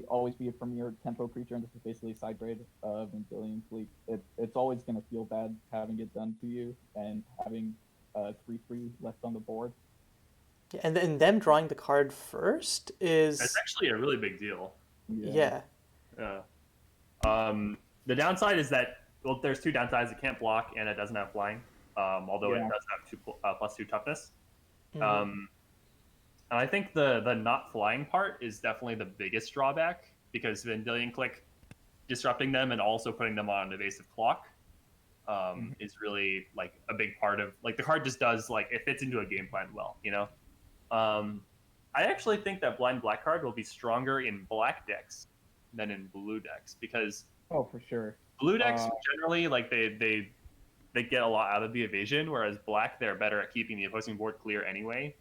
always be a premier tempo creature, and this is basically a side grade of Vendilion Cleek. It's always gonna feel bad having it done to you and having 3/3 left on the board. Yeah, and then them drawing the card first is It's actually a really big deal. yeah. The downside is that, well, there's 2 downsides. It can't block and it doesn't have flying, although it does have +2 toughness. And I think the not flying part is definitely the biggest drawback, because Vendilion Click disrupting them and also putting them on an evasive clock is really like a big part of, like, the card just does, like, it fits into a game plan well, you know? I actually think that blind black card will be stronger in black decks than in blue decks, because for sure. blue decks generally, like, they get a lot out of the evasion, whereas black, they're better at keeping the opposing board clear anyway.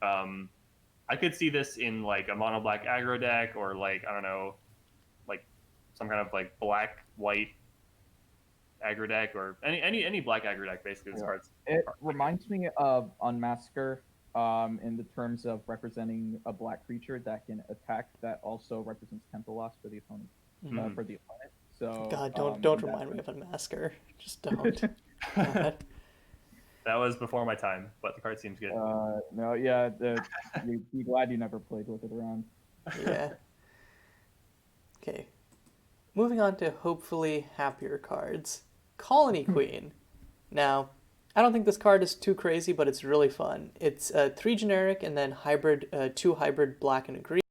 I could see this in like a mono black aggro deck, or like, I don't know, like some kind of like black white aggro deck, or any black aggro deck basically. This card's It reminds me of Unmasker, in the terms of representing a black creature that can attack that also represents tempo loss for the opponent. So God, don't remind me of Unmasker. Just don't. God. That was before my time, but the card seems good. No, yeah, you'd be glad you never played with it around. Yeah. Okay. Moving on to hopefully happier cards. Colony Queen. Now, I don't think this card is too crazy, but it's really fun. It's 3 generic and then hybrid, 2 hybrid black and a green.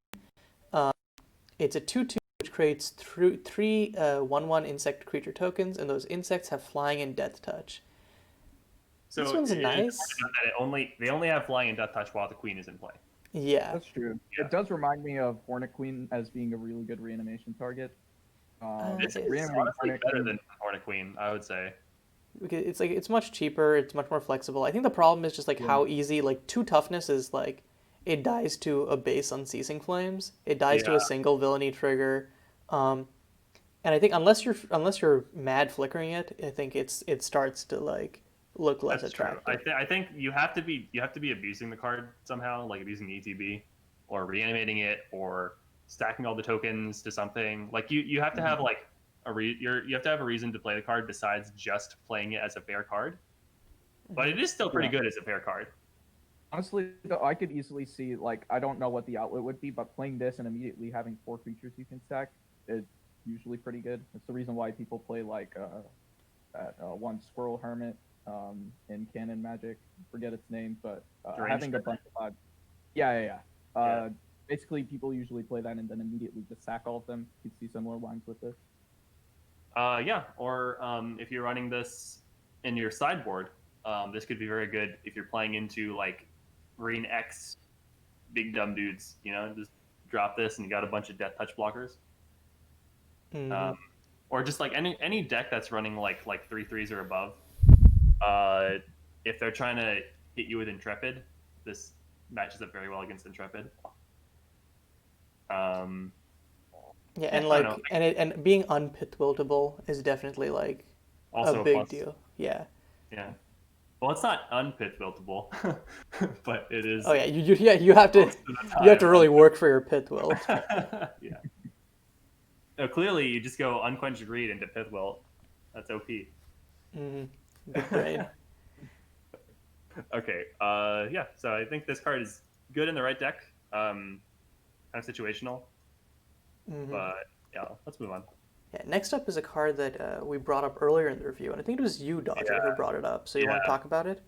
It's a 2/2 which creates 3 1/1 insect creature tokens, and those insects have flying and death touch. So this one's nice. That they only have flying and death touch while the queen is in play. Yeah, that's true. Yeah. It does remind me of Hornet Queen as being a really good reanimation target. It's honestly better than Hornet Queen, I would say. It's like, it's much cheaper. It's much more flexible. I think the problem is just like how easy, like 2 toughness is like, it dies to a base Unceasing Flames. It dies to a single villainy trigger. And I think unless you're mad flickering it, I think it starts to like look less attractive. I think you have to be abusing the card somehow, like abusing ETB, or reanimating it, or stacking all the tokens to something. Like you have to have like you have to have a reason to play the card besides just playing it as a fair card. But it is still pretty good as a fair card. Honestly, though, I could easily see, like, I don't know what the outlet would be, but playing this and immediately having 4 creatures you can stack is usually pretty good. It's the reason why people play like that one Squirrel Hermit in Canon Magic. Forget its name, but having a bunch of basically people usually play that and then immediately just sack all of them. You see similar lines with this. Or if you're running this in your sideboard, this could be very good if you're playing into like Green X big dumb dudes, you know, just drop this and you got a bunch of death touch blockers. Or just like any deck that's running like 3/3s or above. If they're trying to hit you with Intrepid, this matches up very well against Intrepid. Yeah, and like and being unpitwiltable is definitely like also a big deal. Yeah. Yeah. Well, it's not unpitwiltable, but it is. Oh yeah, you have to really work for your pitwill. Yeah. No, clearly you just go Unquenched Greed into Pithwell. That's OP. Good brain. Okay. Yeah. So I think this card is good in the right deck. Kind of situational. But yeah, let's move on. Yeah. Next up is a card that we brought up earlier in the review, and I think it was you, Dodger, who brought it up. So you want to talk about it?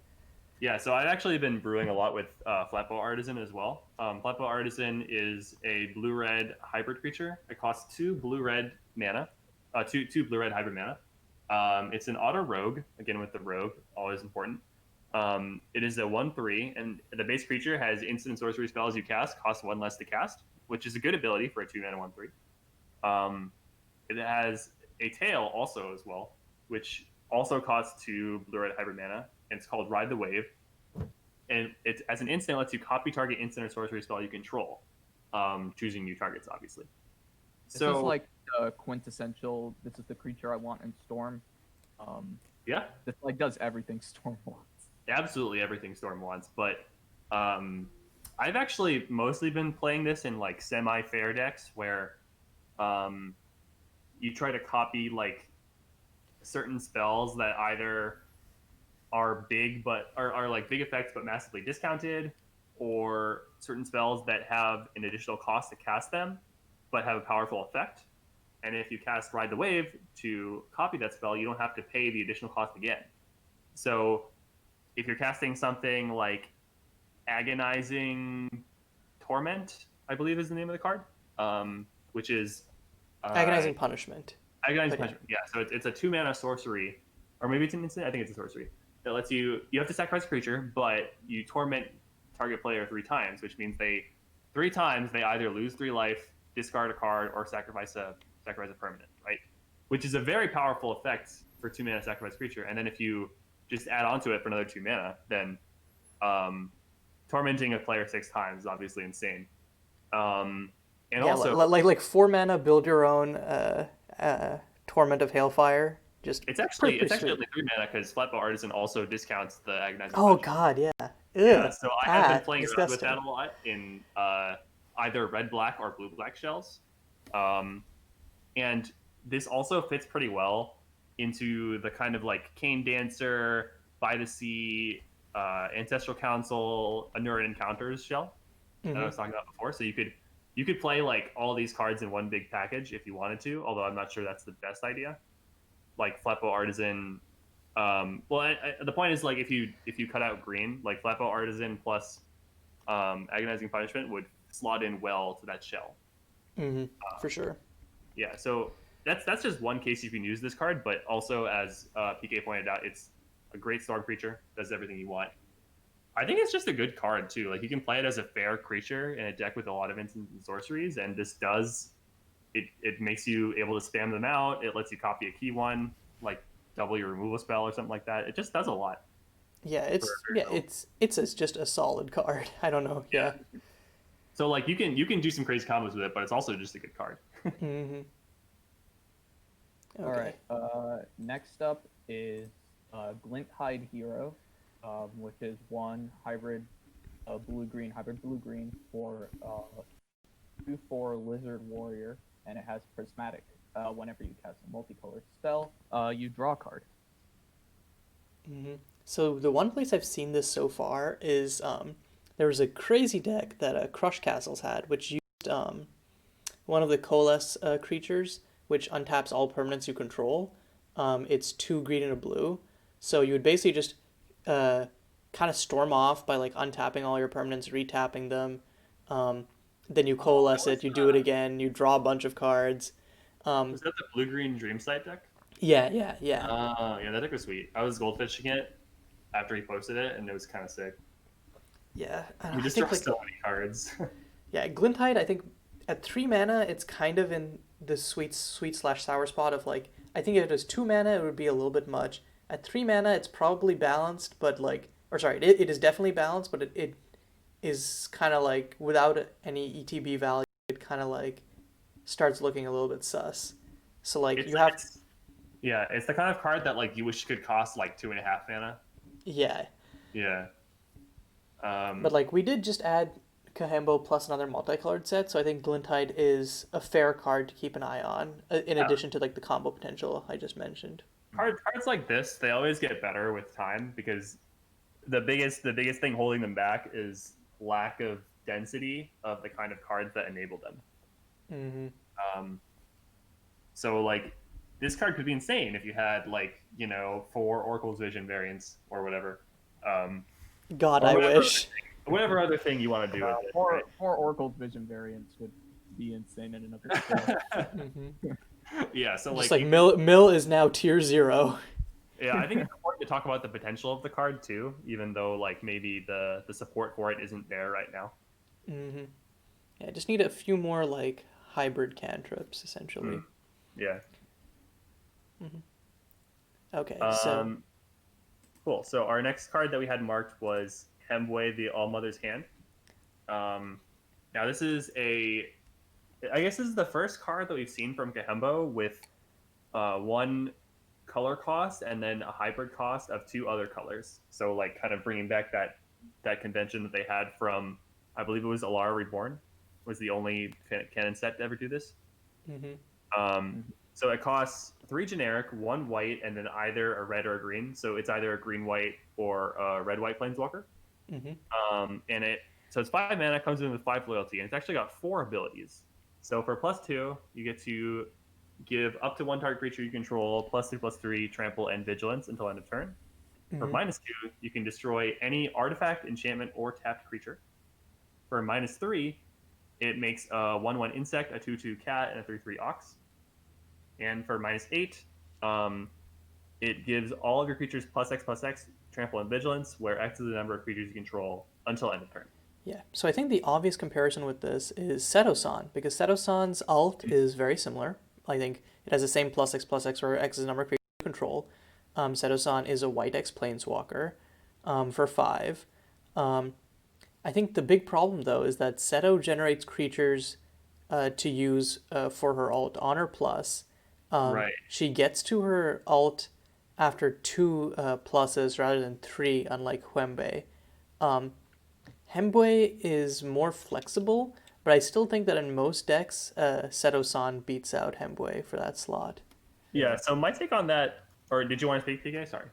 Yeah, so I've actually been brewing a lot with Flatbow Artisan as well. Flatbow Artisan is a blue-red hybrid creature. It costs 2 blue-red mana, two blue-red hybrid mana. It's an auto rogue, again with the rogue, always important. It is a 1/3, and the base creature has instant sorcery spells you cast, cost 1 less to cast, which is a good ability for a 2-mana 1/3. It has a tail also as well, which also costs 2 blue-red hybrid mana, and it's called Ride the Wave. And it, as an instant, lets you copy target instant or sorcery spell you control, choosing new targets, obviously. This is like quintessential. This is the creature I want in Storm. Yeah, this like does everything Storm wants. Absolutely everything Storm wants. But I've actually mostly been playing this in like semi-fair decks where you try to copy like certain spells that either are big but are like big effects but massively discounted, or certain spells that have an additional cost to cast them but have a powerful effect. And if you cast Ride the Wave to copy that spell, you don't have to pay the additional cost again. So if you're casting something like Agonizing Torment, I believe is the name of the card, which is Agonizing Punishment. Agonizing Punishment, yeah. So it's a 2-mana sorcery, or maybe it's an instant. I think it's a sorcery that lets you have to sacrifice a creature, but you torment target player 3 times, which means 3 times they either lose 3 life, discard a card, or sacrifice a permanent, right? Which is a very powerful effect for 2-mana sacrifice creature. And then if you just add on to it for another 2 mana, then tormenting a player 6 times is obviously insane. And also, like 4 mana, build your own Torment of Hailfire. It's actually only 3 mana because Flatbow Artisan also discounts the Agonizing. Oh God, yeah. Ugh. Yeah, so I have been playing around with disgusting. that a lot in either red-black or blue-black shells. And this also fits pretty well into the kind of like Cane Dancer, By the Sea, Ancestral Council, Anurin Encounters shell that I was talking about before. So you could play like all these cards in one big package if you wanted to, although I'm not sure that's the best idea. Like Flatbow Artisan. The point is like if you cut out green, like Flatbow Artisan plus Agonizing Punishment would slot in well to that shell. For sure. Yeah, so that's just one case you can use this card, but also as PK pointed out, it's a great storm creature, does everything you want. I think it's just a good card too. Like you can play it as a fair creature in a deck with a lot of instants and sorceries, and this does it makes you able to spam them out. It lets you copy a key one, like double your removal spell or something like that. It just does a lot. Yeah, it's just a solid card. I don't know. Yeah. So like you can do some crazy combos with it, but it's also just a good card. Okay. All right. Next up is Glinthide Hero, which is 1 hybrid blue-green for 2/4 Lizard Warrior, and it has Prismatic. Whenever you cast a multicolored spell, you draw a card. So the one place I've seen this so far is there was a crazy deck that Crush Castles had, which used one of the Coalesce creatures, which untaps all permanents you control. It's 2 green and a blue, so you would basically just kind of storm off by like untapping all your permanents, retapping them. Then you coalesce it, you do it again, you draw a bunch of cards. Was that the blue-green Dreamsight deck? Yeah. Yeah, that deck was sweet. I was goldfishing it after he posted it, and it was kind of sick. Yeah. We just draw so many cards. Yeah, Glinthide, I think at 3 mana, it's kind of in the sweet/sour spot of like, I think if it was 2 mana, it would be a little bit much. At 3 mana, it's probably balanced, but like, it is definitely balanced, but it is kind of like, without any ETB value, it kind of like starts looking a little bit sus. So like, it's the kind of card that like you wish could cost like 2.5 mana. Yeah. Yeah. But like, we did just add Kahembo plus another multicolored set, so I think Glinthide is a fair card to keep an eye on, in addition to like the combo potential I just mentioned. Cards like this, they always get better with time because the biggest thing holding them back is lack of density of the kind of cards that enable them. So like this card could be insane if you had like 4 Oracle's Vision variants or whatever. God, I wish. Whatever other thing you want to do with it. 4 Oracle's Vision variants would be insane in and of itself. Yeah, so just like Mill is now tier 0. Yeah, I think it's important to talk about the potential of the card too, even though like maybe the support for it isn't there right now. Yeah, just need a few more like hybrid cantrips essentially. Yeah. Okay, so Um, cool. So our next card that we had marked was Hemway, the All Mother's Hand. Um, now this is I guess this is the first card that we've seen from Kahembo with one color cost and then a hybrid cost of two other colors. So like kind of bringing back that convention that they had from, I believe it was Alara Reborn, was the only canon set to ever do this. mhm. Um, so it costs three generic, one white, and then either a red or a green. So it's either a green white or a red white planeswalker. Mhm. And it's 5 mana, comes in with 5 loyalty, and it's actually got 4 abilities. So for +2, you get to give up to one target creature you control +3/+3 trample and vigilance until end of turn. For Mhm. -2, you can destroy any artifact, enchantment, or tapped creature. For -3, it makes a 1/1 insect, a 2/2 cat, and a 3/3 ox. And for -8, it gives all of your creatures +X/+X trample and vigilance, where X is the number of creatures you control until end of turn. Yeah. So I think the obvious comparison with this is Seto-san, because Seto-san's alt is very similar. I think it has the same +X/+X where X is the number of creatures you control. Seto-san is a white X planeswalker for 5. Um, I think the big problem though is that Seto generates creatures to use for her alt on her plus. Right. She gets to her alt after two pluses rather than three, unlike Huembe. Um, Hembwe is more flexible, but I still think that in most decks, Seto-san beats out Hembwe for that slot. Yeah. So my take on that, or did you want to speak, PK? Sorry.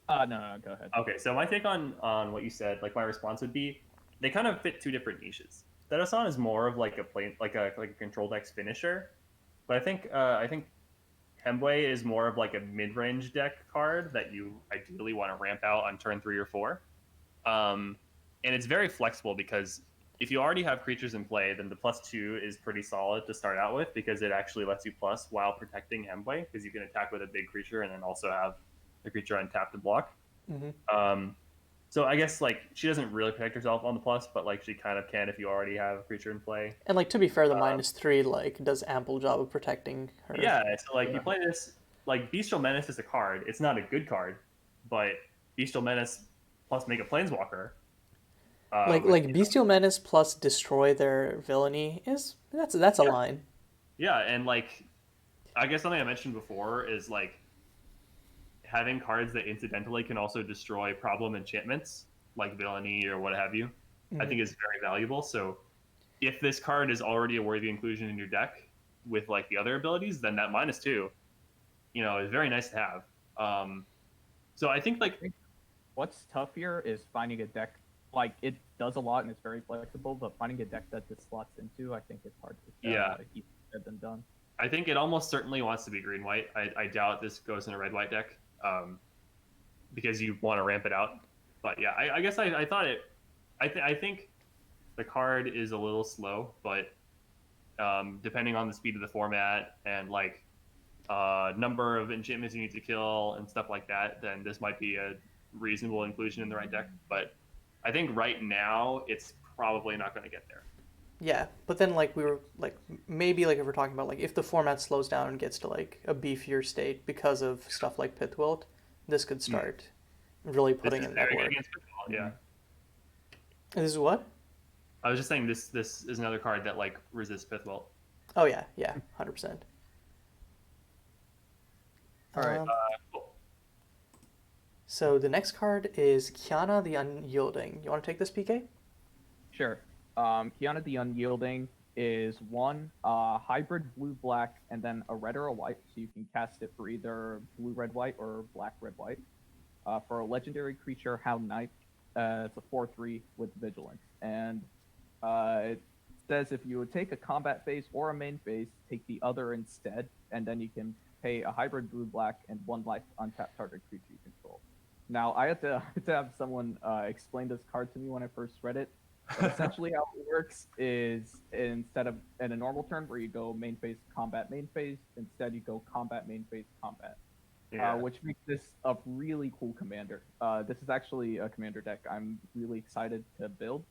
No, go ahead. Okay. So my take on what you said, like my response would be, they kind of fit two different niches. Stedosan is more of like a plane, like a control deck's finisher, but I think Hemway is more of like a mid-range deck card that you ideally want to ramp out on turn 3 or 4. And it's very flexible because if you already have creatures in play, then the +2 is pretty solid to start out with because it actually lets you plus while protecting Hemway because you can attack with a big creature and then also have the creature untapped to block. Mm-hmm. Um, so I guess like she doesn't really protect herself on the plus, but like she kind of can if you already have a creature in play. And like to be fair, the Um, -3 like does ample job of protecting her. yeah, so like Yeah. you play this like Bestial Menace is a card. It's not a good card, but Bestial Menace plus make a Planeswalker with Like Bestial Menace plus destroy their villainy is that's a yeah, line. yeah, and like I guess something I mentioned before is like having cards that incidentally can also destroy problem enchantments like villainy or what have you. I Mm-hmm. think is very valuable. So if this card is already a worthy inclusion in your deck with like the other abilities, then that -2, is very nice to have. So I think like What's tough here is finding a deck like it does a lot and it's very flexible, but finding a deck that this slots into, I think it's hard to yeah, easier said than done. I think it almost certainly wants to be green white. I doubt this goes in a red white deck because you want to ramp it out. But yeah, I guess I thought it. I think the card is a little slow, but depending on the speed of the format and like number of enchantments you need to kill and stuff like that, then this might be a reasonable inclusion in the right deck. But I think right now it's probably not going to get there. Yeah, but then like we were like maybe like if we're talking about like if the format slows down and gets to like a beefier state because of stuff like Pithwilt, this could start really This putting is in that very good work. against football. Yeah, This is what? I was just saying this is another card that like resists Pithwell. Oh yeah, yeah, 100%. All right. Cool. So the next card is Kiana the Unyielding. You want to take this, PK? Sure. Kiana the Unyielding is one hybrid blue black and then a red or a white, so you can cast it for either blue red white or black red white. For a legendary creature, Hound Knight, it's a 4/3 with vigilance, and it says if you would take a combat phase or a main phase, take the other instead, and then you can pay a hybrid blue black and 1 life untapped target creature you control. Now I had to, have someone explain this card to me when I first read it. But essentially, how it works is instead of in a normal turn where you go main phase, combat, main phase, instead you go combat, main phase, combat. Yeah. Which makes this a really cool commander. This is actually a commander deck I'm really excited to build.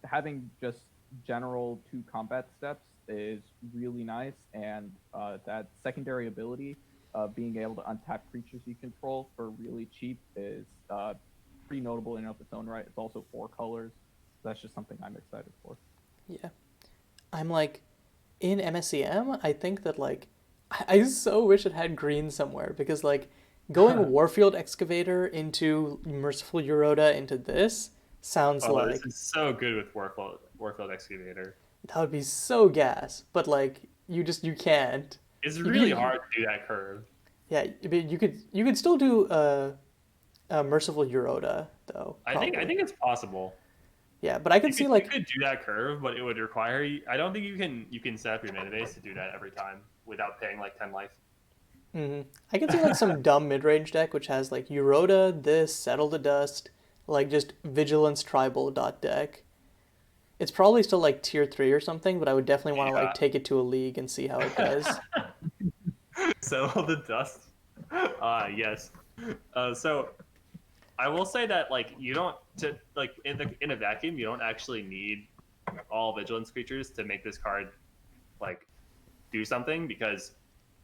Having just general 2 combat steps is really nice, and that secondary ability of being able to untap creatures you control for really cheap is pretty notable in and of its own right. It's also 4 colors. That's just something I'm excited for. Yeah. I'm like, in MSEM, I think that like, I so wish it had green somewhere because like, going Warfield Excavator into Merciful Euroda into this sounds Oh, this like is so good with Warfield Excavator. that would be so gas, but like you can't. It's You, really you, hard to do that curve. yeah, but you could still do Merciful Euroda though, I probably. think it's possible. Yeah, but I could see You like could do that curve, but it would require. I don't think you can set up your mana base to do that every time without paying like 10 life. I could see like some dumb mid range deck which has like Euroda, this, Settle the Dust, like just Vigilance Tribal dot deck. It's probably still like tier 3 or something, but I would definitely want to like take it to a league and see how it does. Settle the dust. Yes. So I will say that like you don't to like in a vacuum you don't actually need all vigilance creatures to make this card like do something because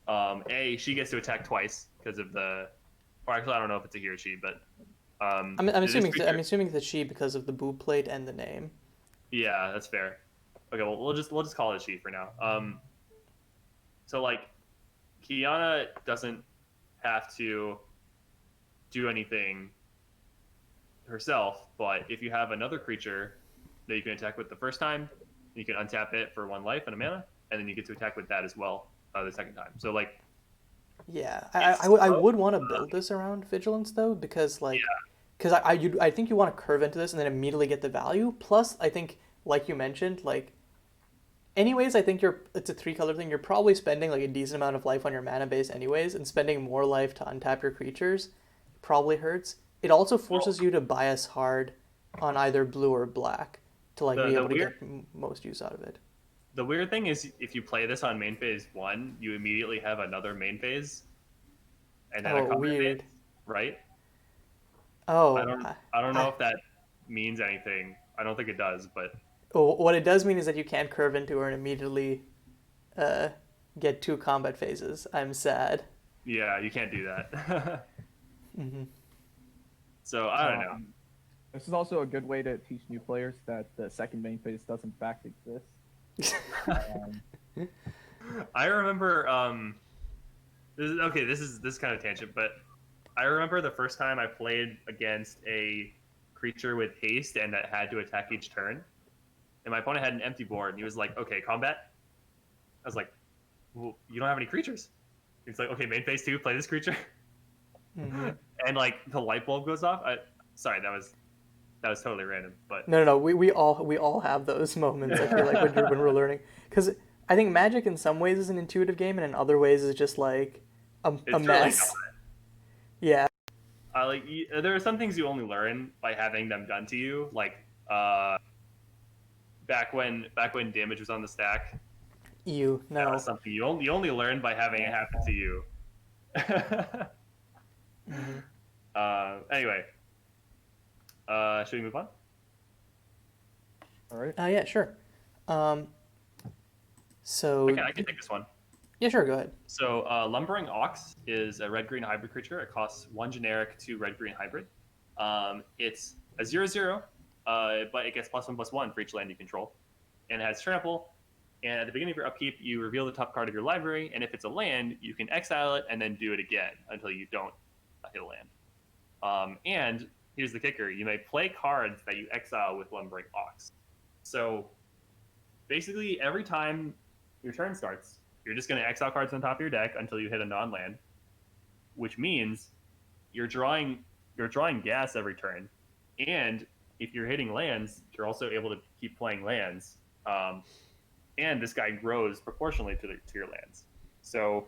a she gets to attack twice because of the or actually I don't know if it's a he or she but I'm this assuming creature, I'm assuming that she because of the boob plate and the name. yeah, that's fair. Okay, well we'll just call it a she for now. So like Kiana doesn't have to do anything herself, but if you have another creature that you can attack with the first time, you can untap it for 1 life and a mana, and then you get to attack with that as well the second time. So like, Yeah, it's I would want to build this around vigilance though because like because I think you want to curve into this and then immediately get the value. Plus, I think like you mentioned, like anyways, I think it's a 3 color thing. You're probably spending like a decent amount of life on your mana base anyways, and spending more life to untap your creatures probably hurts. It also well, forces you to bias hard on either blue or black to like be the able to weird get most use out of it. the weird thing is if you play this on main phase 1, you immediately have another main phase and then a Oh, combat phase, weird. right? Oh, I don't know if that means anything. I don't think it does, but what it does mean is that you can't curve into her and immediately uh, get 2 combat phases. I'm sad. yeah, you can't do that. Mm-hmm. So I don't know. This is also a good way to teach new players that the second main phase doesn't in fact exist. I remember this is kind of tangent, but I remember the first time I played against a creature with haste and that had to attack each turn. And my opponent had an empty board and he was like, "Okay, combat." I was like, "Well, you don't have any creatures." He's like, "Okay, main phase 2, play this creature." Mm-hmm. And like the light bulb goes off. Sorry, that was totally random, but No. We all have those moments. I feel like when we're learning, because I think Magic in some ways is an intuitive game, and in other ways is just like a it's really mess. Yeah. there are some things you only learn by having them done to you. Like back when damage was on the stack, that was No. something you only learn by having it happen to you. Mm-hmm. Anyway, should we move on? All right. Yeah. Sure. Um. So. Okay, I can take this one. Yeah. Sure. Go ahead. So, Lumbering Ox is a red-green hybrid creature. It costs 1 generic, 2 red-green hybrid. It's a 0/0, but it gets +1/+1 for each land you control. And it has trample. And at the beginning of your upkeep, you reveal the top card of your library. And if it's a land, you can exile it and then do it again until you don't hit a land. And here's the kicker. You may play cards that you exile with Lumbering Ox. So basically, every time your turn starts, you're just going to exile cards on top of your deck until you hit a non-land, which means you're drawing gas every turn. And if you're hitting lands, you're also able to keep playing lands. And this guy grows proportionally to your lands. So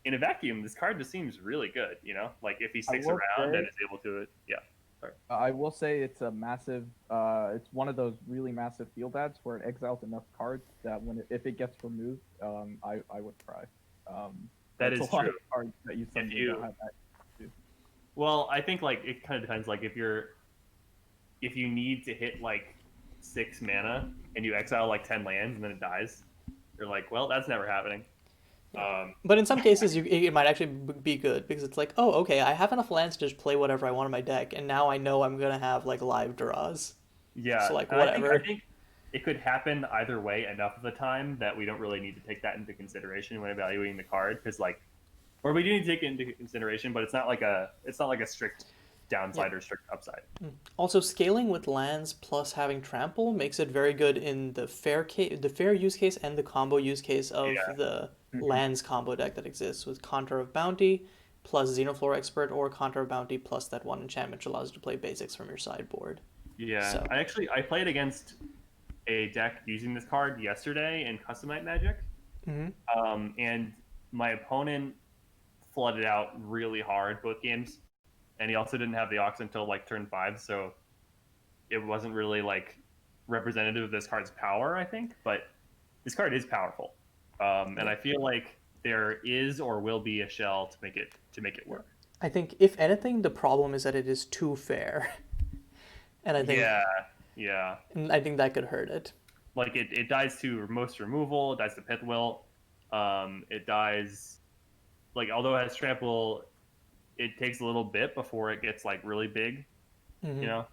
in a vacuum, this card just seems really good, you know? Like if he sticks around and is able to, yeah. Sorry. I will say it's a massive. It's one of those really massive field ads where it exiles enough cards that if it gets removed, I would cry. That is a lot true. of cards that you suddenly don't have that. Well, I think like it kind of depends. Like if you need to hit like 6 mana and you exile like 10 lands and then it dies, You're like, well, that's never happening. Yeah. Um, But in some cases, it might actually be good because it's like, oh, okay, I have enough lands to just play whatever I want in my deck, and now I know I'm gonna have like live draws. yeah, So like and I whatever. think it could happen either way enough of the time that we don't really need to take that into consideration when evaluating the card because like, or we do need to take it into consideration, but it's not like a strict Yeah. downside or strict upside. Also, scaling with lands plus having trample makes it very good in the fair use case and the combo use case of Yeah. the Mhm. lands combo deck that exists with Contour of Bounty plus Xenoflora Expert or Contour of Bounty plus that one enchantment which allows you to play basics from your sideboard. Yeah, So, I played against a deck using this card yesterday in Custom Night Magic, mhm. and my opponent flooded out really hard both games, and he also didn't have the Ox until like turn 5, so it wasn't really like representative of this card's power, I think. But this card is powerful, and Yeah. I feel like there is or will be a shell to make it work. I think if anything, the problem is that it is too fair, and Yeah, yeah. I think that could hurt it. Like it dies to most removal, it dies to Pith Wilt, it dies like although it has trample, it takes a little bit before it gets like really big, you Hmm. know.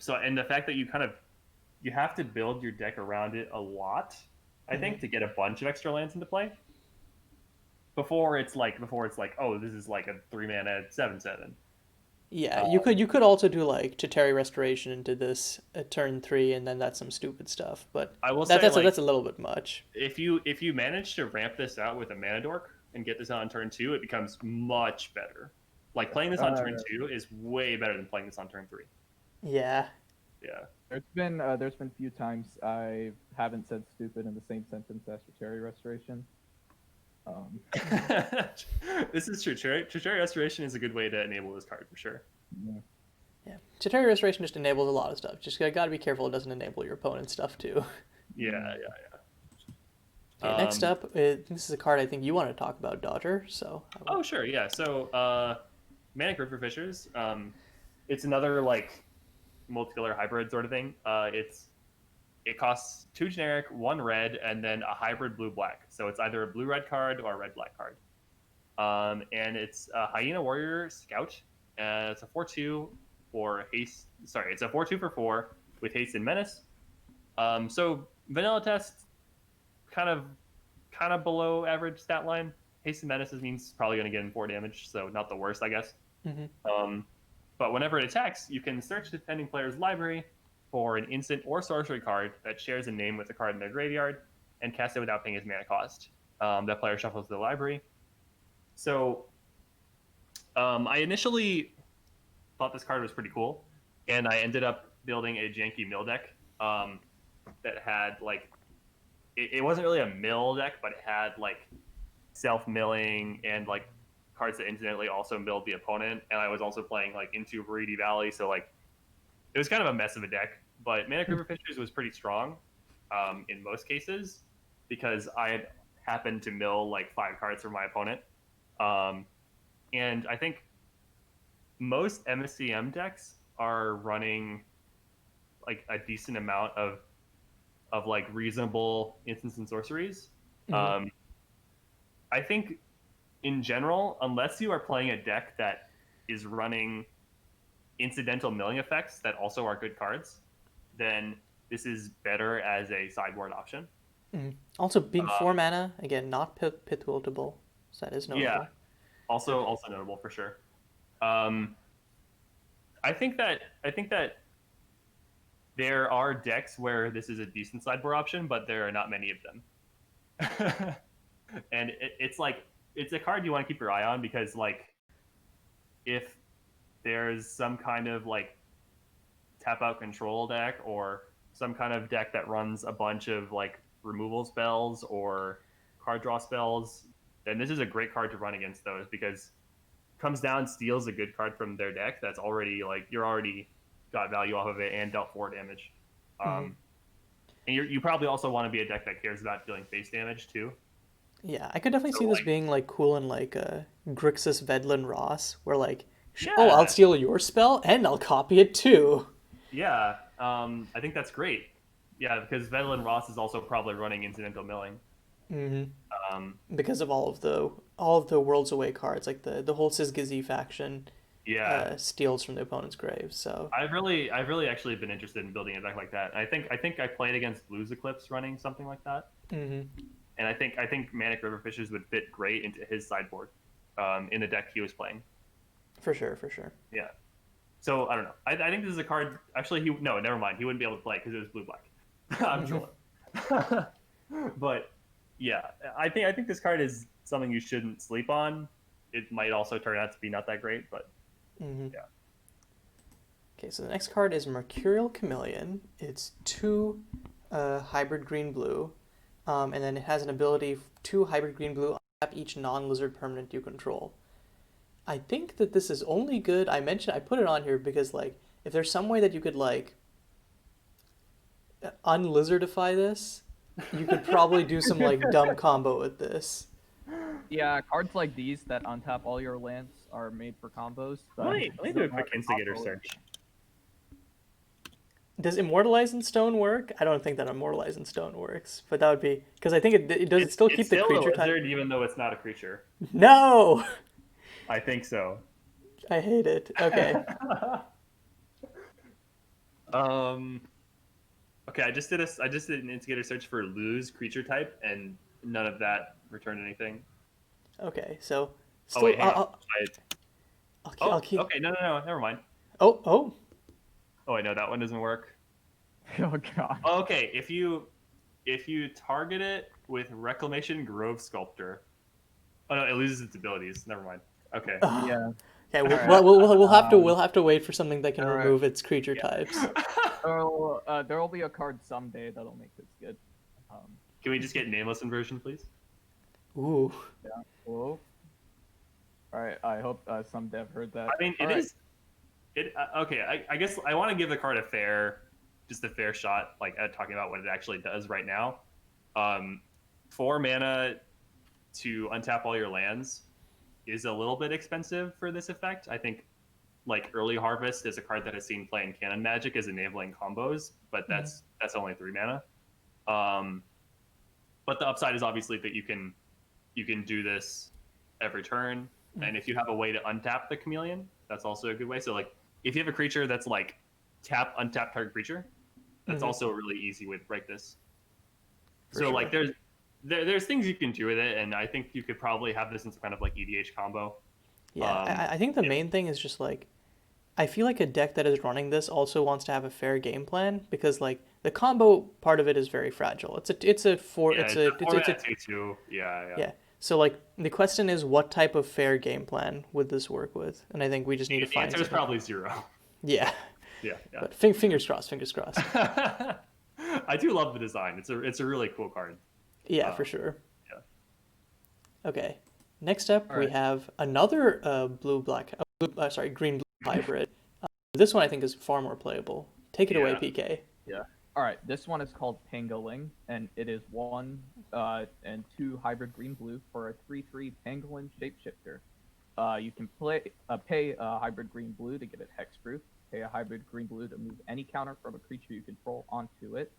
So and the fact that you have to build your deck around it a lot, I Hmm. think, to get a bunch of extra lands into play before it's like oh this is like a 3 mana 7/7. Yeah, Um, you could also do like Chitauri Restoration into this at turn 3, and then that's some stupid stuff. But I will say like that's a little bit much. if you manage to ramp this out with a mana dork and get this on turn 2, it becomes much better. Like playing this on turn 2 is way better than playing this on turn 3. Yeah. Yeah. There's been few times I haven't said stupid in the same sentence as Cherry Restoration. Um, This is true. Chitauri Restoration is a good way to enable this card for sure. yeah. Yeah. Chitauri Restoration just enables a lot of stuff. Just gotta be careful it doesn't enable your opponent's stuff too. Yeah, Mm. yeah. Okay, next up, this is a card I think you want to talk about, Dodger. So, Oh, sure. Yeah. So, Manic River Fishers. It's another like multicolor hybrid sort of thing. It costs 2 generic, 1 red, and then a hybrid blue black. So it's either a blue red card or a red black card. And it's a Hyena Warrior Scout. It's a 4/2 for haste. Sorry, it's a 4/2 for 4 with haste and menace. So vanilla test, kind of below average stat line. Haste and menace means it's probably going to get in 4 damage, so not the worst, I guess. hmm Um, but whenever it attacks, you can search the defending player's library for an instant or sorcery card that shares a name with a card in their graveyard and cast it without paying its mana cost. That player shuffles the library. So I initially thought this card was pretty cool, and I ended up building a janky mill deck that had like it wasn't really a mill deck, but it had like self milling and like cards that incidentally also milled the opponent. And I was also playing like into Verity Valley, so like it was kind of a mess of a deck. But Manic River Fishers was pretty strong in most cases because I had happened to mill like 5 cards from my opponent. Um, and I think most MSEM decks are running like a decent amount of like reasonable instants and sorceries. hmm Um, I think in general, unless you are playing a deck that is running incidental milling effects that also are good cards, then this is better as a sideboard option. Also, being Uh, 4 mana again, not pith wiltable, so that is yeah, notable. also notable for sure. Um, I think that there are decks where this is a decent sideboard option, but there are not many of them. And it's like it's a card you want to keep your eye on because like if there's some kind of like tap out control deck or some kind of deck that runs a bunch of like removal spells or card draw spells, then this is a great card to run against those because comes down, steals a good card from their deck that's already like you're already got value off of it and dealt 4 damage. Hmm. And you probably also want to be a deck that cares about dealing face damage too. Yeah, I could definitely So see this like being like cool in like Grixis Vedlin Ross, where like, oh, I'll yeah, steal your spell and I'll copy it too. yeah, I think that's great. Yeah, because Vedlin Ross is also probably running Incidental Milling. Hmm. Um, Because of all of the Worlds Away cards, like the whole Sizgizi faction yeah, steals from the opponent's grave. So I've really actually been interested in building a deck like that. I think I played against Blues Eclipse running something like that, hmm and I think Manic River Fishes would fit great into his sideboard, in the deck he was playing. for sure, for sure. Yeah. So I don't know. I think this is a card. Actually, never mind. He wouldn't be able to play because it was blue black. I'm trolling. But yeah, I think this card is something you shouldn't sleep on. It might also turn out to be not that great, but hmm yeah. Okay, so the next card is Mercurial Chameleon. It's two hybrid green blue, and then it has an ability two hybrid green blue tap each non-lizard permanent you control. I think that this is only good. I put it on here because like if there's some way that you could like unlizardify this, you could probably do some like dumb combo with this. Yeah, cards like these that untap all your lands are made for combos. So Let me do a quick instigator search. Does Immortalize in Stone work? I don't think that Immortalize in Stone works, but that would be because I think it does it still It's keep the still creature a type. lizard, even though it's not a creature. No, I think so. I hate it. Okay, um. Okay, I just did an instigator search for lose creature type, and none of that returned anything. okay. So Oh still, wait, hang on. I'll keep. Okay, no, never mind. Oh. Oh wait, no, that one doesn't work. Oh god. Okay, if you target it with Reclamation Grove Sculptor, oh no, it loses its abilities. Never mind. Okay. Yeah. Okay, Alright. we'll have to wait for something that can alright. remove its creature Yeah. types. There'll be a card someday that'll make this good. Can we just get nameless inversion, please? Ooh. Yeah. Whoa. All right. I hope some dev heard that. I mean, All right. Okay, I guess I want to give the card a fair shot, like at talking about what it actually does right now. 4 mana to untap all your lands is a little bit expensive for this effect. I think like Early Harvest is a card that has seen play in Canon Magic as enabling combos, but that's only 3 mana. But the upside is obviously that you can do this every turn, and if you have a way to untap the chameleon, that's also a good way. So like if you have a creature that's like tap untap target creature, that's also a really easy way to break this. For so sure. like there's things you can do with it, and I think you could probably have this in some kind of like EDH combo. Yeah, I think the main thing is just like I feel like a deck that is running this also wants to have a fair game plan because like the combo part of it is very fragile. It's a four Yeah, it's it's a a format 2/2. Yeah. yeah. So like the question is what type of fair game plan would this work with? And I think we just need to The find answer is something. probably 0. Yeah. Yeah. But fingers crossed, fingers crossed. I do love the design. It's a really cool card. Yeah, for sure. Yeah. Okay. Next up, we right. have another green blue hybrid. This one I think is far more playable. Take it away, Yeah. PK. Yeah. All right. This one is called Pangolin, and it is 1 and 2 hybrid green blue for a 3/3 Pangolin shapeshifter. You can pay a hybrid green blue to get it hexproof. Pay a hybrid green blue to move any counter from a creature you control onto it.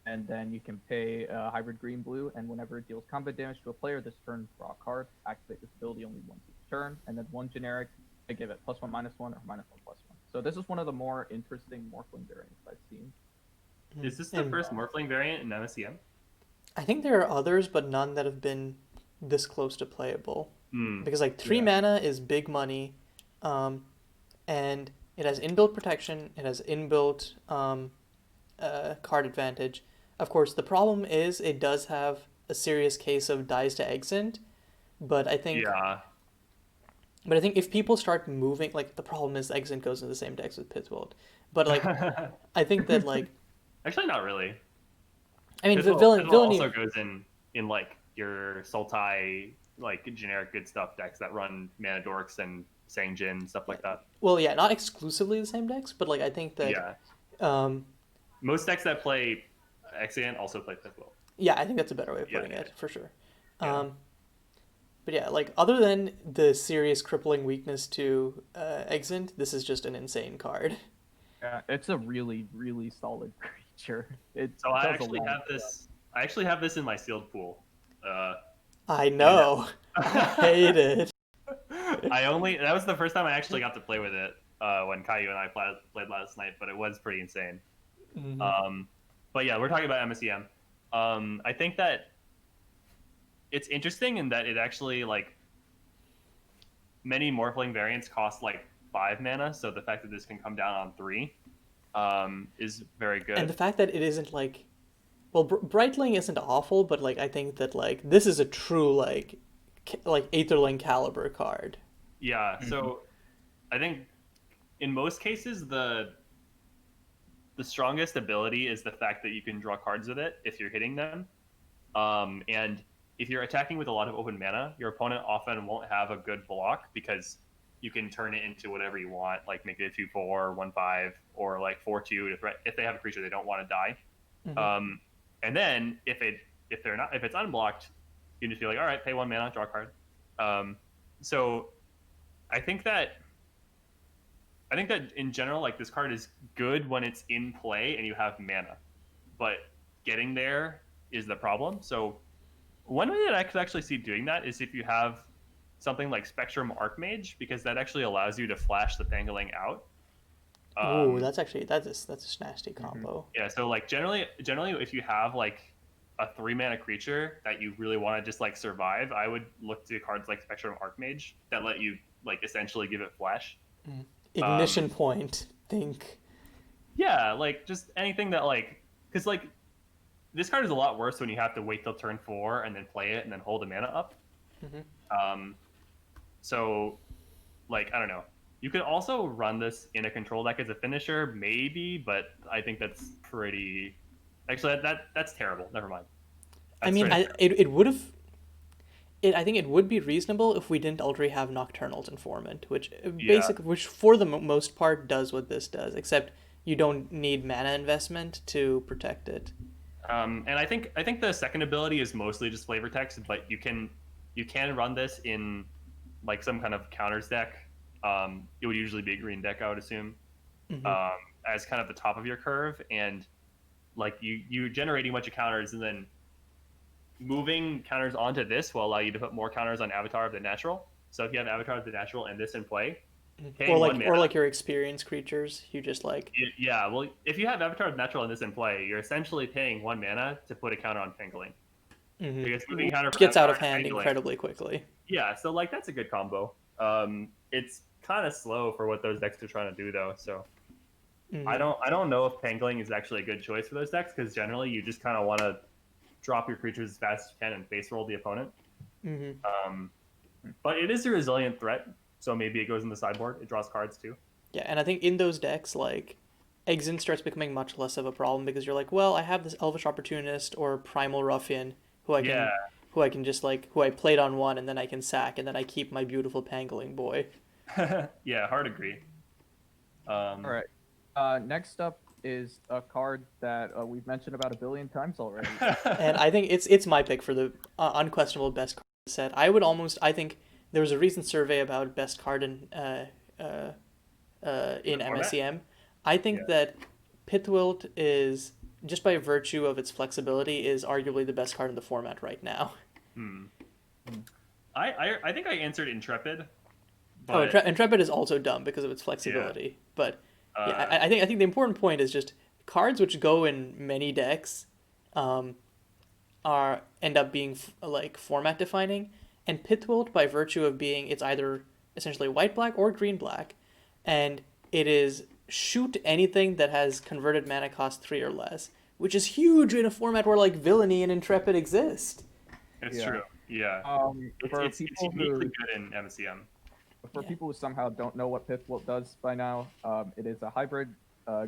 And then you can pay a hybrid green blue, and whenever it deals combat damage to a player this turn, draw a card. Activate this ability only once each turn, and then 1 generic to give it +1/-1 or -1/+1. So this is one of the more interesting Morphling variants I've seen. Is this the first Morphling variant in MSEM? I think there are others, but none that have been this close to playable. Because like 3 mana is big money, and it has inbuilt protection. It has inbuilt card advantage. Of course, the problem is it does have a serious case of dies to exit, but I think if people start moving, like the problem is exit goes in the same decks with Pittsburgh, but like I think that like Actually, not really. I mean Pizzle villainy also goes in like your Sultai like generic good stuff decks that run Mana Dorks and Sangjin stuff like that. well yeah not exclusively the same decks, but like I think that most decks that play Exant also play Pizzle. Yeah, I think that's a better way of putting it for sure. Yeah. But yeah, like other than the serious crippling weakness to Exant, this is just an insane card. Yeah, it's a really, really solid creature. So I does a actually lot have of this. I actually have this in my sealed pool. I And know. I hate it. that was the first time I actually got to play with it when Caillou and I played last night, but it was pretty insane. But yeah, we're talking about MSEM. I think that it's interesting in that it actually like many Morphling variants cost like 5 mana, so the fact that this can come down on 3 is very good. And the fact that it isn't like, well, Brightling isn't awful, but like I think that like this is a true like Aetherling caliber card. Yeah, so I think in most cases the strongest ability is the fact that you can draw cards with it if you're hitting them. And if you're attacking with a lot of open mana, your opponent often won't have a good block because you can turn it into whatever you want, like make it a 2/4, 1/5, or like 4/2 if they have a creature they don't want to die. And then if it's unblocked, you can just be like, all right, pay 1 mana, draw a card. So I think that in general, like this card is good when it's in play and you have mana, but getting there is the problem. So one way that I could actually see doing that is if you have something like Spectrum Archmage, because that actually allows you to flash the Pangolin out. Ooh, that's a nasty combo. Yeah, so like generally if you have like a 3 mana creature that you really want to just like survive, I would look to cards like Spectrum Archmage that let you like essentially give it flash. Ignition point. Think. Yeah, like just anything that like, because like this card is a lot worse when you have to wait till turn 4 and then play it and then hold a mana up. So like I don't know. You could also run this in a control deck as a finisher, maybe, but I think that's pretty. Actually, that's terrible. Never mind. I mean, it would have. I think it would be reasonable if we didn't already have Nocturnal's Informant, which which for the most part does what this does, except you don't need mana investment to protect it. And I think the second ability is mostly just flavor text, but you can run this in like some kind of counters deck. It would usually be a green deck, I would assume, as kind of the top of your curve, and like you generating a bunch of counters and then moving counters onto this will allow you to put more counters on Avatar of the Natural. So if you have Avatar of the Natural and this in play, or like your experience creatures, you just like well, if you have Avatar of the Natural and this in play, you're essentially paying 1 mana to put a counter on Pangolin. Because moving counter gets out of hand incredibly quickly. Yeah, so like that's a good combo. It's kind of slow for what those decks are trying to do though. So I don't know if Pangolin is actually a good choice for those decks, because generally you just kind of want to drop your creatures as fast as you can and face roll the opponent. But it is a resilient threat, so maybe it goes in the sideboard. It draws cards too. Yeah, and I think in those decks, like Exin starts becoming much less of a problem, because you're like, well, I have this Elvish Opportunist or Primal Ruffian who I can just like who I played on 1 and then I can sack and then I keep my beautiful Pangolin boy. Yeah, hard agree. All right. Next up is a card that we've mentioned about 1 billion times already. And I think it's my pick for the unquestionable best card set. I think there was a recent survey about best card in MSEM. I think that Pithwilt is, just by virtue of its flexibility, is arguably the best card in the format right now. I think I answered Intrepid. But... Intrepid is also dumb because of its flexibility. But I think the important point is just cards which go in many decks end up being like format defining, and Pithwilt, by virtue of being, it's either essentially white black or green black, and it is shoot anything that has converted mana cost 3 or less, which is huge in a format where like Villainy and Intrepid exist. It's true. Yeah. It's uniquely good in MSEM. For people who somehow don't know what Pithwilt does by now, it is a hybrid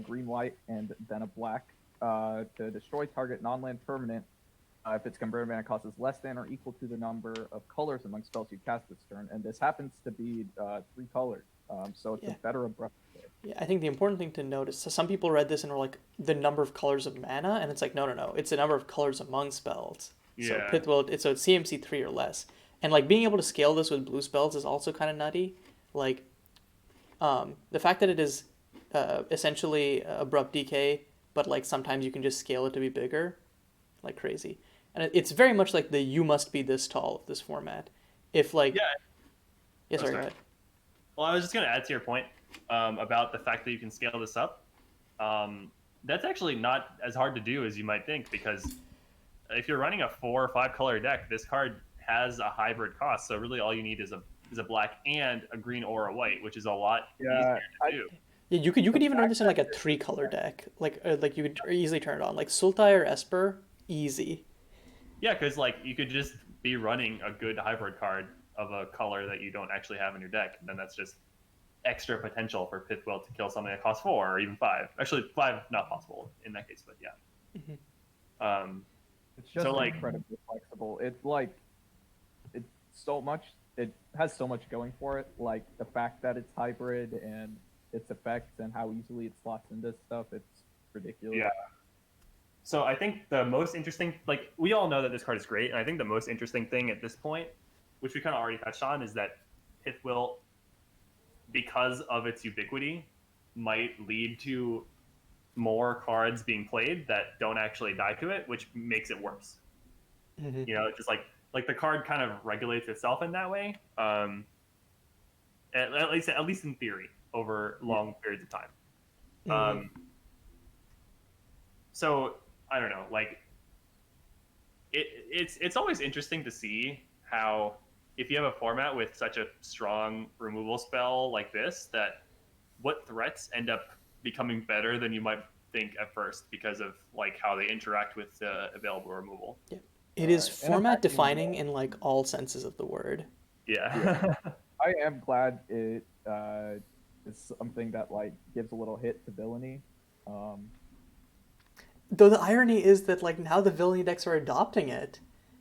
green-white and then a black to destroy target non-land permanent if its converted mana cost is less than or equal to the number of colors among spells you cast this turn. And this happens to be 3 colors, so it's a better abrupt. Yeah, I think the important thing to note is, so some people read this and were like, the number of colors of mana, and it's like, no, it's the number of colors among spells. So Pithwilt, it's CMC 3 or less. And like being able to scale this with blue spells is also kind of nutty. Like the fact that it is essentially abrupt decay, but like sometimes you can just scale it to be bigger, like crazy. And it's very much like the you must be this tall of this format. If like, Yeah. yeah, Oh, sorry, go sorry. ahead. Well, I was just going to add to your point about the fact that you can scale this up. That's actually not as hard to do as you might think, because if you're running a 4 or 5 color deck, this card has a hybrid cost. So really, all you need is a black and a green or a white, which is a lot easier to do. Yeah, you could even run this in like a 3 color deck. Like you could easily turn it on. Like Sultai or Esper, easy. Yeah, because like you could just be running a good hybrid card of a color that you don't actually have in your deck, and then that's just extra potential for Pithwell to kill something that costs 4 or even 5. Actually, 5 not possible in that case, but yeah. It's just So, like- incredibly flexible. It's like it's so much. It has so much going for it. Like the fact that it's hybrid and its effects and how easily it slots into stuff. It's ridiculous. Yeah. So I think the most interesting, like we all know that this card is great, and I think the most interesting thing at this point, which we kind of already touched on, is that Pithwell, because of its ubiquity, might lead to more cards being played that don't actually die to it, which makes it worse. Mm-hmm. You know, just like the card kind of regulates itself in that way. At least in theory, over long periods of time. Mm-hmm. So I don't know, like it's always interesting to see how, if you have a format with such a strong removal spell like this, that what threats end up becoming better than you might think at first because of like how they interact with available removal. Yeah. It is And format attacking defining in like all senses of the word. Yeah. I am glad it is something that like gives a little hit to villainy. Though the irony is that like now the villainy decks are adopting it,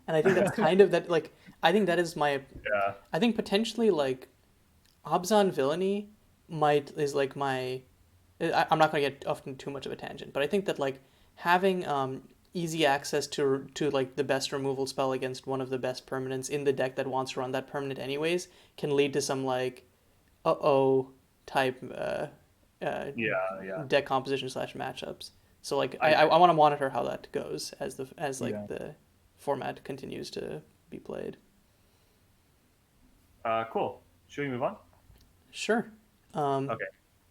and I think that's kind of that like I think that is my Yeah. I think potentially like Obzon villainy is like my I'm not going to get off into too much of a tangent, but I think that like having easy access to like the best removal spell against one of the best permanents in the deck that wants to run that permanent anyways can lead to some like type Yeah. deck composition / matchups. So like I want to monitor how that goes as the format continues to be played. Cool. Should we move on? Sure. Okay.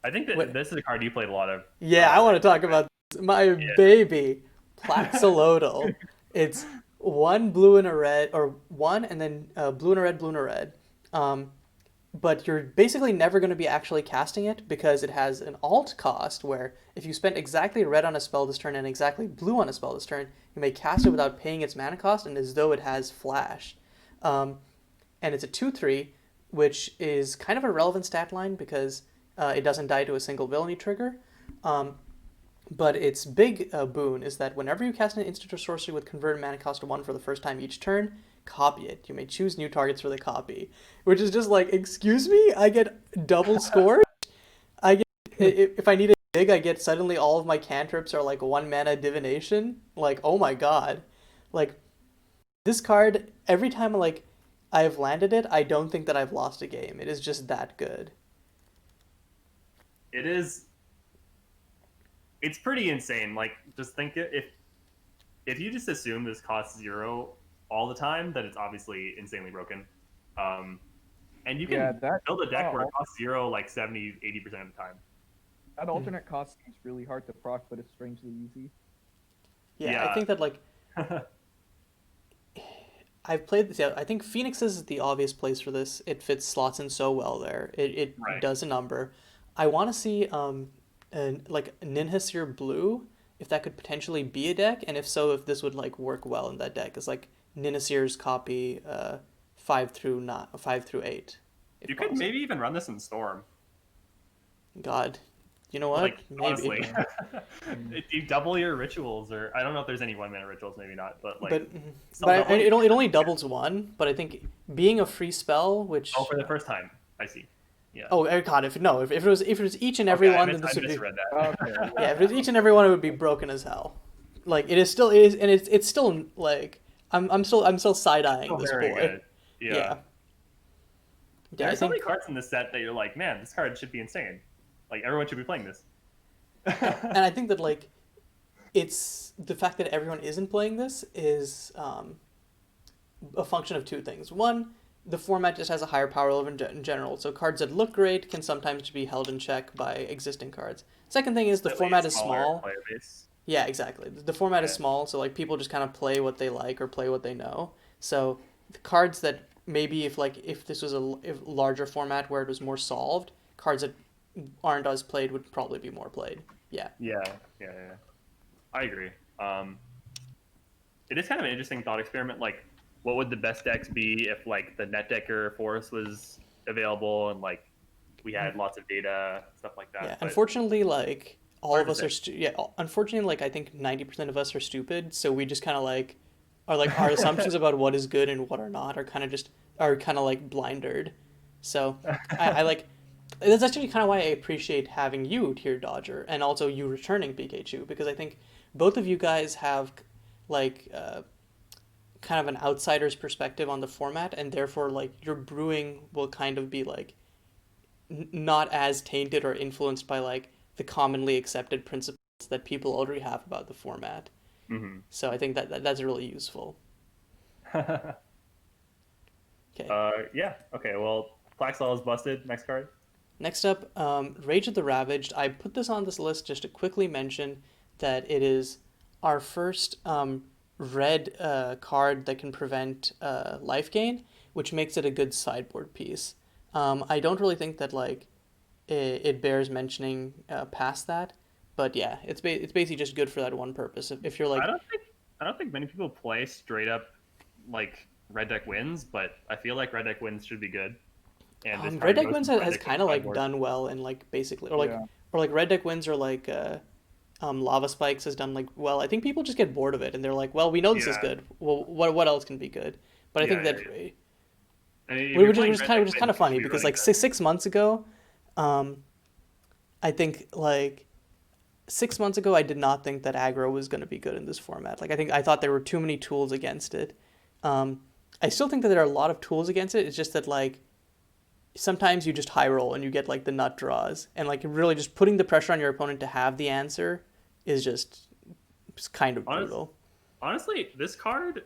I think that this is a card you played a lot of. Yeah, I want to talk about my baby, Plaxolotl. It's 1 blue and a red, or 1 and then blue and a red, blue and a red. But you're basically never going to be actually casting it because it has an alt cost where if you spent exactly red on a spell this turn and exactly blue on a spell this turn, you may cast it without paying its mana cost and as though it has flash. And it's a 2/3, which is kind of a relevant stat line because it doesn't die to a single villainy trigger. But its big boon is that whenever you cast an instant or sorcery with converted mana cost to 1 for the first time each turn, copy it. You may choose new targets for the copy, which is just like, excuse me, I get double scored. I get if I need a dig, I get suddenly all of my cantrips are like 1 mana divination. Like, oh my god, like this card every time like I've landed it, I don't think that I've lost a game. It is just that good. It is. It's pretty insane. Like, just think if you just assume this costs 0 all the time, that it's obviously insanely broken. And you can build a deck where it costs 0 like 70-80% of the time. That alternate cost seems really hard to proc, but it's strangely easy. Yeah. I think that like I've played this. Yeah, I think Phoenix's is the obvious place for this. It fits slots in so well there. It does a number. I want to see like Ninhasir Blue, if that could potentially be a deck, and if so, if this would like work well in that deck. It's like Ninhasir's copy 5 through 8. You could maybe even run this in Storm. God, you know what? Like, maybe. honestly, you double your rituals, or I don't know if there's any 1 mana rituals, maybe not, but like. But it only doubles 1. But I think being a free spell, which for the first time, I see. Yeah. Oh God! If it was each and every one, then this would be. That. Yeah, if it was each and every one, it would be broken as hell. Like it is still, and it's still like I'm still side eyeing this boy. Good. Yeah. Yeah. There's so many cards in this set that you're like, man, this card should be insane. Like everyone should be playing this. And I think that like it's the fact that everyone isn't playing this is a function of two things. One, the format just has a higher power level in general, so cards that look great can sometimes be held in check by existing cards. Second thing is the Slightly format is smaller small. player base. Yeah, exactly. The format is Yeah. small, so like people just kind of play what they like or play what they know. So the cards that maybe if this was if larger format where it was more solved, cards that aren't as played would probably be more played. Yeah. Yeah, yeah, yeah. I agree. It is kind of an interesting thought experiment. Like, what would the best decks be if like the net decker force was available and like we had lots of data, stuff like that. Yeah. But Unfortunately, like all hard of to us are say. yeah. Unfortunately, like I think 90% of us are stupid, so we just kind of like are like our assumptions about what is good and what are not are kind of like blindered. So I like that's actually kind of why I appreciate having you here, Dodger, and also you returning Pikachu, because I think both of you guys have like kind of an outsider's perspective on the format, and therefore like your brewing will kind of be like not as tainted or influenced by like the commonly accepted principles that people already have about the format. Hmm. So I think that's really useful. Okay. Yeah. Okay. Well, Plaxall is busted. Next card. Next up, Rage of the Ravaged. I put this on this list just to quickly mention that it is our first red card that can prevent life gain, which makes it a good sideboard piece. I don't really think that like it bears mentioning past that, but yeah, it's basically just good for that one purpose. If you're I like don't think I don't think many people play straight up like red deck wins, but I feel like red deck wins should be good. And this Red card Deck goes Wins from red has deck to the kind of like sideboard. done well in like basically Yeah. or like Red Deck Wins or like Lava Spikes has done like well. I think people just get bored of it and they're like, well, we know this is Yeah. good. Well, what else can be good? But I Yeah. think Yeah. that Yeah. I mean, if you're playing red deck which is kind wins, of you should funny be because running like this. 6 months ago, um, I think like 6 months ago I did not think that aggro was going to be good in this format. Like I thought there were too many tools against it. Um, I still think that there are a lot of tools against it. It's just that like sometimes you just high roll and you get like the nut draws and like really just putting the pressure on your opponent to have the answer is just it's kind of Honest, brutal. honestly, this card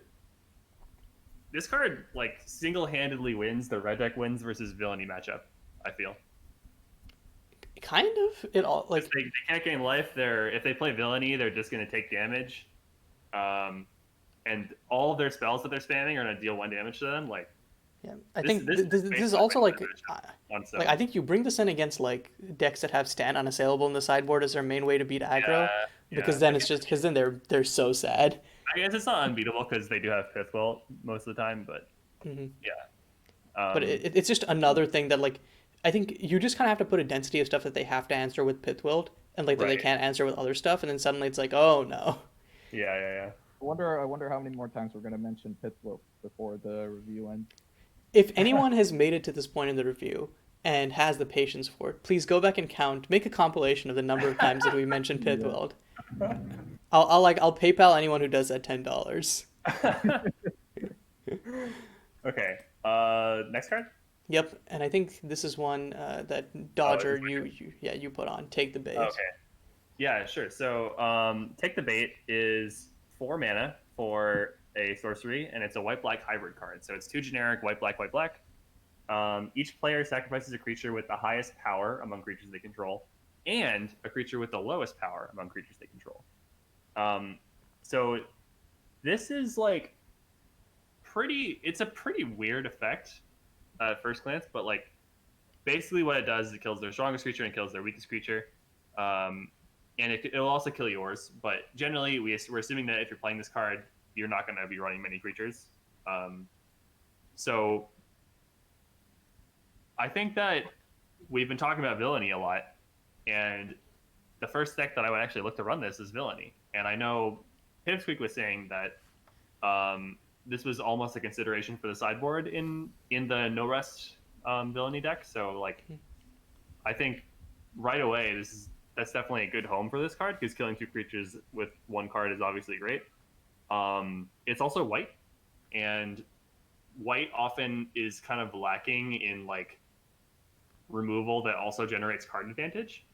like single-handedly wins the red deck wins versus villainy matchup. I feel Kind of it all because like they can't gain life. They're if they play villainy, they're just going to take damage, um, and all of their spells that they're spamming are going to deal 1 damage to them. Like yeah. I this, think this is this is basically also winning like the matchup on its like own. I think you bring this in against like decks that have stand unassailable in the sideboard as their main way to beat aggro Yeah, because yeah. then it's just because then they're so sad. I guess it's not unbeatable because they do have Pithwell most of the time, but Hmm. yeah. But it's just another thing that like I think you just kind of have to put a density of stuff that they have to answer with Pithwild and like that they Right. can't answer with other stuff, and then suddenly it's like oh no. Yeah, yeah, yeah. I wonder how many more times we're gonna mention Pithloop before the review ends. If anyone has made it to this point in the review and has the patience for it, please go back and count, make a compilation of the number of times that we mentioned Yeah. Pithwild. I'll PayPal anyone who does that $10. Okay. Next card. Yep, and I think this is one that Oh, Dodger this is you put on. Take the bait. okay. Yeah, sure. So, take the bait is 4 mana for a sorcery, and it's a white-black hybrid card. So it's 2 generic white-black, white-black. Each player sacrifices a creature with the highest power among creatures they control, and a creature with the lowest power among creatures they control. So this is like it's a pretty weird effect at first glance, but like basically what it does is it kills their strongest creature and kills their weakest creature. And it'll also kill yours, but generally we're assuming that if you're playing this card, you're not going to be running many creatures. So I think that we've been talking about villainy a lot, and the first deck that I would actually look to run this is villainy. And I know Pipsqueak was saying that this was almost a consideration for the sideboard in the no rest villainy deck. So like, I think right away that's definitely a good home for this card because killing 2 creatures with 1 card is obviously great. It's also white, and white often is kind of lacking in like removal that also generates card advantage.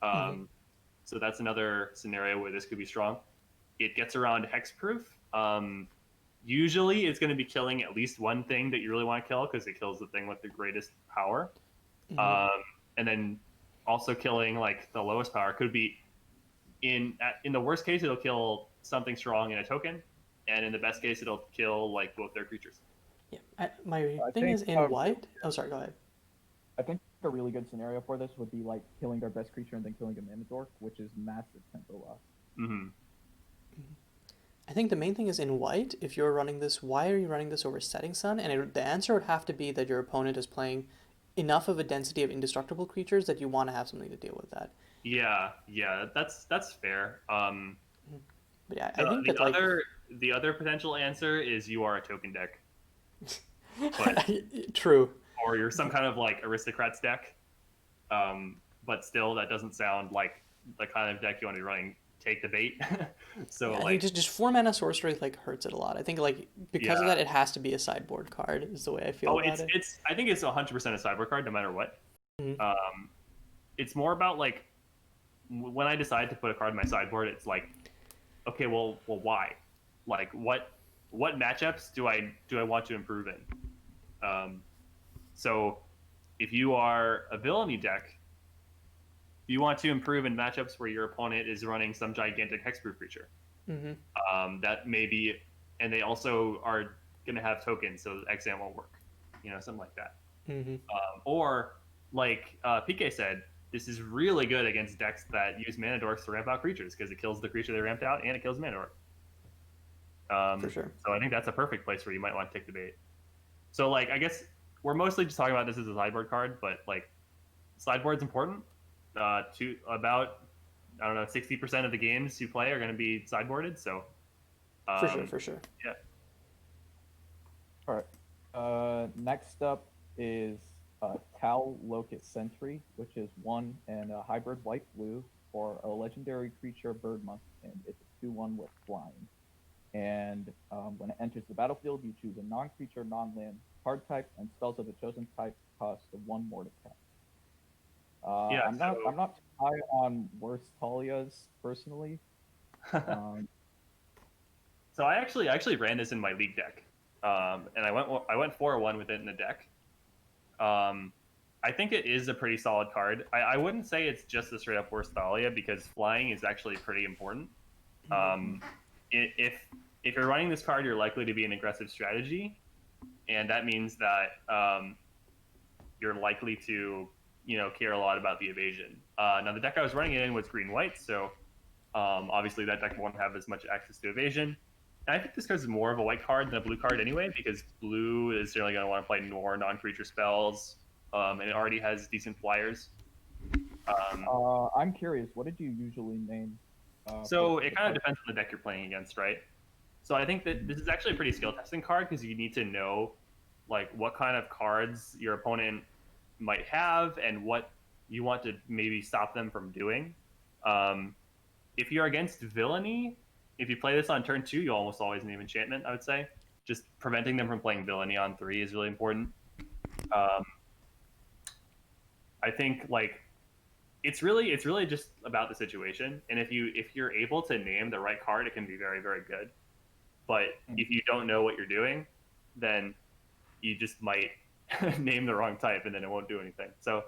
So that's another scenario where this could be strong. It gets around hexproof. Usually it's going to be killing at least one thing that you really want to kill because it kills the thing with the greatest power. And then also killing like the lowest power could be in the worst case it'll kill something strong in a token, and in the best case it'll kill like both their creatures. Yeah, my I thing think, is in white. Oh, sorry. Go ahead. I think a really good scenario for this would be like killing their best creature and then killing a Manadork, which is massive tempo loss. I think the main thing is in white. If you're running this, why are you running this over Setting Sun? And the answer would have to be that your opponent is playing enough of a density of indestructible creatures that you want to have something to deal with that. Yeah, that's fair. But yeah, I think that like the other potential answer is you are a token deck, but true. or you're some kind of like aristocrats deck. But still, that doesn't sound like the kind of deck you want to be running. Take the bait. So Yeah, I like think just 4 mana sorcery like hurts it a lot. I think like because of Yeah. that, it has to be a sideboard card. Is the way I feel oh, about it. it's I think it's 100% a sideboard card no matter what. Mhm. It's more about like when I decide to put a card in my sideboard, it's like, okay, well, why? Like, what matchups do I want to improve in? So, if you are a villainy deck, you want to improve in matchups where your opponent is running some gigantic hexproof creature. That may be, and they also are going to have tokens, so exam won't work. Something like that. Or, like PK said, this is really good against decks that use mana dorks to ramp out creatures because it kills the creature they ramped out and it kills mana dork. For sure. So I think that's a perfect place where you might want to take the bait. So like I guess we're mostly just talking about this as a sideboard card, but like sideboard's important. To about 60% of the games you play are going to be sideboarded. So For sure. Yeah. All right. Next up is Tal Locust Sentry, which is 1 and a hybrid white-blue for a legendary creature bird monk, and it's a 2/1 with flying. And when it enters the battlefield, you choose a non-creature, non-land card type, and spells of the chosen type cost 1 more to cast. I'm not high on worse Talias personally. So I actually ran this in my league deck, and I went 4-1 with it in the deck. I think it is a pretty solid card. I wouldn't say it's just a straight up worse Thalia because flying is actually pretty important. If you're running this card, you're likely to be an aggressive strategy, and that means that you're likely to care a lot about the evasion. Now the deck I was running it in was green-white, so obviously that deck won't have as much access to evasion. And I think this card is more of a white card than a blue card anyway, because blue is generally going to want to play more non-creature spells, and it already has decent flyers. I'm curious, what did you usually name? So it kind of depends on the deck you're playing against, right? So I think that this is actually a pretty skill testing card because you need to know like what kind of cards your opponent might have and what you want to maybe stop them from doing. If you're against villainy, if you play this on turn 2, you almost always name enchantment, I would say. Just preventing them from playing villainy on 3 is really important. I think like it's really just about the situation, and if you're able to name the right card, it can be very, very good. But if you don't know what you're doing, then you just might name the wrong type and then it won't do anything. So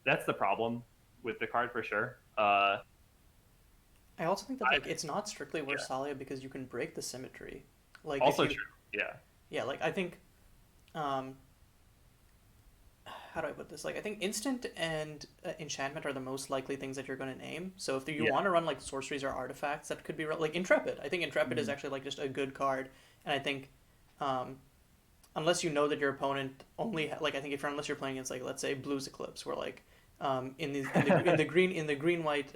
that's the problem with the card for sure. I also think that like it's not strictly worse Thalia because you can break the symmetry. Like also true. Yeah. Yeah, like I think how do I put this? Like I think instant and enchantment are the most likely things that you're going to name. So if you want to run like sorceries or artifacts, that could be like Intrepid. I think Intrepid is actually like just a good card, and I think unless you know that your opponent only like I think unless you're playing against like let's say Blues Eclipse, where like in the green white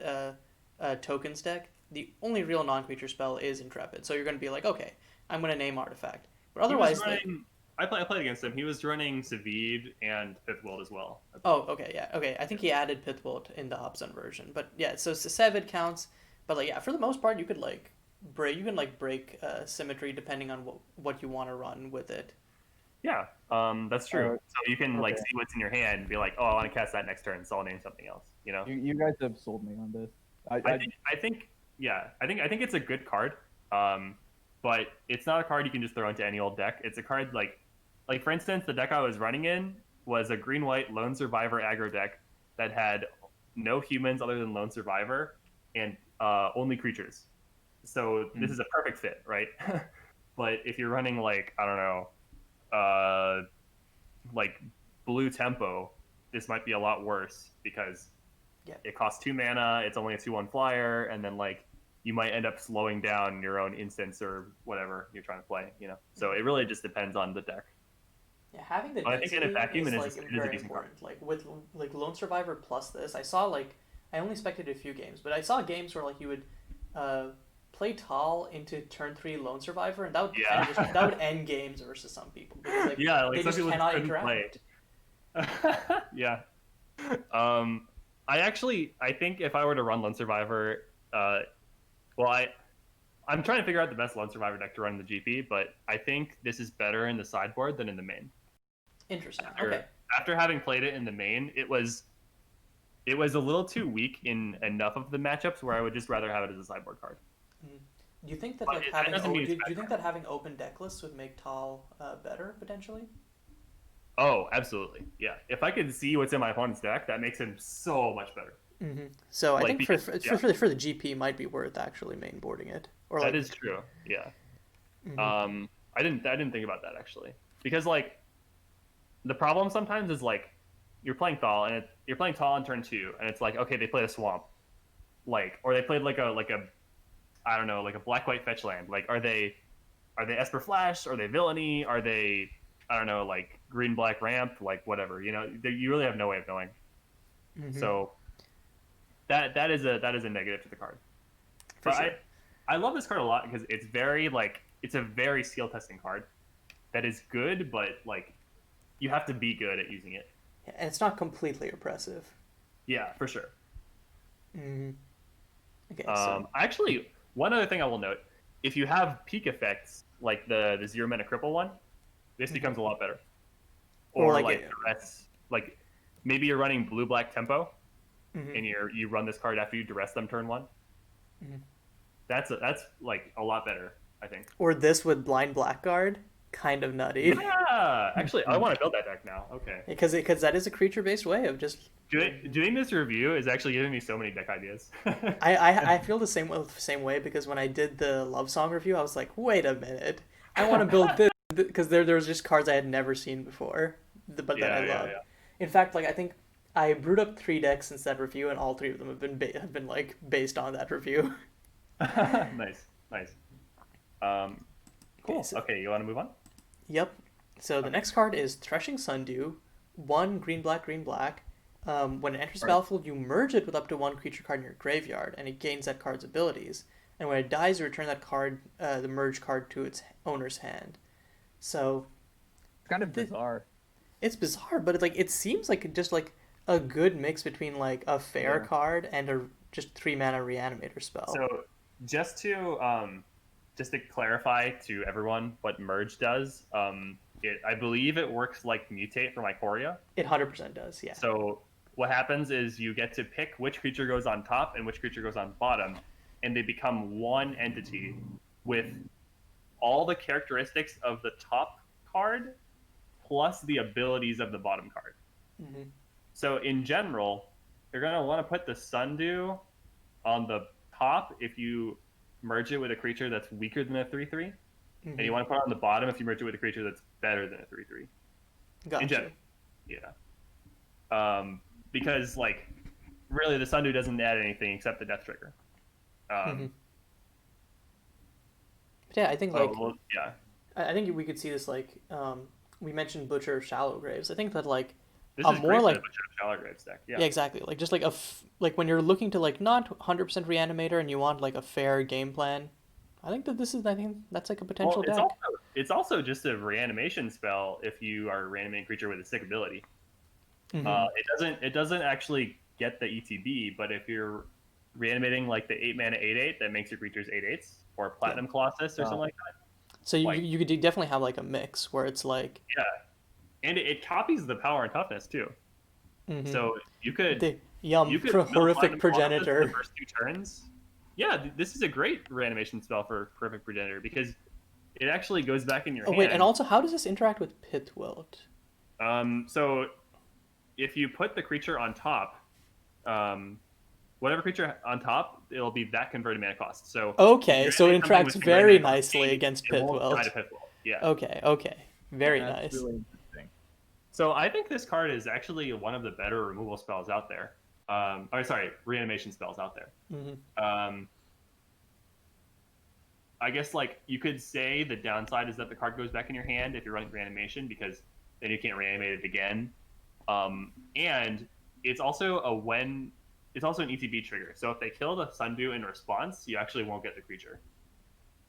tokens deck, the only real non-creature spell is Intrepid. So you're going to be like, okay, I'm going to name artifact, but otherwise I played against him. He was running Savid and Pithwold as well. Oh, okay, yeah, okay. I think he added Pithwold in the Hobson version, but yeah. So Savid counts, but like yeah, for the most part, you could like break symmetry depending on what you want to run with it. Yeah, that's true. So you can like see what's in your hand and be like, oh, I want to cast that next turn, so I'll name something else. You know, You guys have sold me on this. I think it's a good card. But it's not a card you can just throw into any old deck. It's a card like for instance, the deck I was running in was a green-white lone survivor aggro deck that had no humans other than lone survivor and only creatures. So this is a perfect fit, right? But if you're running like I don't know, like blue tempo, this might be a lot worse because it costs 2 mana. It's only a 2/1 flyer, and then like you might end up slowing down your own instance or whatever you're trying to play. You know, so it really just depends on the deck. Yeah, having the But I think in a density vacuum, is it like is a very decent card. important. Like with like Lone Survivor plus this, I saw like I only spectated a few games, but I saw games where like you would play Tall into turn 3 Lone Survivor, and that would kind of just, that would end games versus some people because like Yeah, like they some just people just cannot couldn't interact. play. Yeah. I think if I were to run Lone Survivor, well, I'm trying to figure out the best Lone Survivor deck to run in the GP, but I think this is better in the sideboard than in the main. Interesting. Okay. After having played it in the main, it was a little too weak in enough of the matchups where I would just rather have it as a sideboard card. Do you think that But like that having doesn't mean do it's you bad think that having open deck lists would make Tall better potentially? Oh, absolutely. Yeah. If I could see what's in my opponent's deck, that makes him so much better. So I Like, think because- for the GP it might be worth actually mainboarding it. Or like That is true. Yeah. I didn't think about that actually. Because like the problem sometimes is like you're playing Thaw and you're playing Tall on turn 2 and it's like okay, they played a swamp. Like or they played like a I don't know, like a black white fetch land. Like are they Esper Flash? Are they Villainy? Are they I don't know, like green black ramp, like whatever, you know, you really have no way of knowing. So that is a negative to the card. For But sure. I love this card a lot because it's very like it's a very skill testing card that is good, but like you have to be good at using it. And it's not completely oppressive. Yeah, for sure. Okay, so Actually, one other thing I will note: if you have peak effects like the 0 mana cripple one, this becomes a lot better. Or Or like like duress, like maybe you're running blue black tempo, and you run this card after you duress them turn 1. That's like a lot better, I think. or this with blind blackguard, kind of nutty. Yeah, actually, I want to build that deck now. Okay. Because that is a creature based way of just Doing this review is actually giving me so many deck ideas. I feel the same way because when I did the love song review, I was like, wait a minute, I want to build this because there was just cards I had never seen before, but that I love. In fact, like I think I brewed up 3 decks since that review, and all 3 of them have been like based on that review. Nice. Cool. so- Okay, you want to move on? Yep. So the next card is Threshing Sundew, 1 green black. When it enters the battlefield, you merge it with up to 1 creature card in your graveyard, and it gains that card's abilities. And when it dies, you return that card, the merged card, to its owner's hand. So It's kind of bizarre. it's bizarre, but it seems like just like a good mix between like a fair card and a just 3 mana reanimator spell. So just to clarify to everyone what merge does, I believe it works like mutate for Mycoria. It 100% does, yeah. So what happens is you get to pick which creature goes on top and which creature goes on bottom, and they become one entity with all the characteristics of the top card plus the abilities of the bottom card. So in general, you're going to want to put the Sundew on the top if you merge it with a creature that's weaker than a 3/3, and you want to put it on the bottom if you merge it with a creature that's better than a 3/3. Gotcha. In general, yeah. Because like, really, the Sundew doesn't add anything except the Death Trigger. Yeah, I think like yeah. I think we could see this like we mentioned Butcher of Shallow Graves. I think that like This a is more great like for the Shallow Graves deck. Yeah. yeah, exactly. Like just like like when you're looking to like not 100% reanimator and you want like a fair game plan. I think that's like a potential deck. It's also just a reanimation spell if you are a reanimating creature with a sick ability. It doesn't actually get the ETB, but if you're reanimating like the 8 mana 8/8 that makes your creatures 8/8s or Platinum Colossus or something like that. So you could definitely have like a mix where it's like and it copies the power and toughness too. So you could You could horrific for the progenitor. first 2 turns. Yeah, this is a great reanimation spell for horrific progenitor because it actually goes back in your hand. Wait, and also, how does this interact with Pithwilt? So if you put the creature on top, whatever creature on top, it'll be that converted mana cost. So okay, so it interacts very nicely against Pithwilt. Yeah. Okay, very That's nice. really interesting. So I think this card is actually one of the better removal spells out there. Reanimation spells out there. Mm-hmm. I guess like you could say the downside is that the card goes back in your hand if you're running reanimation because then you can't reanimate it again. And it's also an ETB trigger. So if they kill the Sundew in response, you actually won't get the creature.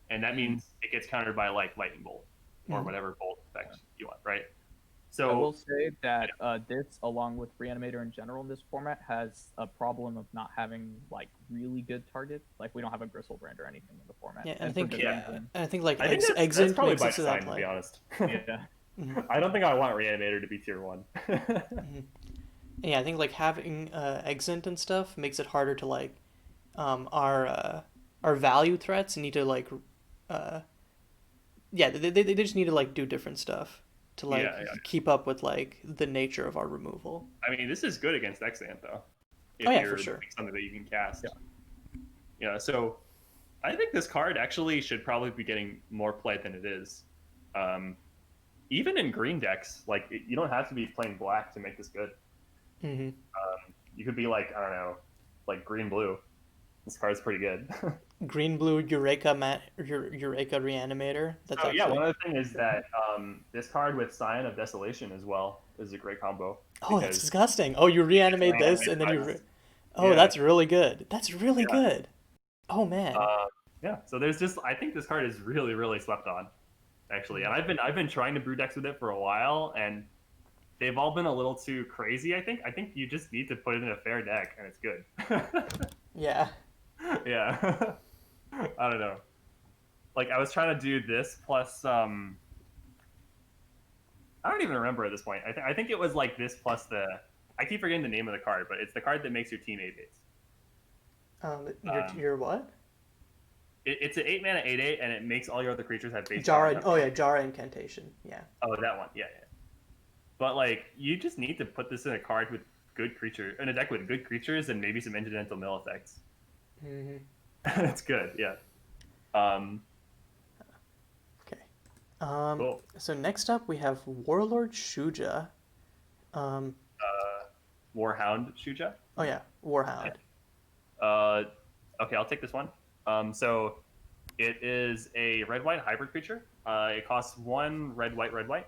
And that means it gets countered by like Lightning Bolt or whatever bolt effect you want, right? So I will say that this, along with Reanimator in general in this format, has a problem of not having like really good targets. Like we don't have a Gristlebrand or anything in the format. Yeah, and I think like I think Exit that's probably makes by it to that design, to play. be honest. Yeah. I don't think I want Reanimator to be tier 1. Yeah, I think like having Exit and stuff makes it harder to like our value threats need to like they just need to like do different stuff to like keep up with like the nature of our removal. I mean, this is good against Exant though. If for you're sure. something that you can cast. Yeah, so I think this card actually should probably be getting more play than it is. Even in green decks, like you don't have to be playing black to make this good. Mm-hmm. You could be like, I don't know, like green blue. This card's pretty good. Green blue Eureka Reanimator. That's yeah, one other thing is that this card with Scion of Desolation as well is a great combo. Oh, that's disgusting. Oh, you reanimate this and then you that's really good. That's really good. Oh man. Yeah, so there's just I think this card is really, really slept on, actually. And I've been trying to brew decks with it for a while, and they've all been a little too crazy, I think. I think you just need to put it in a fair deck, and it's good. Yeah. Yeah. I don't know. Like, I was trying to do this plus, I don't even remember at this point. I think it was like this plus I keep forgetting the name of the card, but it's the card that makes your team 8/8s. Your what? It's an 8-mana 8/8, and it makes all your other creatures have base Jara. power. Oh yeah, Jara Incantation. Yeah. Oh, that one. Yeah. But like, you just need to put this in a card with in a deck with good creatures and maybe some incidental mill effects. Mm-hmm. That's good. Yeah. Okay. Cool. So next up we have Warlord Shuja. Warhound Shuja. Oh yeah, Warhound. Okay, I'll take this one. So it is a red-white hybrid creature. It costs 1 red-white,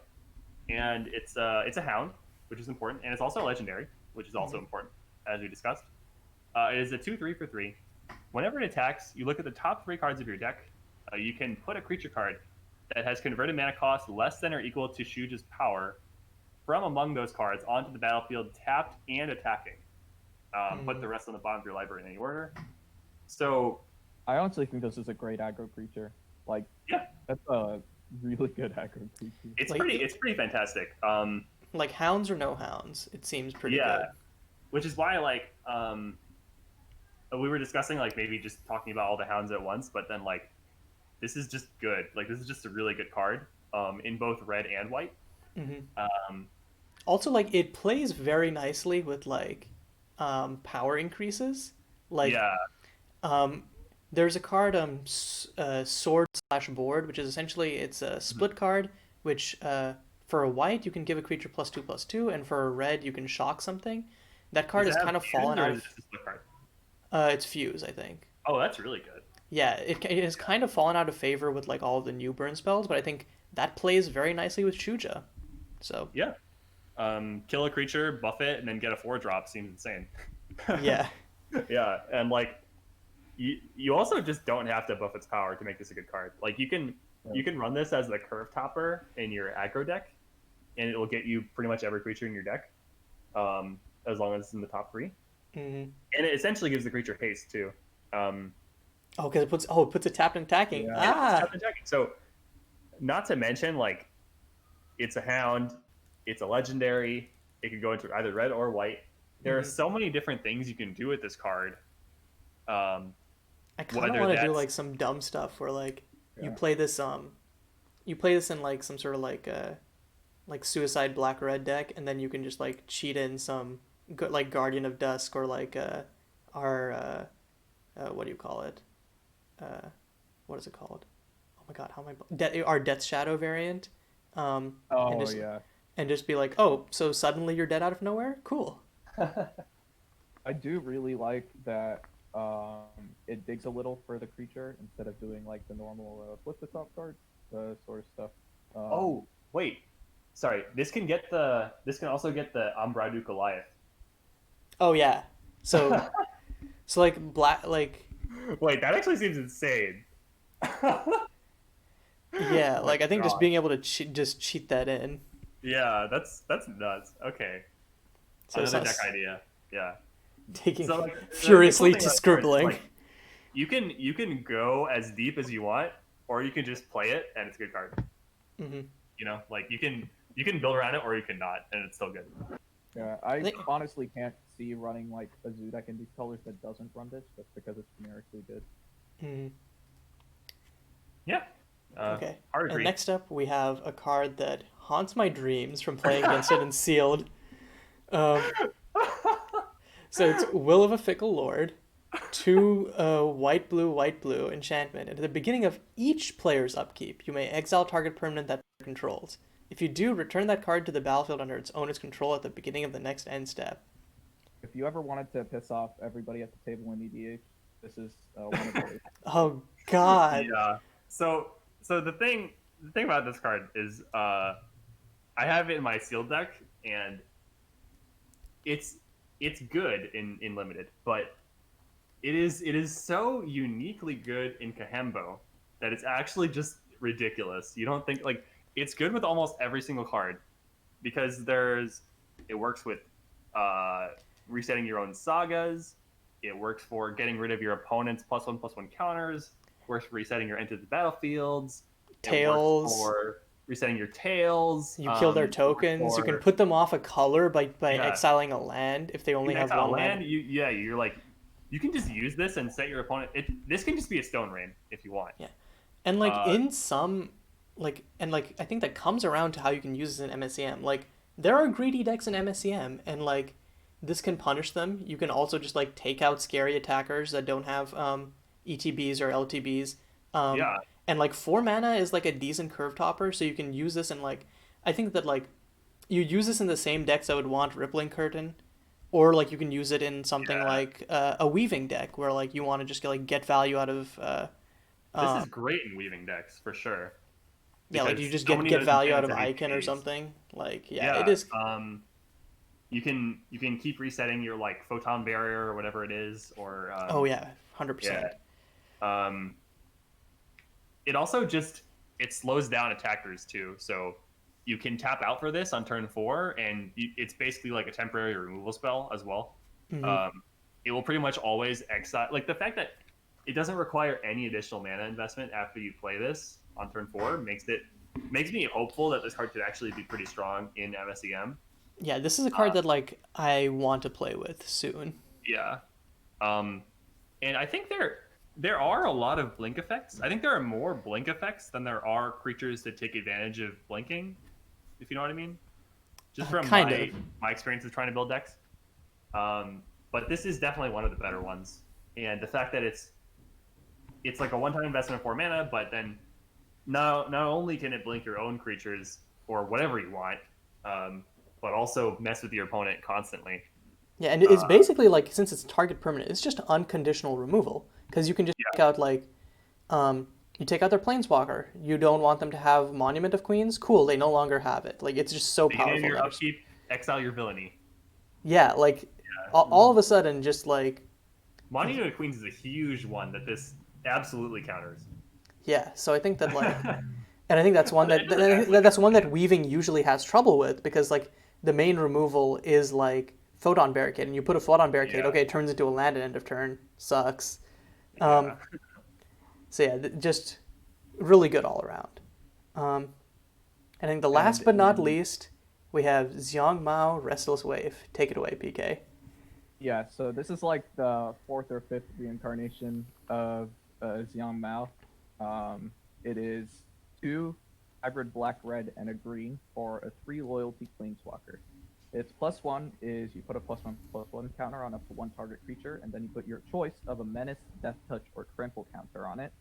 and it's a hound, which is important, and it's also a legendary, which is also important, as we discussed. It is a 2/3 for 3. Whenever it attacks, you look at the top 3 cards of your deck. You can put a creature card that has converted mana cost less than or equal to Shuja's power from among those cards onto the battlefield, tapped and attacking. Put the rest on the bottom of your library in any order. So I honestly think this is a great aggro creature. Like, that's a really good aggro creature. It's pretty fantastic. Like hounds or no hounds, it seems pretty good. Which is why like we were discussing like maybe just talking about all the hounds at once, but then like this is just good. Like this is just a really good card in both red and white. Mm-hmm. Also, like it plays very nicely with like power increases. Like there's a card Sword/Board, which is essentially it's a split card, which for a white you can give a creature +2/+2, and for a red you can shock something. That card is kind of fallen out of. It's Fuse, I think. Oh, that's really good. Yeah, it has kind of fallen out of favor with like all of the new burn spells, but I think that plays very nicely with Shuja. So yeah, kill a creature, buff it, and then get a 4-drop seems insane. Yeah. Yeah, and like you also just don't have to buff its power to make this a good card. Like you can run this as the curve topper in your aggro deck, and it will get you pretty much every creature in your deck, as long as it's in the top 3. Mm-hmm. And it essentially gives the creature haste too. Because it puts it tapped and attacking. Yeah, tapped and attacking. So, not to mention like, it's a hound, it's a legendary. It can go into either red or white. there are so many different things you can do with this card. I kind of Whether want to do that's like some dumb stuff where like you Yeah. play this you play this in like some sort of like suicide black red deck, and then you can just like cheat in some like Guardian of Dusk or like our what do you call it? What is it called? Oh my god, how am I? Our Death Shadow variant. And Oh just yeah. and just be like, oh, so suddenly you're dead out of nowhere? Cool. I do really like that it digs a little for the creature instead of doing like the normal flip the top card sort of stuff. Oh, wait. Sorry. This can also get the Ambradu Goliath. Oh yeah. So so like black like Wait, that actually seems insane. yeah, Oh my like I think just God. being able to just cheat that in. Yeah, that's nuts. Okay. So it's Another not deck idea. Yeah. taking So like furiously the cool to thing about cards is, scribbling. like, you can go as deep as you want, or you can just play it and it's a good card. Hmm. You know, like you can build around it or you can not, and it's still good. Yeah, I think- honestly can't see running like a zoo deck in these colors that doesn't run this just because it's generically good. Hmm. Yeah. Okay. Hard And agree. next up, we have a card that haunts my dreams from playing against it in sealed. Um, so it's Will of a Fickle Lord, 2 white blue enchantment. And at the beginning of each player's upkeep, you may exile target permanent that controls. If you do, return that card to the battlefield under its owner's control at the beginning of the next end step. If you ever wanted to piss off everybody at the table in EDH, this is one of those. Oh God. Yeah. So the thing about this card is I have it in my sealed deck, and it's good in limited, but it is so uniquely good in Kahembo that it's actually just ridiculous. You don't think like it's good with almost every single card because it works with resetting your own sagas. It works for getting rid of your opponent's +1/+1 counters. Works for resetting your into the battlefields. It works Tails. for resetting your tails. You kill their It works tokens. You can for- put them off a color by Yeah. exiling a land if they you only can have exile one land. land. You're like, you can just use this and set your opponent. This can just be a stone rain if you want. Yeah. And like Uh, in some like I think that comes around to how you can use this in MSEM. Like there are greedy decks in MSEM, and like this can punish them. You can also just like take out scary attackers that don't have ETBs or LTBs. Yeah. And like 4 mana is like a decent curve topper, so you can use this in like I think that like you use this in the same decks that would want Rippling Curtain, or like you can use it in something Yeah. like a Weaving deck where like you want to just get value out of This is great in weaving decks for sure. yeah, like because you just so many get of those value out of enchantments have Icon or ETBs. something. Like yeah, Yeah. it is. You can keep resetting your like photon barrier or whatever it is, or Oh yeah, 100%. yeah. It also it slows down attackers too, so you can tap out for this on turn 4, and it's basically like a temporary removal spell as well. It will pretty much always exile. Like the fact that it doesn't require any additional mana investment after you play this on turn 4 makes me hopeful that this card could actually be pretty strong in MSEM. Yeah, this is a card that like I want to play with soon. Yeah, and I think there are a lot of blink effects. I think there are more blink effects than there are creatures that take advantage of blinking, if you know what I mean. Just from kind of. my experience of trying to build decks. But this is definitely one of the better ones. And the fact that it's like a one-time investment for mana, but then not only can it blink your own creatures or whatever you want, but also mess with your opponent constantly. Yeah, and it's basically like since it's target permanent, it's just unconditional removal because you can just take out like you take out their planeswalker. You don't want them to have Monument of Queens. Cool, they no longer have it. Like it's just so Beginning of powerful. your now. upkeep, exile your villainy. Yeah, like all of a sudden, just like Monument of Queens is a huge one that this absolutely counters. yeah. So I think that like, and I think that's one that's one that Weaving usually has trouble with because like the main removal is like Photon Barricade, and you put a Photon Barricade, Yeah. okay, it turns into a land at end of turn. Sucks. Yeah. So yeah, just really good all around. I think the last but not least, we have Xiong Mao, Restless Wave. Take it away, PK. Yeah, so this is like the fourth or fifth reincarnation of Xiang Mao. It is 2 hybrid black, red, and a green for a 3 loyalty planeswalker. Its +1 is you put a +1/+1 counter on up to 1 target creature, and then you put your choice of a menace, death touch, or trample counter on it.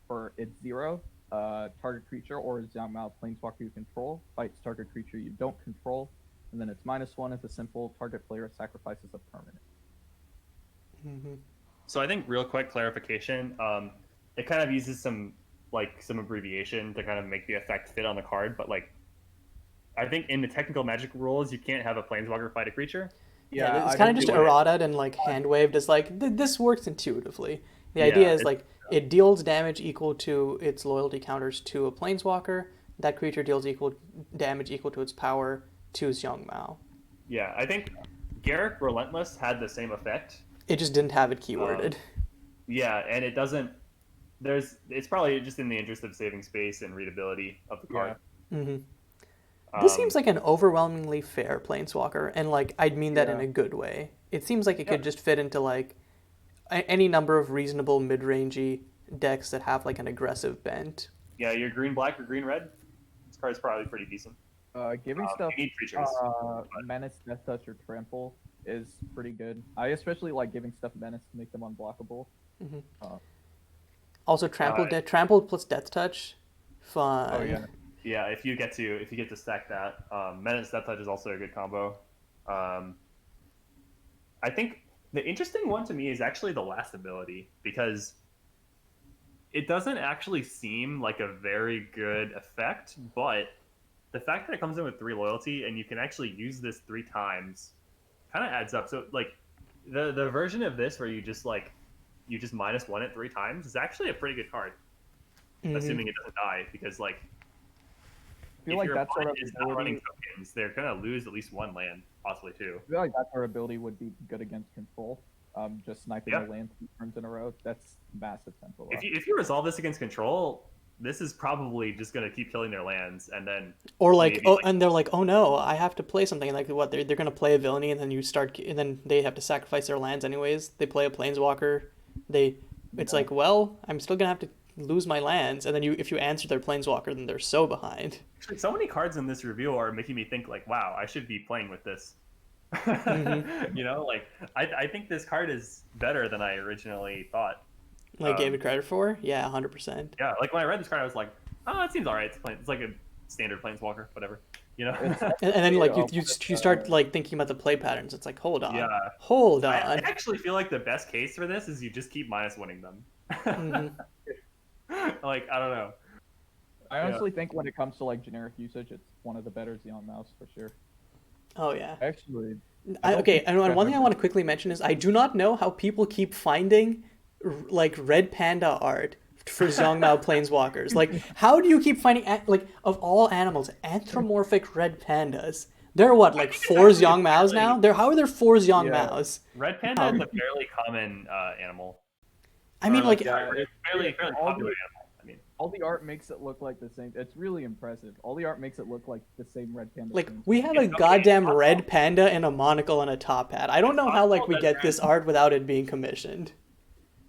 For its 0, target creature or Xiang Mao planeswalker you control fights target creature you don't control, and then its -1 is a simple target player sacrifices a permanent. Mm-hmm. So I think real quick clarification. It kind of uses some abbreviation to kind of make the effect fit on the card, but like I think in the technical Magic rules, you can't have a planeswalker fight a creature. Yeah, it's I kind of didn't just do it. errata and like hand waved as like this works intuitively. The idea is like it deals damage equal to its loyalty counters to a planeswalker. That creature deals equal damage equal to its power to Xiong Mao. Yeah, I think Garrick Relentless had the same effect. It just didn't have it keyworded. Yeah, and it doesn't. It's probably just in the interest of saving space and readability of the card. Yeah. Mm-hmm. This seems like an overwhelmingly fair planeswalker, and like I'd mean that in Yeah. a good way. It seems like it could just fit into like any number of reasonable mid-rangey decks that have like an aggressive bent. Yeah, your green black or green red. This card's probably pretty decent. Giving stuff You need creatures. menace, death touch, or trample is pretty good. I especially like giving stuff menace to make them unblockable. Also, trample plus death touch, fun. Oh yeah. Yeah, if you get to stack that, Menace Death Touch is also a good combo. I think the interesting one to me is actually the last ability, because it doesn't actually seem like a very good effect, but the fact that it comes in with 3 loyalty and you can actually use this 3 times kind of adds up. So like the version of this where you just -1 it 3 times is actually a pretty good card, assuming it doesn't die, because like I feel like that sort of is not running ability. tokens, they're gonna lose at least 1 land, possibly 2. I feel like that sort of ability would be good against control. Just sniping a land 2 turns in a row. That's massive tempo loss. If you resolve this against control, this is probably just gonna keep killing their lands, and then Or like, and they're like, oh no, I have to play something. Like what? They're gonna play a villainy, and then and then they have to sacrifice their lands anyways. They play a planeswalker. It's like, well, I'm still gonna have to lose my lands, and then if you answer their planeswalker, then they're so behind. Actually, so many cards in this review are making me think like, wow, I should be playing with this. You know, like I think this card is better than I originally thought. Like gave it credit for? Yeah, 100%. Yeah, like when I read this card, I was like, oh, it seems alright. It's like a standard planeswalker, whatever. You know. And then like you start like thinking about the play patterns. It's like, hold on, hold on. I actually feel like the best case for this is you just keep -winning them. Like, I don't know. I honestly think when it comes to like generic usage, it's one of the better Xeon Mouse for sure. Oh yeah. Actually. Okay, and one thing I want to quickly mention is I do not know how people keep finding like red panda art for Zhongmao planeswalkers. Like, how do you keep finding like of all animals anthropomorphic red pandas? There are what, like 4 Zhongmaos now? How are there 4 Zhongmaos? Red panda is a fairly common animal. I mean, like fairly popular animal. I mean, all the art makes it look like the same. It's really impressive. All the art makes it look like the same red panda. Like we have a goddamn red panda and a monocle and a top hat. I don't know how like we get this art without it being commissioned.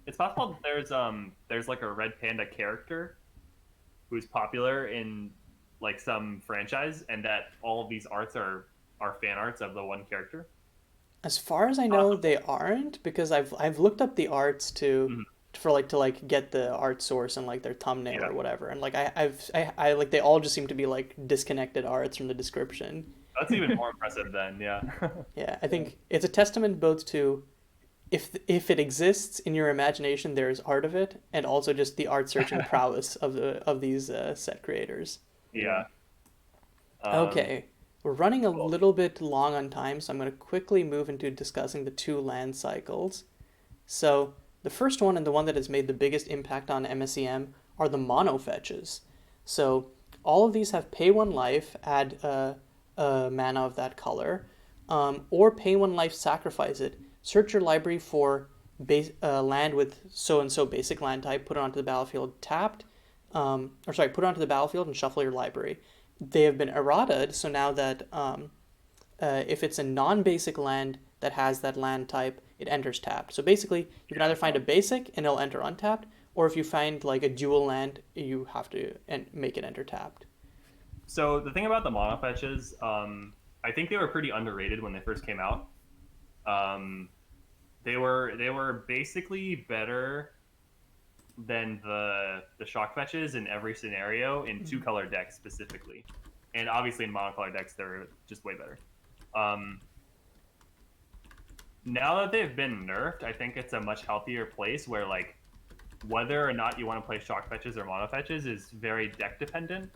It's possible that there's like a red panda character who's popular in like some franchise, and that all of these arts are fan arts of the one character. As far as I know, they aren't, because I've looked up the arts to get the art source and like their thumbnail or whatever, and like I like they all just seem to be like disconnected arts from the description. That's even more impressive then, yeah. Yeah, I think it's a testament both to if it exists in your imagination, there is art of it, and also just the art searching prowess of these set creators. Yeah. Okay. We're running a little bit long on time, so I'm going to quickly move into discussing the 2 land cycles. So the first one, and the one that has made the biggest impact on MSEM, are the mono fetches. So all of these have pay 1 life, add a mana of that color, or pay 1 life, sacrifice it. Search your library for land with so-and-so basic land type, put it onto the battlefield tapped, put it onto the battlefield and shuffle your library. They have been errataed, so now that if it's a non-basic land that has that land type, it enters tapped. So basically, you can either find a basic and it'll enter untapped, or if you find like a dual land, you have to make it enter tapped. So the thing about the mono fetches, I think they were pretty underrated when they first came out. They were basically better than the shock fetches in every scenario in two color decks specifically, and obviously in monocolor decks they're just way better. Now that they've been nerfed, I think it's a much healthier place where like whether or not you want to play shock fetches or mono fetches is very deck dependent.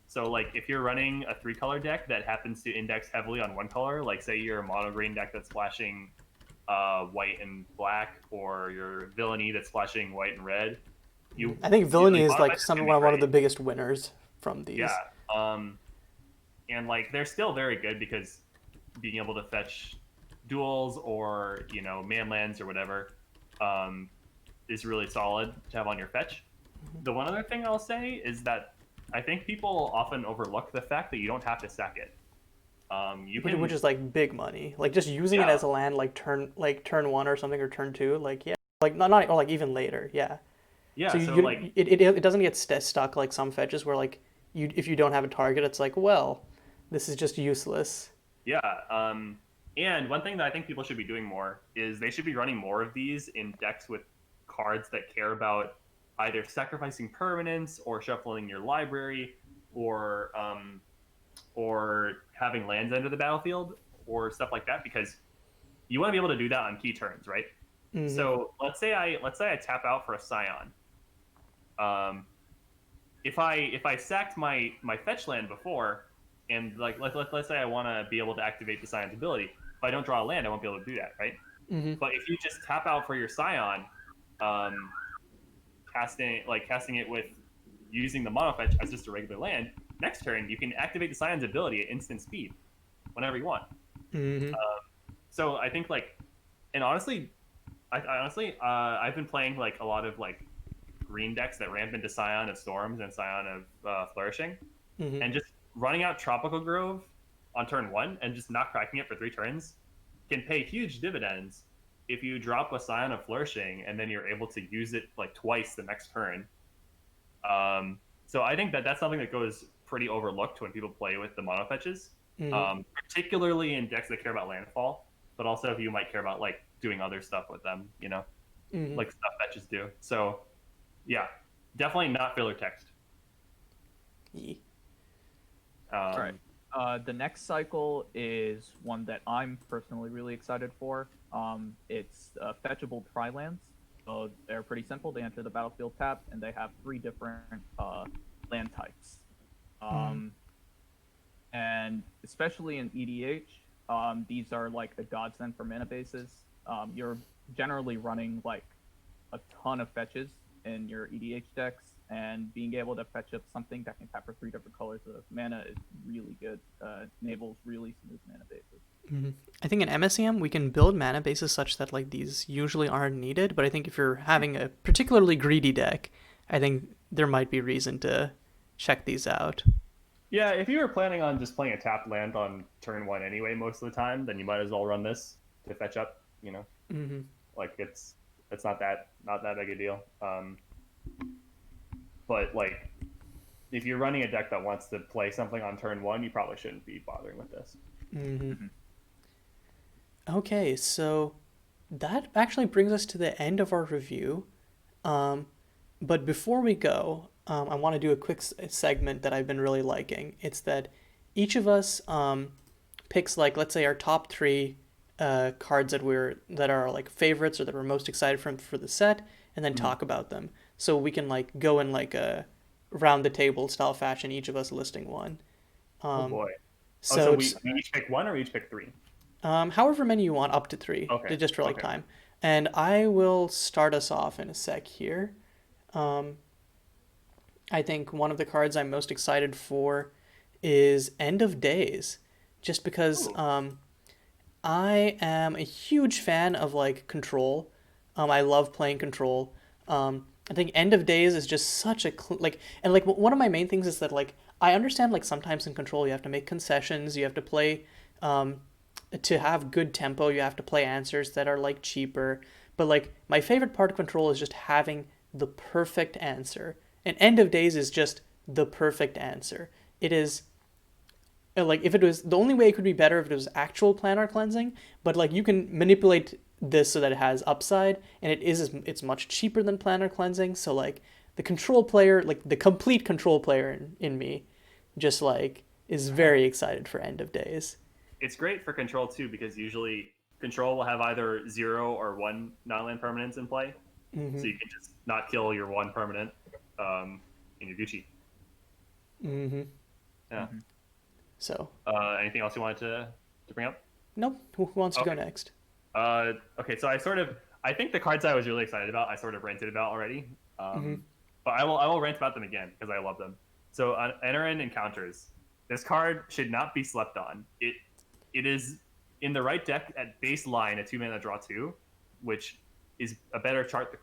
So like if you're running a 3-color deck that happens to index heavily on one color, like say you're a mono green deck that's splashing white and black, or your villainy that's splashing white and red. I think villainy is like one of the biggest winners from these. Yeah, and like they're still very good because being able to fetch duels or man lands or whatever is really solid to have on your fetch. The one other thing I'll say is that I think people often overlook the fact that you don't have to sack it. Which is like big money. Like just using it as a land, like turn 1 or something, or turn 2. Like like not or like even later. Yeah. Yeah. So like it doesn't get stuck like some fetches where like if you don't have a target, it's like, well, this is just useless. Yeah. And one thing that I think people should be doing more is they should be running more of these in decks with cards that care about either sacrificing permanents or shuffling your library, or having lands enter the battlefield or stuff like that, because you want to be able to do that on key turns, right? Mm-hmm. So let's say I tap out for a Scion. If I sacked my fetch land before, and like let's say I want to be able to activate the Scion's ability, if I don't draw a land, I won't be able to do that, right? Mm-hmm. But if you just tap out for your Scion, casting it with using the mono fetch as just a regular land, next turn you can activate the Scion's ability at instant speed whenever you want. Mm-hmm. So I think and honestly, I've been playing like a lot of like green decks that ramp into Scion of Storms and Scion of Flourishing, mm-hmm. and just running out Tropical Grove on turn 1 and just not cracking it for 3 turns can pay huge dividends if you drop a Scion of Flourishing and then you're able to use it like twice the next turn. So I think that's something that goes pretty overlooked when people play with the mono fetches, mm-hmm. Particularly in decks that care about landfall, but also if you might care about like doing other stuff with them, mm-hmm. like stuff fetches do. So yeah, definitely not filler text. Yeah. All right. The next cycle is one that I'm personally really excited for. It's fetchable tri-lands. So they're pretty simple. They enter the battlefield tapped, and they have 3 different land types. And especially in EDH, these are like a godsend for mana bases. You're generally running like a ton of fetches in your EDH decks, and being able to fetch up something that can tap for 3 different colors of mana is really good. Enables really smooth mana bases. Mm-hmm. I think in MSEM we can build mana bases such that like these usually aren't needed, but I think if you're having a particularly greedy deck, I think there might be reason to check these out. Yeah, if you were planning on just playing a tapped land on turn 1 anyway most of the time, then you might as well run this to fetch up, Mm-hmm. Like it's not that big a deal. But like if you're running a deck that wants to play something on turn 1, you probably shouldn't be bothering with this. Mm-hmm. Okay, so that actually brings us to the end of our review. But before we go, I want to do a quick segment that I've been really liking. It's that each of us picks like, let's say, our top 3 cards that are like favorites or that we're most excited for the set, and then talk about them. So we can like go in like a round the table style fashion, each of us listing one. Oh boy! So we each pick 1 or we each pick 3? However many you want, up to 3, okay. Just for like time. And I will start us off in a sec here. I think one of the cards I'm most excited for is End of Days, just because I am a huge fan of like Control. I love playing Control. I think End of Days is just such a and like one of my main things is that like I understand like sometimes in Control you have to make concessions, you have to play to have good tempo, you have to play answers that are like cheaper. But like my favorite part of Control is just having the perfect answer. And End of Days is just the perfect answer. It is like if it was the only way it could be better if it was actual planar cleansing, but like you can manipulate this so that it has upside, and it's much cheaper than planar cleansing. So like the control player, like the complete control player in me, just like is very excited for End of Days. It's great for control too because usually control will have either 0 or 1 non-land permanents in play, Mm-hmm. so you can just not kill your 1 permanent, and you're Gucci. Mm-hmm. Yeah. So Anything else you wanted to bring up? nope. Who wants to go Okay. next? Okay, so I think the cards I was really excited about, I sort of ranted about already. Mhm. But I will rant about them again because I love them. So on Enter Encounters, this card should not be slept on. It is in the right deck at baseline a 2-mana draw 2, which is a better chart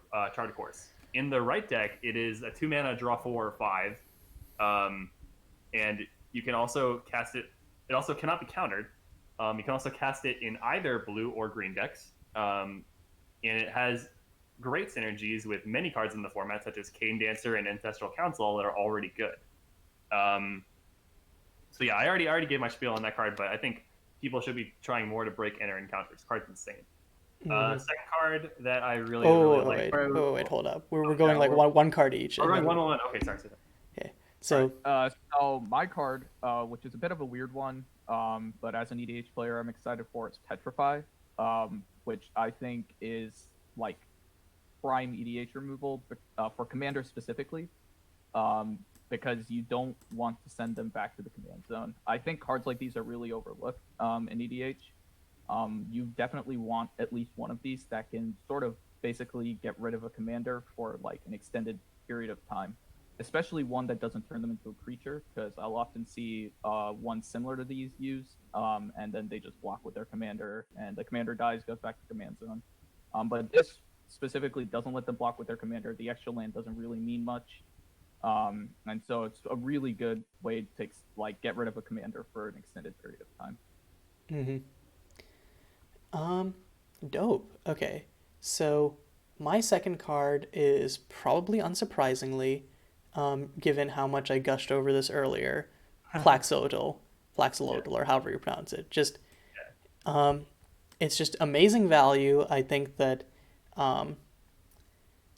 course. In the right deck, it is a 2-mana draw 4 or 5, and you can also cast it. It also cannot be countered. You can also cast it in either blue or green decks, and it has great synergies with many cards in the format, such as Cane Dancer and Ancestral Council, that are already good. So yeah, I already gave my spiel on that card, but I think people should be trying more to break Enter Encounters. The card's insane. Second card that I really like. Wait, hold up. We're going like one card each. We're going 1-1. Okay, sorry. Okay, so So my card, which is a bit of a weird one, but as an EDH player, I'm excited for its Petrify, which I think is like prime EDH removal for commanders specifically, because you don't want to send them back to the command zone. I think cards like these are really overlooked in EDH. You definitely want at least one of these that can sort of basically get rid of a commander for like an extended period of time, especially one that doesn't turn them into a creature, because I'll often see one similar to these used, and then they just block with their commander, and the commander dies, goes back to command zone. But this specifically doesn't let them block with their commander. The extra land doesn't really mean much, and so it's a really good way to like get rid of a commander for an extended period of time. Dope. Okay, so my second card is probably unsurprisingly, given how much I gushed over this earlier, Plaxodil, or however you pronounce it. Just, it's just amazing value. I think that,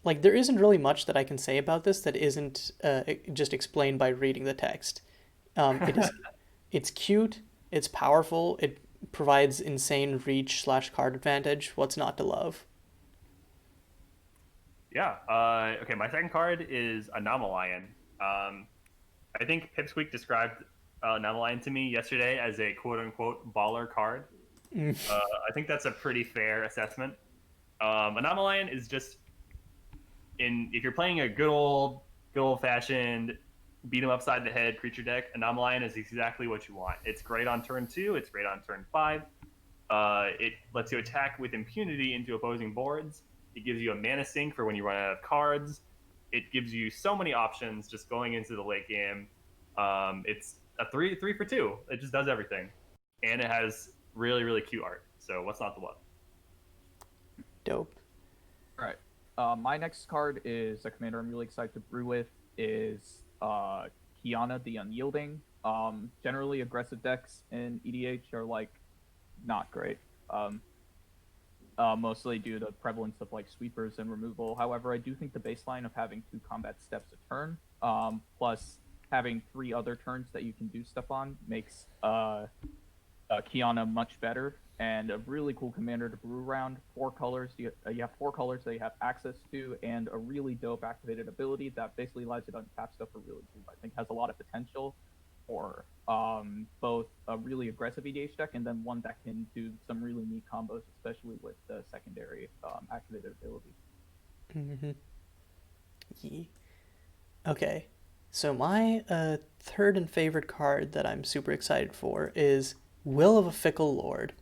like there isn't really much that I can say about this that isn't just explained by reading the text. It's cute. It's powerful. It provides insane reach / card advantage. What's not to love? Yeah. Okay, my second card is Anomalion. I think Pipsqueak described Anomalion to me yesterday as a quote-unquote baller card. I think that's a pretty fair assessment. Anomalion is just if you're playing a good old-fashioned beat 'em upside the head creature deck, Anomalion is exactly what you want. It's great on turn 2. It's great on turn 5. It lets you attack with impunity into opposing boards. It gives you a mana sink for when you run out of cards. It gives you so many options just going into the late game. It's a 3 for 2. It just does everything, and it has really, really cute art. So what's not to love? Dope. All right. My next card is a commander I'm really excited to brew with. Is Kiana the Unyielding. Generally, aggressive decks in EDH are like not great. Mostly due to the prevalence of like sweepers and removal. However, I do think the baseline of having 2 combat steps a turn, plus having 3 other turns that you can do stuff on, makes Kiana much better, and a really cool commander to brew around. 4 colors. You have 4 colors that you have access to, and a really dope activated ability that basically allows you to untap stuff for really cool. I think has a lot of potential for both a really aggressive EDH deck and then one that can do some really neat combos, especially with the secondary activated ability. Mm-hmm. Yeah. Okay, so my third and favorite card that I'm super excited for is Will of a Fickle Lord.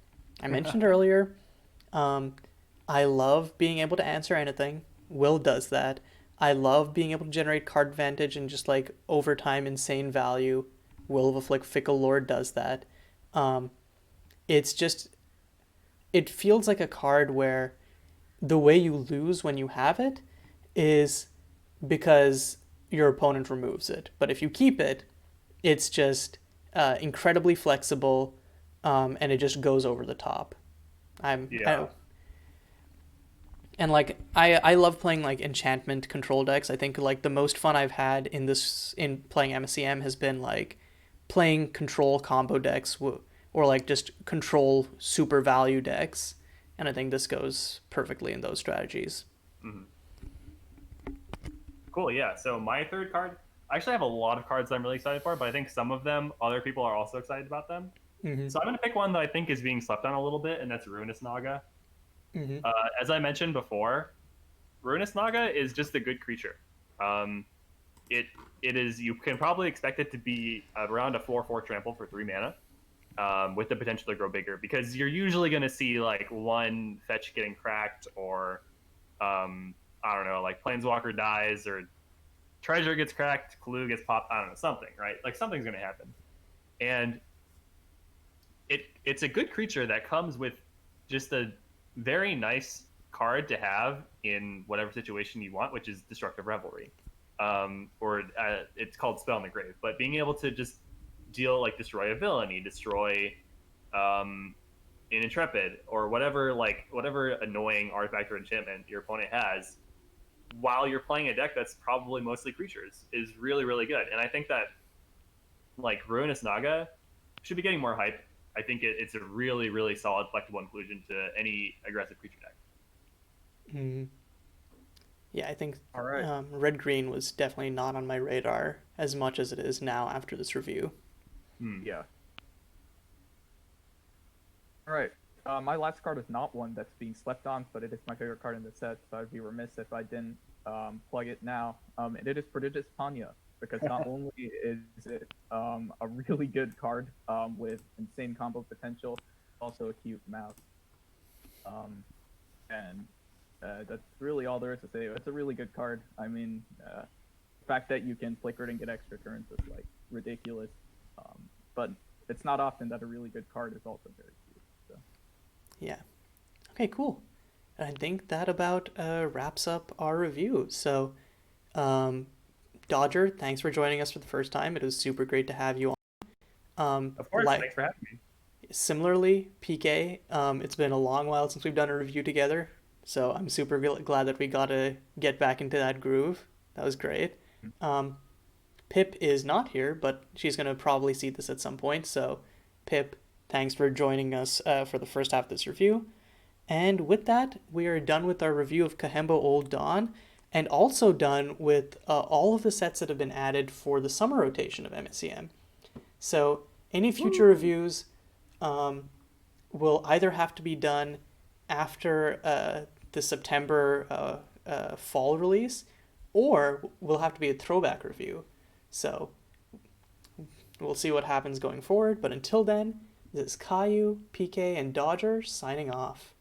I mentioned earlier, I love being able to answer anything. Will does that. I love being able to generate card advantage and just like overtime insane value. Will of a Fickle Lord does that. It's just it feels like a card where the way you lose when you have it is because your opponent removes it. But if you keep it, it's just incredibly flexible, and it just goes over the top. Yeah. And like I love playing like enchantment control decks. I think like the most fun I've had in playing MSEM has been like playing control combo decks or like just control super value decks. And I think this goes perfectly in those strategies. Mhm. Cool. Yeah. So my third card, I actually have a lot of cards that I'm really excited for, but I think some of them, other people are also excited about them. Mm-hmm. So I'm going to pick one that I think is being slept on a little bit, and that's Ruinous Naga. Mm-hmm. As I mentioned before, Ruinous Naga is just a good creature. Um, it it is, you can probably expect it to be around a 4/4 trample for 3 mana, with the potential to grow bigger, because you're usually going to see like one fetch getting cracked, or I don't know, like Planeswalker dies, or Treasure gets cracked, Clue gets popped. I don't know, something, right? Like something's going to happen, and it's a good creature that comes with just a very nice card to have in whatever situation you want, which is Destructive Revelry, or it's called Spell in the Grave. But being able to just deal, like, destroy a villainy, destroy an Intrepid, or whatever annoying artifact or enchantment your opponent has, while you're playing a deck that's probably mostly creatures, is really, really good. And I think that, like, Ruinous Naga should be getting more hype. I think it's a really, really solid flexible inclusion to any aggressive creature deck. Mm-hmm. Yeah, I think All right. red green was definitely not on my radar as much as it is now after this review. Yeah. All right. My last card is not one that's being slept on, but it is my favorite card in the set, so I'd be remiss if I didn't plug it now. And it is Prodigious Plania, because not only is it a really good card with insane combo potential, also a cute mouse. And that's really all there is to say. It's a really good card. I mean, the fact that you can flicker it and get extra turns is like ridiculous. But it's not often that a really good card is also very cute. So. Yeah. Okay, cool. I think that about wraps up our review. So, Dodger, thanks for joining us for the first time. It was super great to have you on. Of course, thanks for having me. Similarly, PK, it's been a long while since we've done a review together, so I'm super glad that we got to get back into that groove. That was great. Pip is not here, but she's going to probably see this at some point, so Pip, thanks for joining us for the first half of this review. And with that, we are done with our review of Kahembo Old Dawn, and also done with all of the sets that have been added for the summer rotation of MSEM. So any future reviews will either have to be done after the September fall release, or will have to be a throwback review. So we'll see what happens going forward, but until then, this is Caillou, PK, and Dodger signing off.